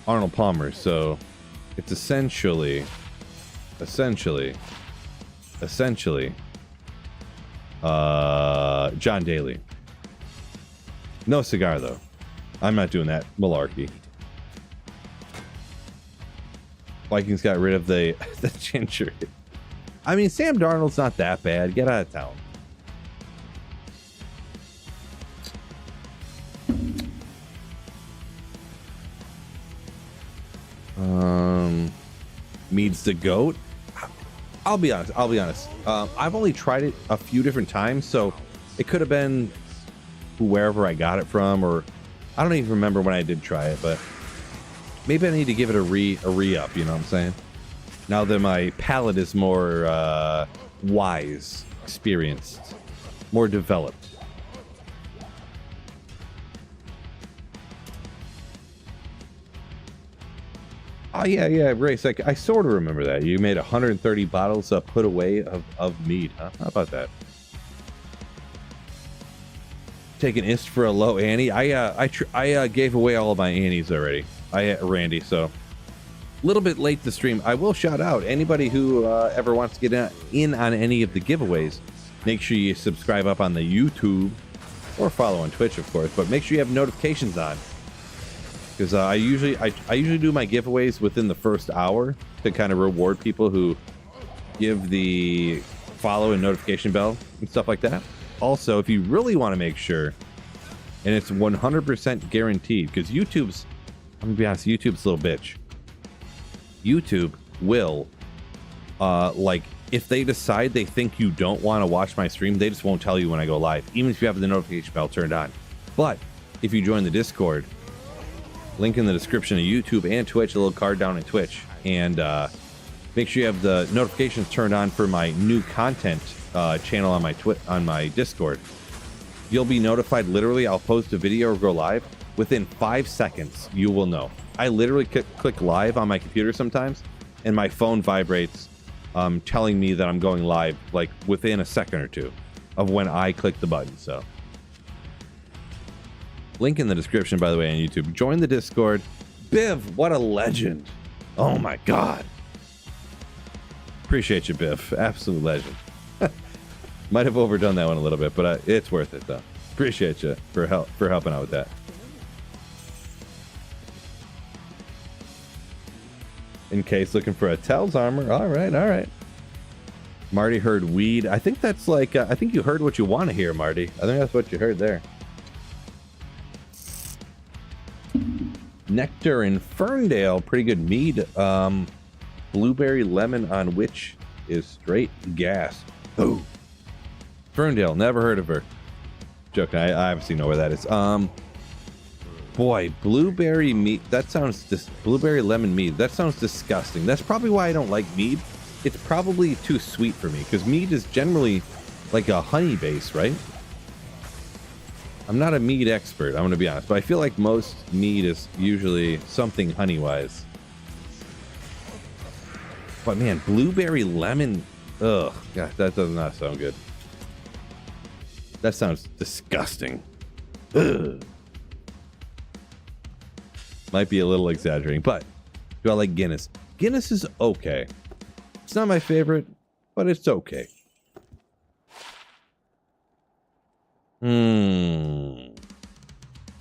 A: Arnold Palmer, so it's essentially John Daly. No cigar though. I'm not doing that malarkey. Vikings got rid of the ginger. I mean, Sam Darnold's not that bad. Get out of town. Mead's the GOAT. I'll be honest. I've only tried it a few different times, so it could have been wherever I got it from, or I don't even remember when I did try it, but maybe I need to give it a re-up, you know what I'm saying? Now that my palate is more wise, experienced, more developed. Oh, yeah, Race. I sort of remember that. You made 130 bottles put away of mead, huh? How about that? Taking ist for a low Annie. I gave away all of my Annies already. Randy, so a little bit late to stream. I will shout out anybody who ever wants to get in on any of the giveaways. Make sure you subscribe up on the YouTube or follow on Twitch, of course. But make sure you have notifications on. Because I usually do my giveaways within the first hour to kind of reward people who give the follow and notification bell and stuff like that. Also, if you really want to make sure, and it's 100% guaranteed, because YouTube's, I'm gonna be honest, YouTube's a little bitch. YouTube will, like, if they decide they think you don't want to watch my stream, they just won't tell you when I go live, even if you have the notification bell turned on. But if you join the Discord, Link in the description of YouTube and Twitch, a little card down in Twitch. And make sure you have the notifications turned on for my new content channel on my Discord. You'll be notified literally. I'll post a video or go live. Within 5 seconds, you will know. I literally click live on my computer sometimes, and my phone vibrates, telling me that I'm going live like within a second or two of when I click the button. So link in the description, by the way, on YouTube. Join the Discord. Biv, what a legend. Oh my God. Appreciate you, Biv. Absolute legend. Might have overdone that one a little bit, but it's worth it though. Appreciate you for helping out with that. In case looking for a Tel's armor. All right. Marty heard weed. I think that's like, I think you heard what you want to hear, Marty. I think that's what you heard there. Nectar in Ferndale. Pretty good mead. Blueberry lemon on which is straight gas. Oh. Ferndale. Never heard of her. Joking. I obviously know where that is. Boy, blueberry mead. That sounds blueberry lemon mead. That sounds disgusting. That's probably why I don't like mead. It's probably too sweet for me because mead is generally like a honey base, right? I'm not a mead expert, I'm going to be honest, but I feel like most mead is usually something honey-wise. But man, blueberry lemon. Ugh, God, that does not sound good. That sounds disgusting. Ugh. Might be a little exaggerating, but do I like Guinness? Guinness is okay. It's not my favorite, but it's okay.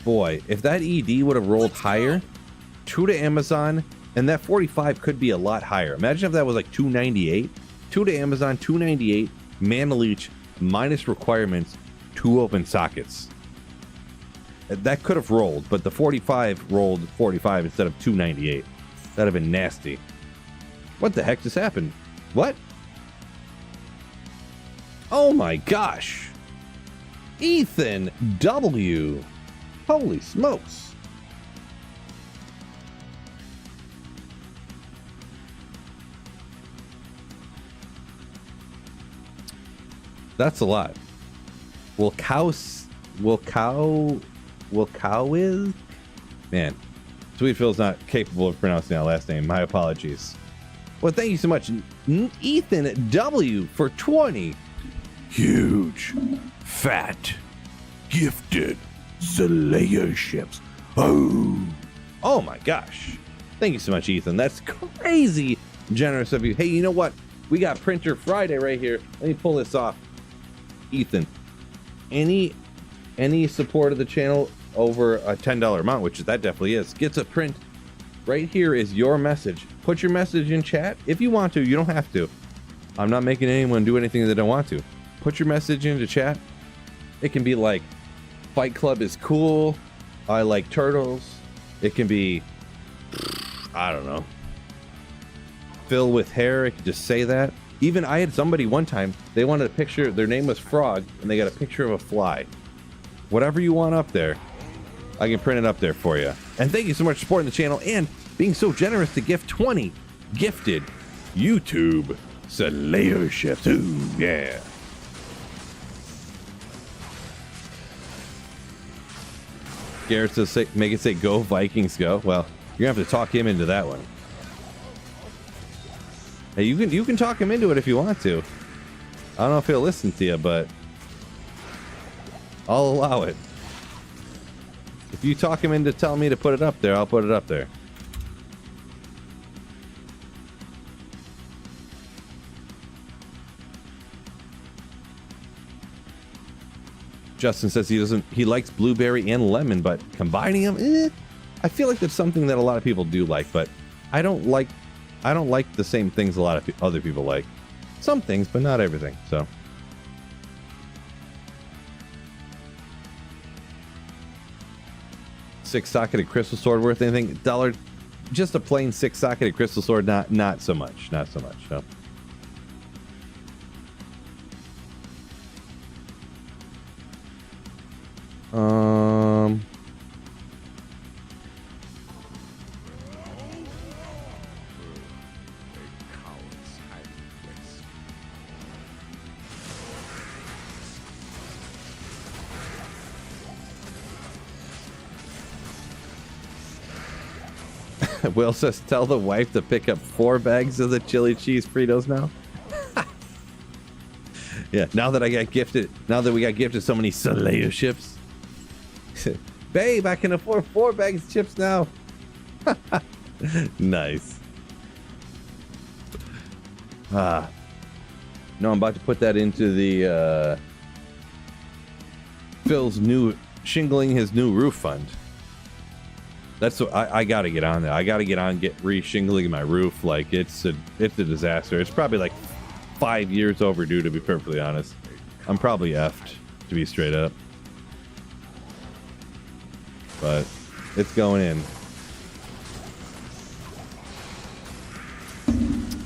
A: Boy, if that ED would have rolled higher, 2 to Amazon, and that 45 could be a lot higher. Imagine if that was like 298. 2 to Amazon, 298, Mana Leech, minus requirements, 2 open sockets. That could have rolled, but the 45 rolled 45 instead of 298. That'd have been nasty. What the heck just happened? What? Oh my gosh. Ethan W. Holy smokes. That's a lot. Will cow is? Man, Sweet Phil's not capable of pronouncing that last name. My apologies. Well, thank you so much, Ethan W, for 20 huge, fat, gifted Slayerships. Oh my gosh. Thank you so much, Ethan. That's crazy generous of you. Hey, you know what? We got Printer Friday right here. Let me pull this off. Ethan, any support of the channel over a $10 amount, which that definitely is, gets a print. Right here is your message. Put your message in chat if you want to. You don't have to. I'm not making anyone do anything they don't want to. Put your message into chat. It can be like, Fight Club is cool. I like turtles. It can be, I don't know, Phil with hair. It can just say that. Even I had somebody one time, they wanted a picture. Their name was Frog, and they got a picture of a fly. Whatever you want up there, I can print it up there for you. And thank you so much for supporting the channel and being so generous to gift 20 gifted YouTube Slayerships. Ooh, yeah. Garrett says, make it say "Go Vikings, go." Well, you're gonna have to talk him into that one. Hey, you can talk him into it if you want to. I don't know if he'll listen to you, but I'll allow it. If you talk him into telling me to put it up there, I'll put it up there. Justin says he likes blueberry and lemon, but combining them, I feel like that's something that a lot of people do like, but I don't like the same things a lot of other people like. Some things, but not everything. So $6-socketed crystal sword worth anything? $1, just a plain 6-socketed crystal sword, not so much. No. Will says, tell the wife to pick up 4 bags of the chili cheese Fritos now. Yeah, now that we got gifted so many Slayer ships. Babe, I can afford 4 bags of chips now. Nice. No, I'm about to put that into the Phil's new shingling his new roof fund. That's what I gotta get on there. I gotta get re-shingling my roof. Like it's a disaster. It's probably like 5 years overdue, to be perfectly honest. I'm probably effed, to be straight up. But it's going in.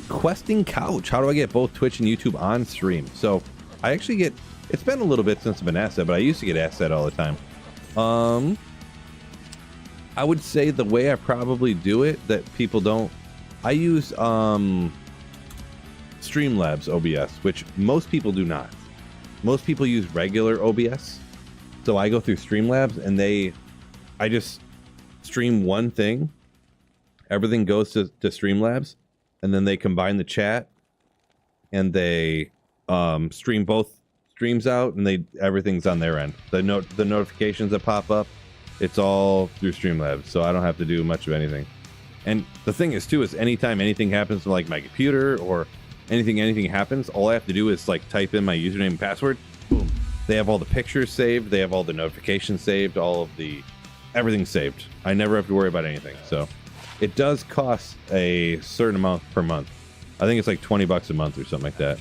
A: Questing couch. How do I get both Twitch and YouTube on stream? So I actually get, it's been a little bit since I've been asked that, but I used to get asked that all the time. I would say the way I probably do it that people don't, I use Streamlabs OBS, which most people do not. Most people use regular OBS. So I go through Streamlabs and I just stream one thing. Everything goes to Streamlabs, and then they combine the chat and they stream both streams out, and everything's on their end. The notifications that pop up, it's all through Streamlabs, so I don't have to do much of anything. And the thing is too, is anytime anything happens to like my computer or anything happens, all I have to do is like type in my username and password. Boom. They have all the pictures saved. They have all the notifications saved. Everything's saved. I never have to worry about anything. So it does cost a certain amount per month. I think it's like $20 a month or something like that.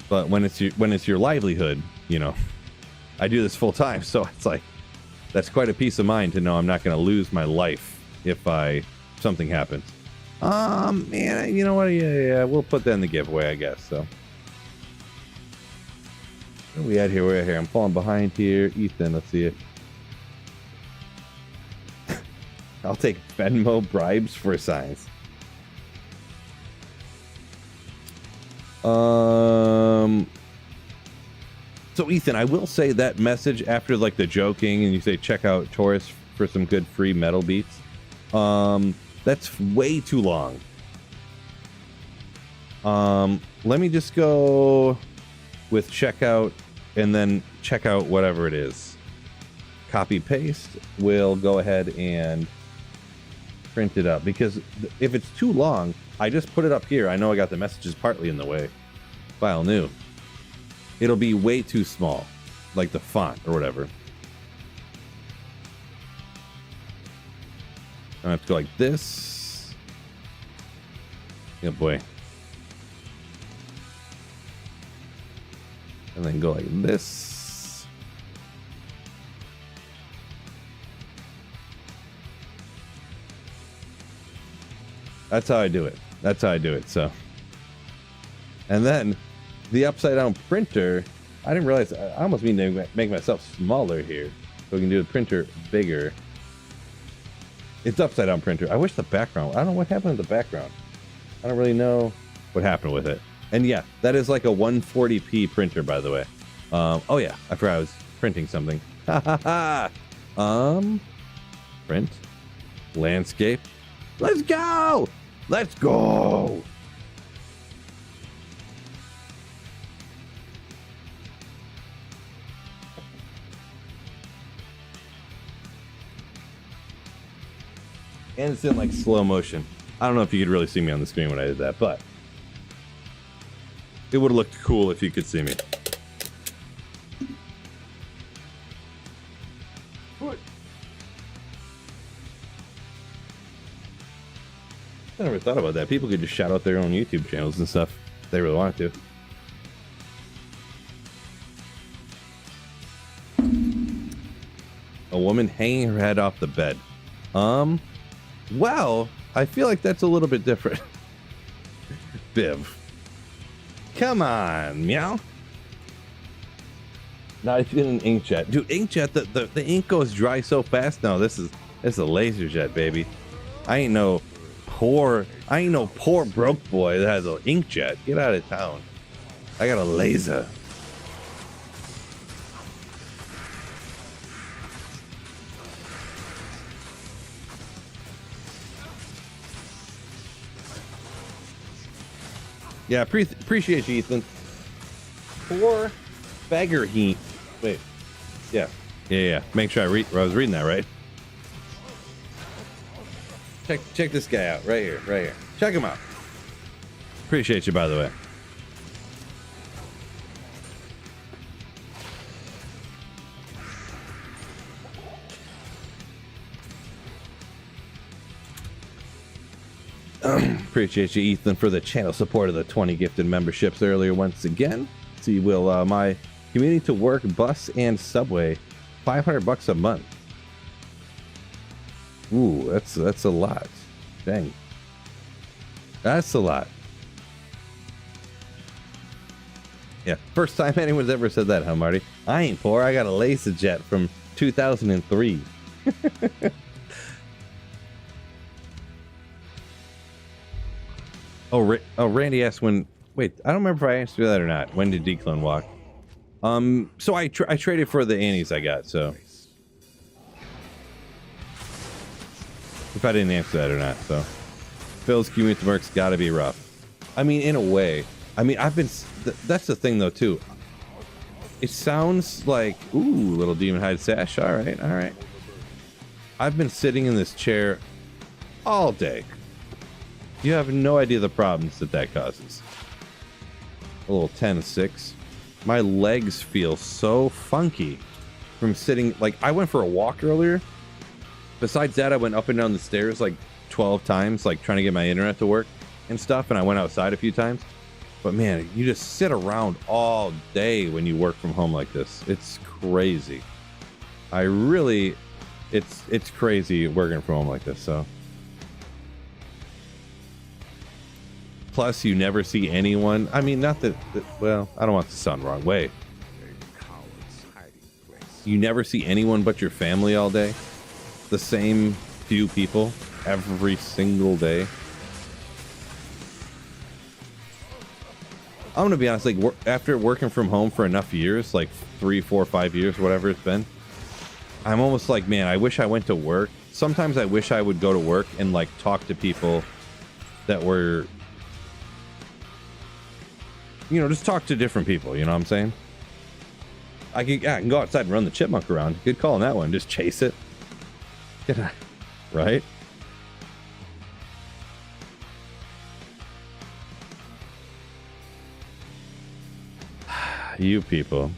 A: But when it's your livelihood, you know, I do this full time, so it's like that's quite a peace of mind to know I'm not going to lose my life if something happens. Man, you know what? Yeah, we'll put that in the giveaway, I guess. So, what are we at here? We're at here. I'm falling behind here. Ethan, let's see it. I'll take Venmo bribes for science. So Ethan, I will say that message after like the joking and you say check out Taurus for some good free metal beats. That's way too long. Let me just go with checkout and then check out whatever it is. Copy paste. We'll go ahead and print it up, because if it's too long, I just put it up here. I know I got the messages partly in the way. File new. It'll be way too small, like the font or whatever. I have to go like this. Yeah, boy. And then go like this. That's how I do it. So, and then the upside down printer, I didn't realize, I almost need to make myself smaller here so we can do the printer bigger. It's upside down printer. I wish the background, I don't know what happened to the background. I don't really know what happened with it. And yeah, that is like a 140p printer, by the way. Oh yeah, I forgot I was printing something. Print, landscape. Let's go! Let's go! And it's in like slow motion. I don't know if you could really see me on the screen when I did that, but it would have looked cool if you could see me. I never thought about that. People could just shout out their own YouTube channels and stuff if they really wanted to. A woman hanging her head off the bed. Well, I feel like that's a little bit different. Biv. Come on, meow. Not if you get an inkjet. Dude, inkjet, the ink goes dry so fast now. This is a laser jet, baby. I ain't no poor broke boy that has an inkjet. Get out of town. I got a laser. Yeah, appreciate you, Ethan. Poor beggar heat. Wait. Yeah. Yeah. Make sure I was reading that right. Check this guy out right here. Check him out. Appreciate you, by the way. Appreciate you, Ethan, for the channel support of the 20 gifted memberships earlier once again. See, will my community to work bus and subway, $500 a month. Ooh, that's a lot. Dang, that's a lot. Yeah, first time anyone's ever said that, huh, Marty? I ain't poor. I got a LaserJet from 2003. Randy asked when. Wait, I don't remember if I answered that or not. When did Declan walk? So I traded for the Annies I got. So if I didn't answer that or not, so Phil's community work's got to be rough. I mean, in a way. I mean, I've been. That's the thing, though, too. It sounds like ooh, little demon hide sash. All right. I've been sitting in this chair all day. You have no idea the problems that causes. A little 10-6. My legs feel so funky from sitting. Like, I went for a walk earlier. Besides that, I went up and down the stairs like 12 times, like trying to get my internet to work and stuff. And I went outside a few times. But man, you just sit around all day when you work from home like this. It's crazy. It's crazy working from home like this. So. Plus, you never see anyone. I mean, not that, well, I don't want to sound the wrong way. You never see anyone but your family all day. The same few people every single day. I'm going to be honest, like, after working from home for enough years, like 3, 4, 5 years, whatever it's been, I'm almost like, man, I wish I went to work. Sometimes I wish I would go to work and, like, talk to people that were... You know, just talk to different people, you know what I'm saying? I can go outside and run the chipmunk around. Good call on that one. Just chase it. Right? You people.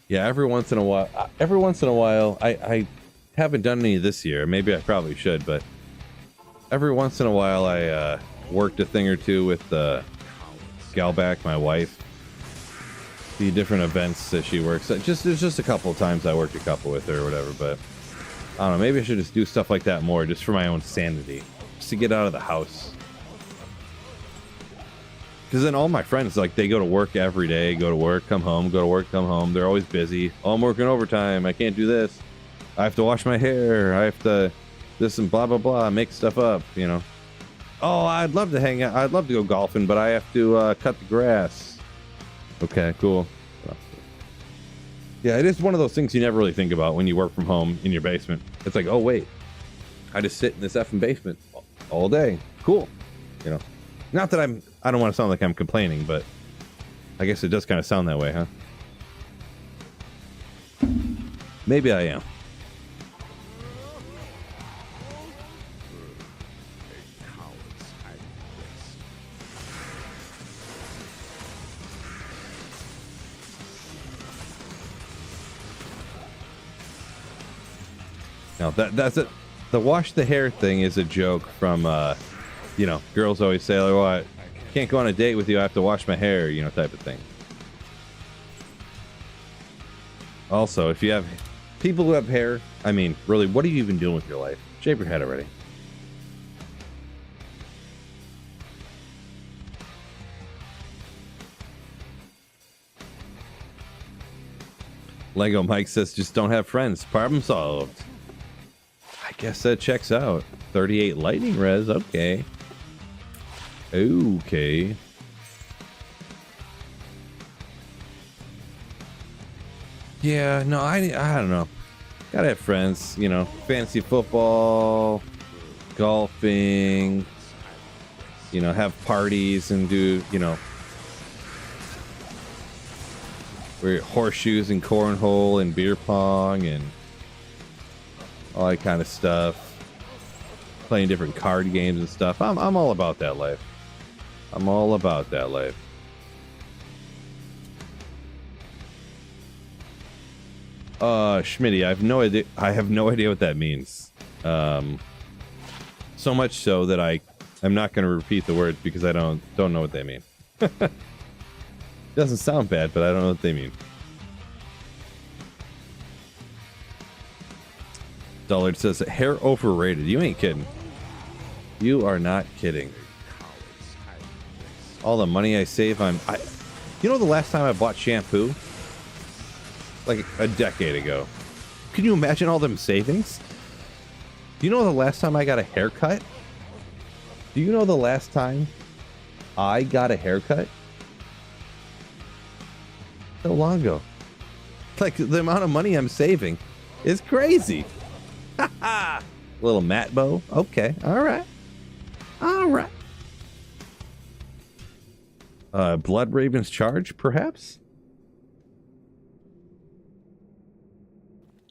A: Yeah, every once in a while, I haven't done any this year. Maybe I probably should, but every once in a while, I worked a thing or two with Galback, my wife. The different events that she works at. There's just a couple of times I worked a couple with her or whatever, but I don't know. Maybe I should just do stuff like that more, just for my own sanity, just to get out of the house. Because then all my friends, like, they go to work every day, go to work, come home, go to work, come home. They're always busy. Oh, I'm working overtime. I can't do this. I have to wash my hair. I have to this and blah, blah, blah. Make stuff up, you know. Oh, I'd love to hang out. I'd love to go golfing, but I have to cut the grass. Okay, cool. Yeah, it is one of those things you never really think about when you work from home in your basement. It's like, oh, wait. I just sit in this effing basement all day. Cool. You know. Not that I don't want to sound like I'm complaining, but I guess it does kind of sound that way, huh? Maybe I am. Now that's it. The wash the hair thing is a joke from you know, girls always say, oh, I can't go on a date with you, I have to wash my hair, you know, type of thing. Also, if you have people who have hair, I mean, really, what are you even doing with your life? Shave your head already. Lego Mike says, just don't have friends. Problem solved. I guess that checks out. 38 lightning res, okay. Okay. Yeah, no, I don't know. Gotta have friends, you know. Fantasy football, golfing, you know, have parties and do, you know, wear horseshoes and cornhole and beer pong and all that kind of stuff. Playing different card games and stuff. I'm all about that life. I'm all about that life. Schmitty, I have no idea. I have no idea what that means. So much so that I'm not going to repeat the words because I don't know what they mean. Doesn't sound bad, but I don't know what they mean. Dullard says hair overrated. You ain't kidding. You are not kidding. All the money I save on you know the last time I bought shampoo? Like a decade ago. Can you imagine all them savings? Do you know the last time I got a haircut? Do you know the last time I got a haircut? So long ago. Like the amount of money I'm saving is crazy. Ha Little Matt bow. Okay. All right. All right. Blood Raven's charge, perhaps?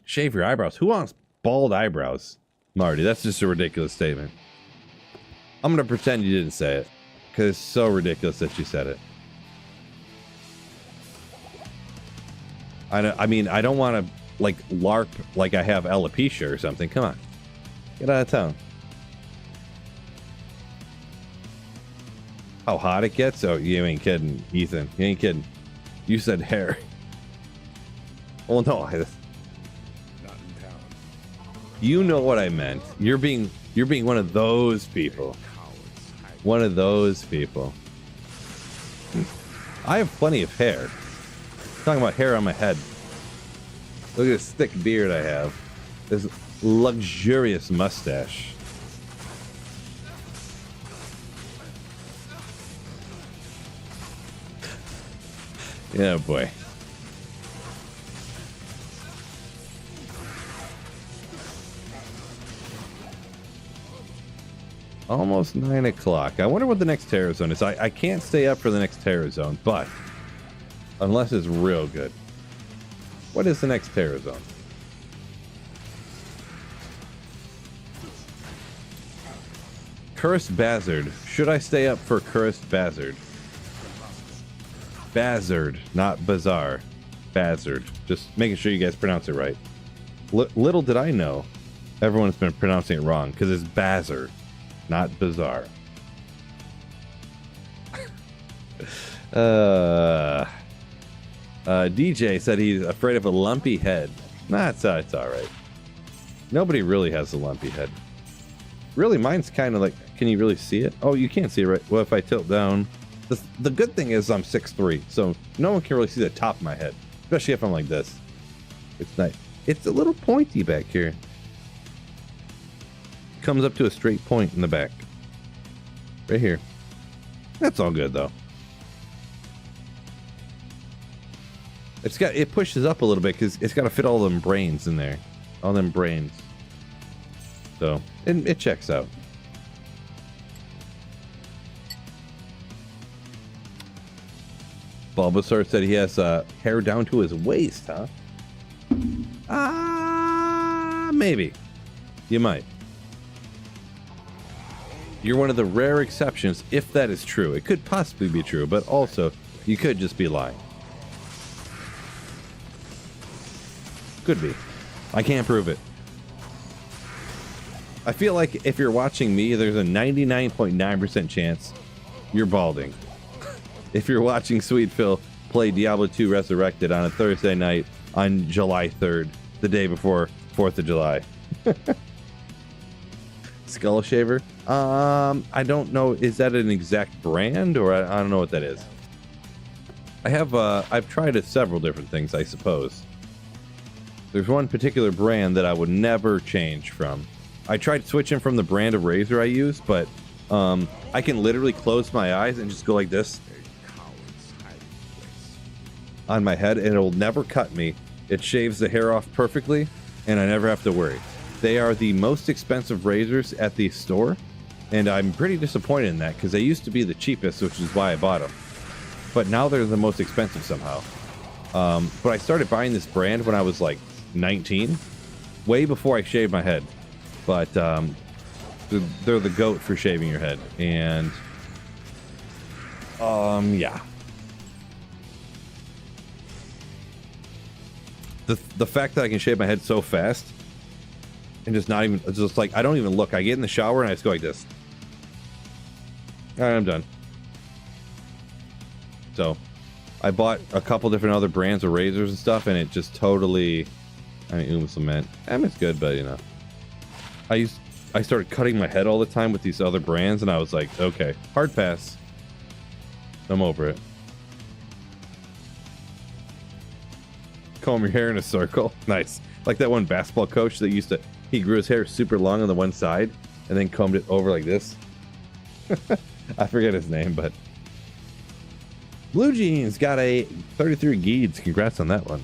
A: Shave your eyebrows. Who wants bald eyebrows? Marty, that's just a ridiculous statement. I'm going to pretend you didn't say it. Because it's so ridiculous that you said it. I mean, I don't want to, like, LARP like I have alopecia or something. Come on. Get out of town. How hot it gets? Oh, you ain't kidding, Ethan. You ain't kidding. You said hair. Oh, no. You know what I meant. You're being one of those people. One of those people. I have plenty of hair. Talking about hair on my head. Look at this thick beard I have. This luxurious mustache. Yeah, boy. Almost 9 o'clock. I wonder what the next terror zone is. I can't stay up for the next terror zone, but unless it's real good. What is the next terror zone? Cursed Bazard. Should I stay up for Cursed Bazard? Bazard, not Bazaar. Bazard. Just making sure you guys pronounce it right. Little did I know, everyone's been pronouncing it wrong because it's Bazard, not Bazaar. DJ said he's afraid of a lumpy head. Nah, it's all right. Nobody really has a lumpy head. Really, mine's kind of like, can you really see it? Oh, you can't see it, right? Well, if I tilt down, the good thing is I'm 6'3", so no one can really see the top of my head, especially if I'm like this. It's nice. It's a little pointy back here. Comes up to a straight point in the back. Right here. That's all good though. It pushes up a little bit because it's got to fit all them brains in there. All them brains. So, it checks out. Bulbasaur said he has hair down to his waist, huh? Maybe. You might. You're one of the rare exceptions, if that is true. It could possibly be true, but also, you could just be lying. Could be. I can't prove it. I feel like if you're watching me, there's a 99.9% chance you're balding. If you're watching Sweet Phil play Diablo 2 Resurrected on a Thursday night on July 3rd, the day before 4th of July. Skull Shaver? I don't know. Is that an exact brand, or I don't know what that is. I've tried several different things, I suppose. There's one particular brand that I would never change from. I tried switching from the brand of razor I use, but I can literally close my eyes and just go like this on my head, and it'll never cut me. It shaves the hair off perfectly, and I never have to worry. they are the most expensive razors at the store, and I'm pretty disappointed in that because they used to be the cheapest, which is why I bought them. But now they're the most expensive somehow. But I started buying this brand when I was like 19, way before I shaved my head. But they're the GOAT for shaving your head, and yeah. The fact that I can shave my head so fast and just not even, it's just like, I don't even look. I get in the shower and I just go like this. All right, I'm done. So I bought a couple different other brands of razors and stuff, and it just totally, I mean, cement. I mean, it's good, but you know, I started cutting my head all the time with these other brands, and I was like, okay, hard pass. I'm over it. Comb your hair in a circle. Nice. Like that one basketball coach that used to, he grew his hair super long on the one side and then combed it over like this. I forget his name, but Blue Jeans got a 33 Geeds. Congrats on that one.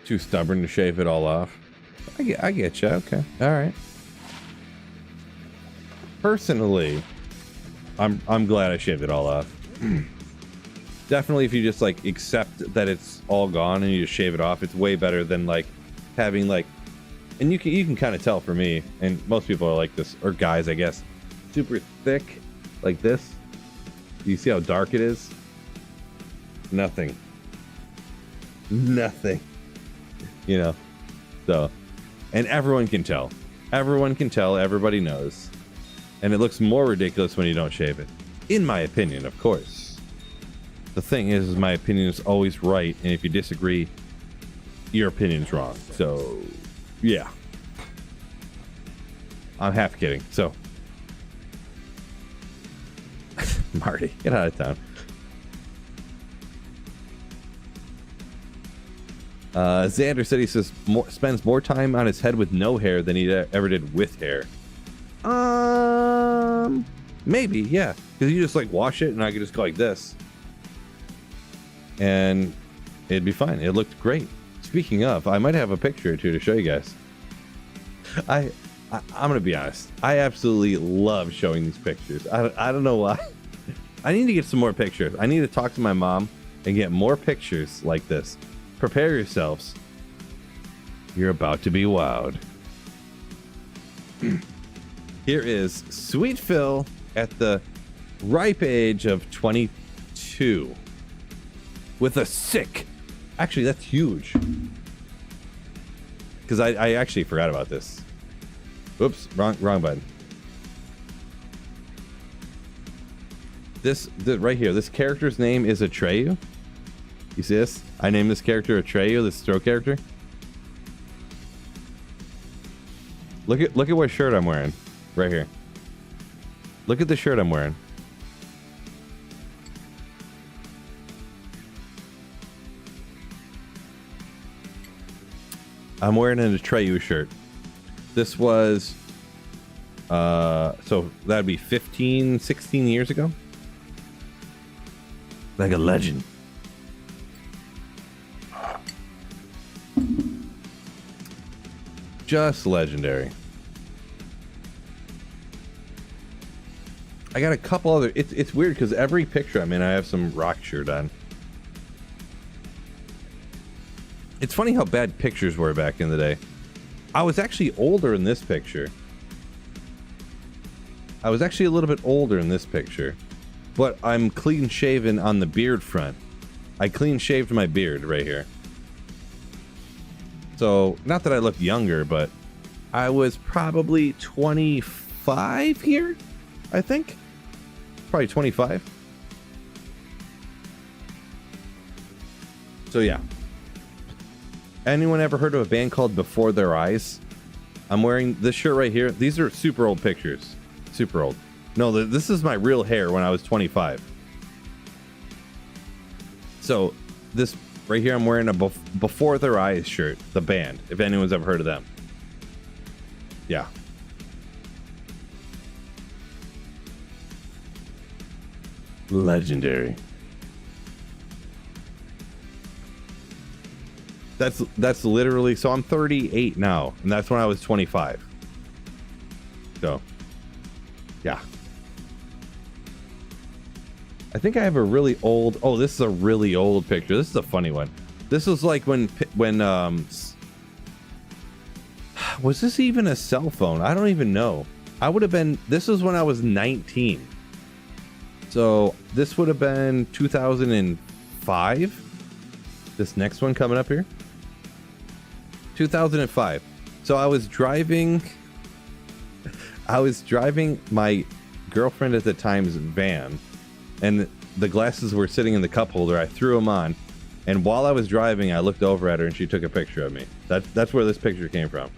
A: Too stubborn to shave it all off. I get you. Okay. All right. Personally, I'm glad I shaved it all off. Definitely, if you just like accept that it's all gone and you just shave it off, it's way better than like having like, and you can kind of tell for me, and most people are like this, or guys, I guess, super thick like this. Do you see how dark it is? Nothing. You know, so, and everyone can tell. Everybody knows. And it looks more ridiculous when you don't shave it. In my opinion, of course. The thing is my opinion is always right, and if you disagree, your opinion's wrong. So, yeah. I'm half kidding. So, Marty, get out of town. Xander said he spends more time on his head with no hair than he ever did with hair. Maybe, yeah. Because you just like wash it and I could just go like this. And it'd be fine. It looked great. Speaking of, I might have a picture or two to show you guys. I'm going to be honest. I absolutely love showing these pictures. I don't know why. I need to get some more pictures. I need to talk to my mom and get more pictures like this. Prepare yourselves. You're about to be wowed. Here is Sweet Phil at the ripe age of 22. With a sick... Actually, that's huge. Because I actually forgot about this. Oops, wrong button. This right here, this character's name is Atreyu. You see this? I named this character Atreyu, this throw character. Look at what shirt I'm wearing. Right here. Look at the shirt I'm wearing. I'm wearing an Atreyu shirt. This was so that'd be 15, 16 years ago. Like a legend. Just legendary. I got a couple other... It's weird because every picture I'm in, I have some rock shirt on. It's funny how bad pictures were back in the day. I was actually older in this picture. I was actually a little bit older in this picture. But I'm clean shaven on the beard front. I clean shaved my beard right here. So, not that I look younger, but I was probably 25 here, I think. Probably 25. So, yeah. Anyone ever heard of a band called Before Their Eyes? I'm wearing this shirt right here. These are super old pictures. Super old. No, this is my real hair when I was 25. So this right here, I'm wearing a Before Their Eyes shirt, the band, if anyone's ever heard of them. Yeah. Legendary. That's literally, so I'm 38 now, and that's when I was 25. So, yeah. I think I have a really old, oh, this is a really old picture. This is a funny one. This was like when was this even a cell phone? I don't even know. I would have been, this was when I was 19. So this would have been 2005. This next one coming up here. 2005. So I was driving my girlfriend at the time's van, and the glasses were sitting in the cup holder. I threw them on, and while I was driving, I looked over at her and she took a picture of me. That's where this picture came from.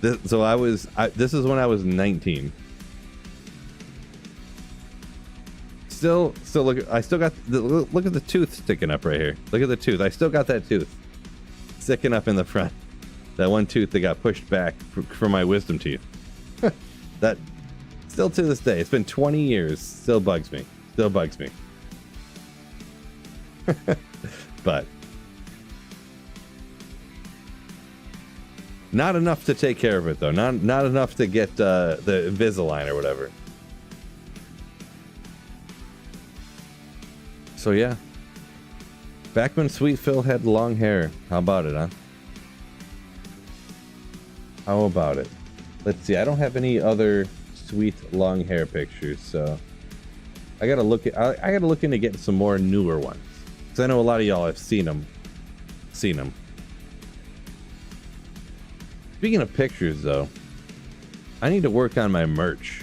A: This is when I was 19. Still look. I still got look at the tooth sticking up right here. Look at the tooth. I still got that tooth sticking up in the front. That one tooth that got pushed back from my wisdom teeth. That still to this day. It's been 20 years. Still bugs me. Still bugs me. But not enough to take care of it though. Not enough to get the Invisalign or whatever. So yeah, back when Sweet Phil had long hair. How about it, huh? How about it? Let's see. I don't have any other sweet long hair pictures, so I gotta look at. I gotta look into getting some more newer ones, because I know a lot of y'all have seen them. Speaking of pictures, though, I need to work on my merch.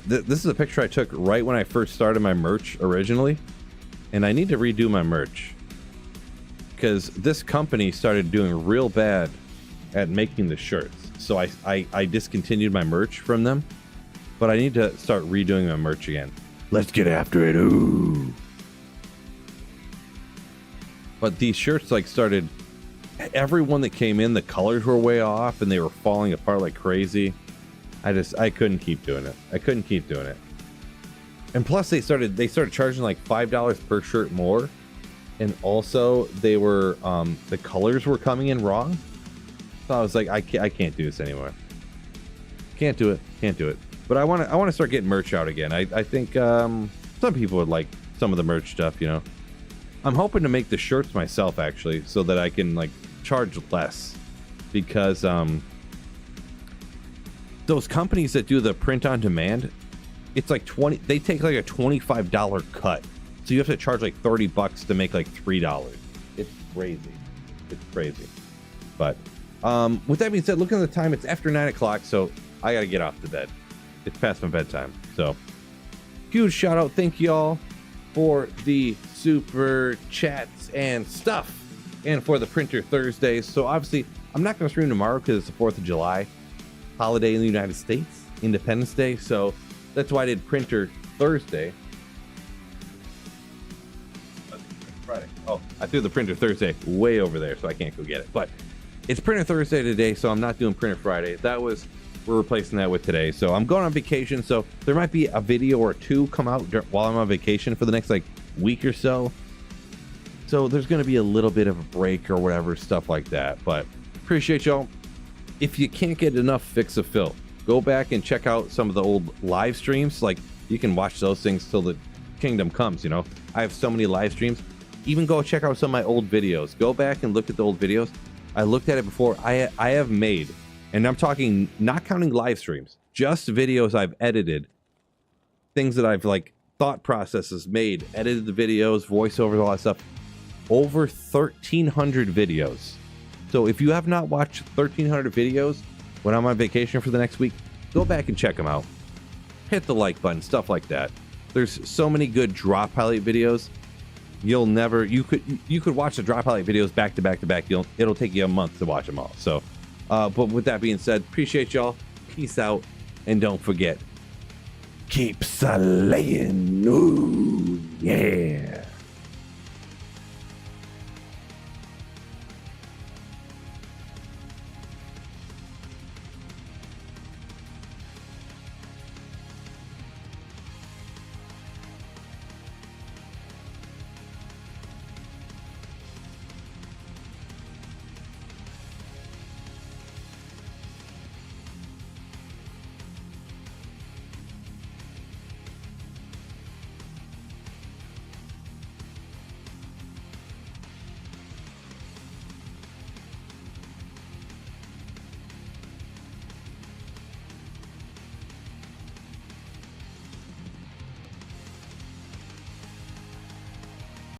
A: This is a picture I took right when I first started my merch originally, and I need to redo my merch because this company started doing real bad at making the shirts. So I discontinued my merch from them, but I need to start redoing my merch again. Let's get after it. Ooh. But these shirts started, everyone that came in, the colors were way off and they were falling apart like crazy. I couldn't keep doing it. I couldn't keep doing it. And plus they started charging like $5 per shirt more. And also they were, the colors were coming in wrong. So I was like, I can't do this anymore. Can't do it. But I want to start getting merch out again. I think, some people would like some of the merch stuff, you know. I'm hoping to make the shirts myself actually, so that I can charge less, because, those companies that do the print on demand, it's like they take like a $25 cut. So you have to charge like $30 to make like $3. It's crazy. But with that being said, looking at the time, it's after 9 o'clock, so I gotta get off to bed. It's past my bedtime. So huge shout out, thank y'all for the super chats and stuff, and for the Printer Thursdays. So obviously I'm not gonna stream tomorrow because it's the 4th of July holiday in the United States, Independence Day, so that's why I did Printer Thursday. Friday. Oh, I threw the Printer Thursday way over there, so I can't go get it. But it's Printer Thursday today, so I'm not doing Printer Friday. We're replacing that with today. So I'm going on vacation, so there might be a video or two come out while I'm on vacation for the next week or so. So there's going to be a little bit of a break or whatever, stuff like that. But appreciate y'all. If you can't get enough Fix a Phil, go back and check out some of the old live streams. You can watch those things till the kingdom comes, you know. I have so many live streams. Even go check out some of my old videos. Go back and look at the old videos. I looked at it before. I have made, and I'm talking not counting live streams, just videos I've edited, things that I've thought processes made, edited the videos, voiceovers, all that stuff. Over 1,300 videos. So if you have not watched 1,300 videos when I'm on vacation for the next week, go back and check them out. Hit the like button, stuff like that. There's so many good drop highlight videos you'll never, you could watch the drop highlight videos back to back to back. It'll take you a month to watch them all. So, but with that being said, appreciate y'all. Peace out. And don't forget, keep slaying. Ooh, yeah.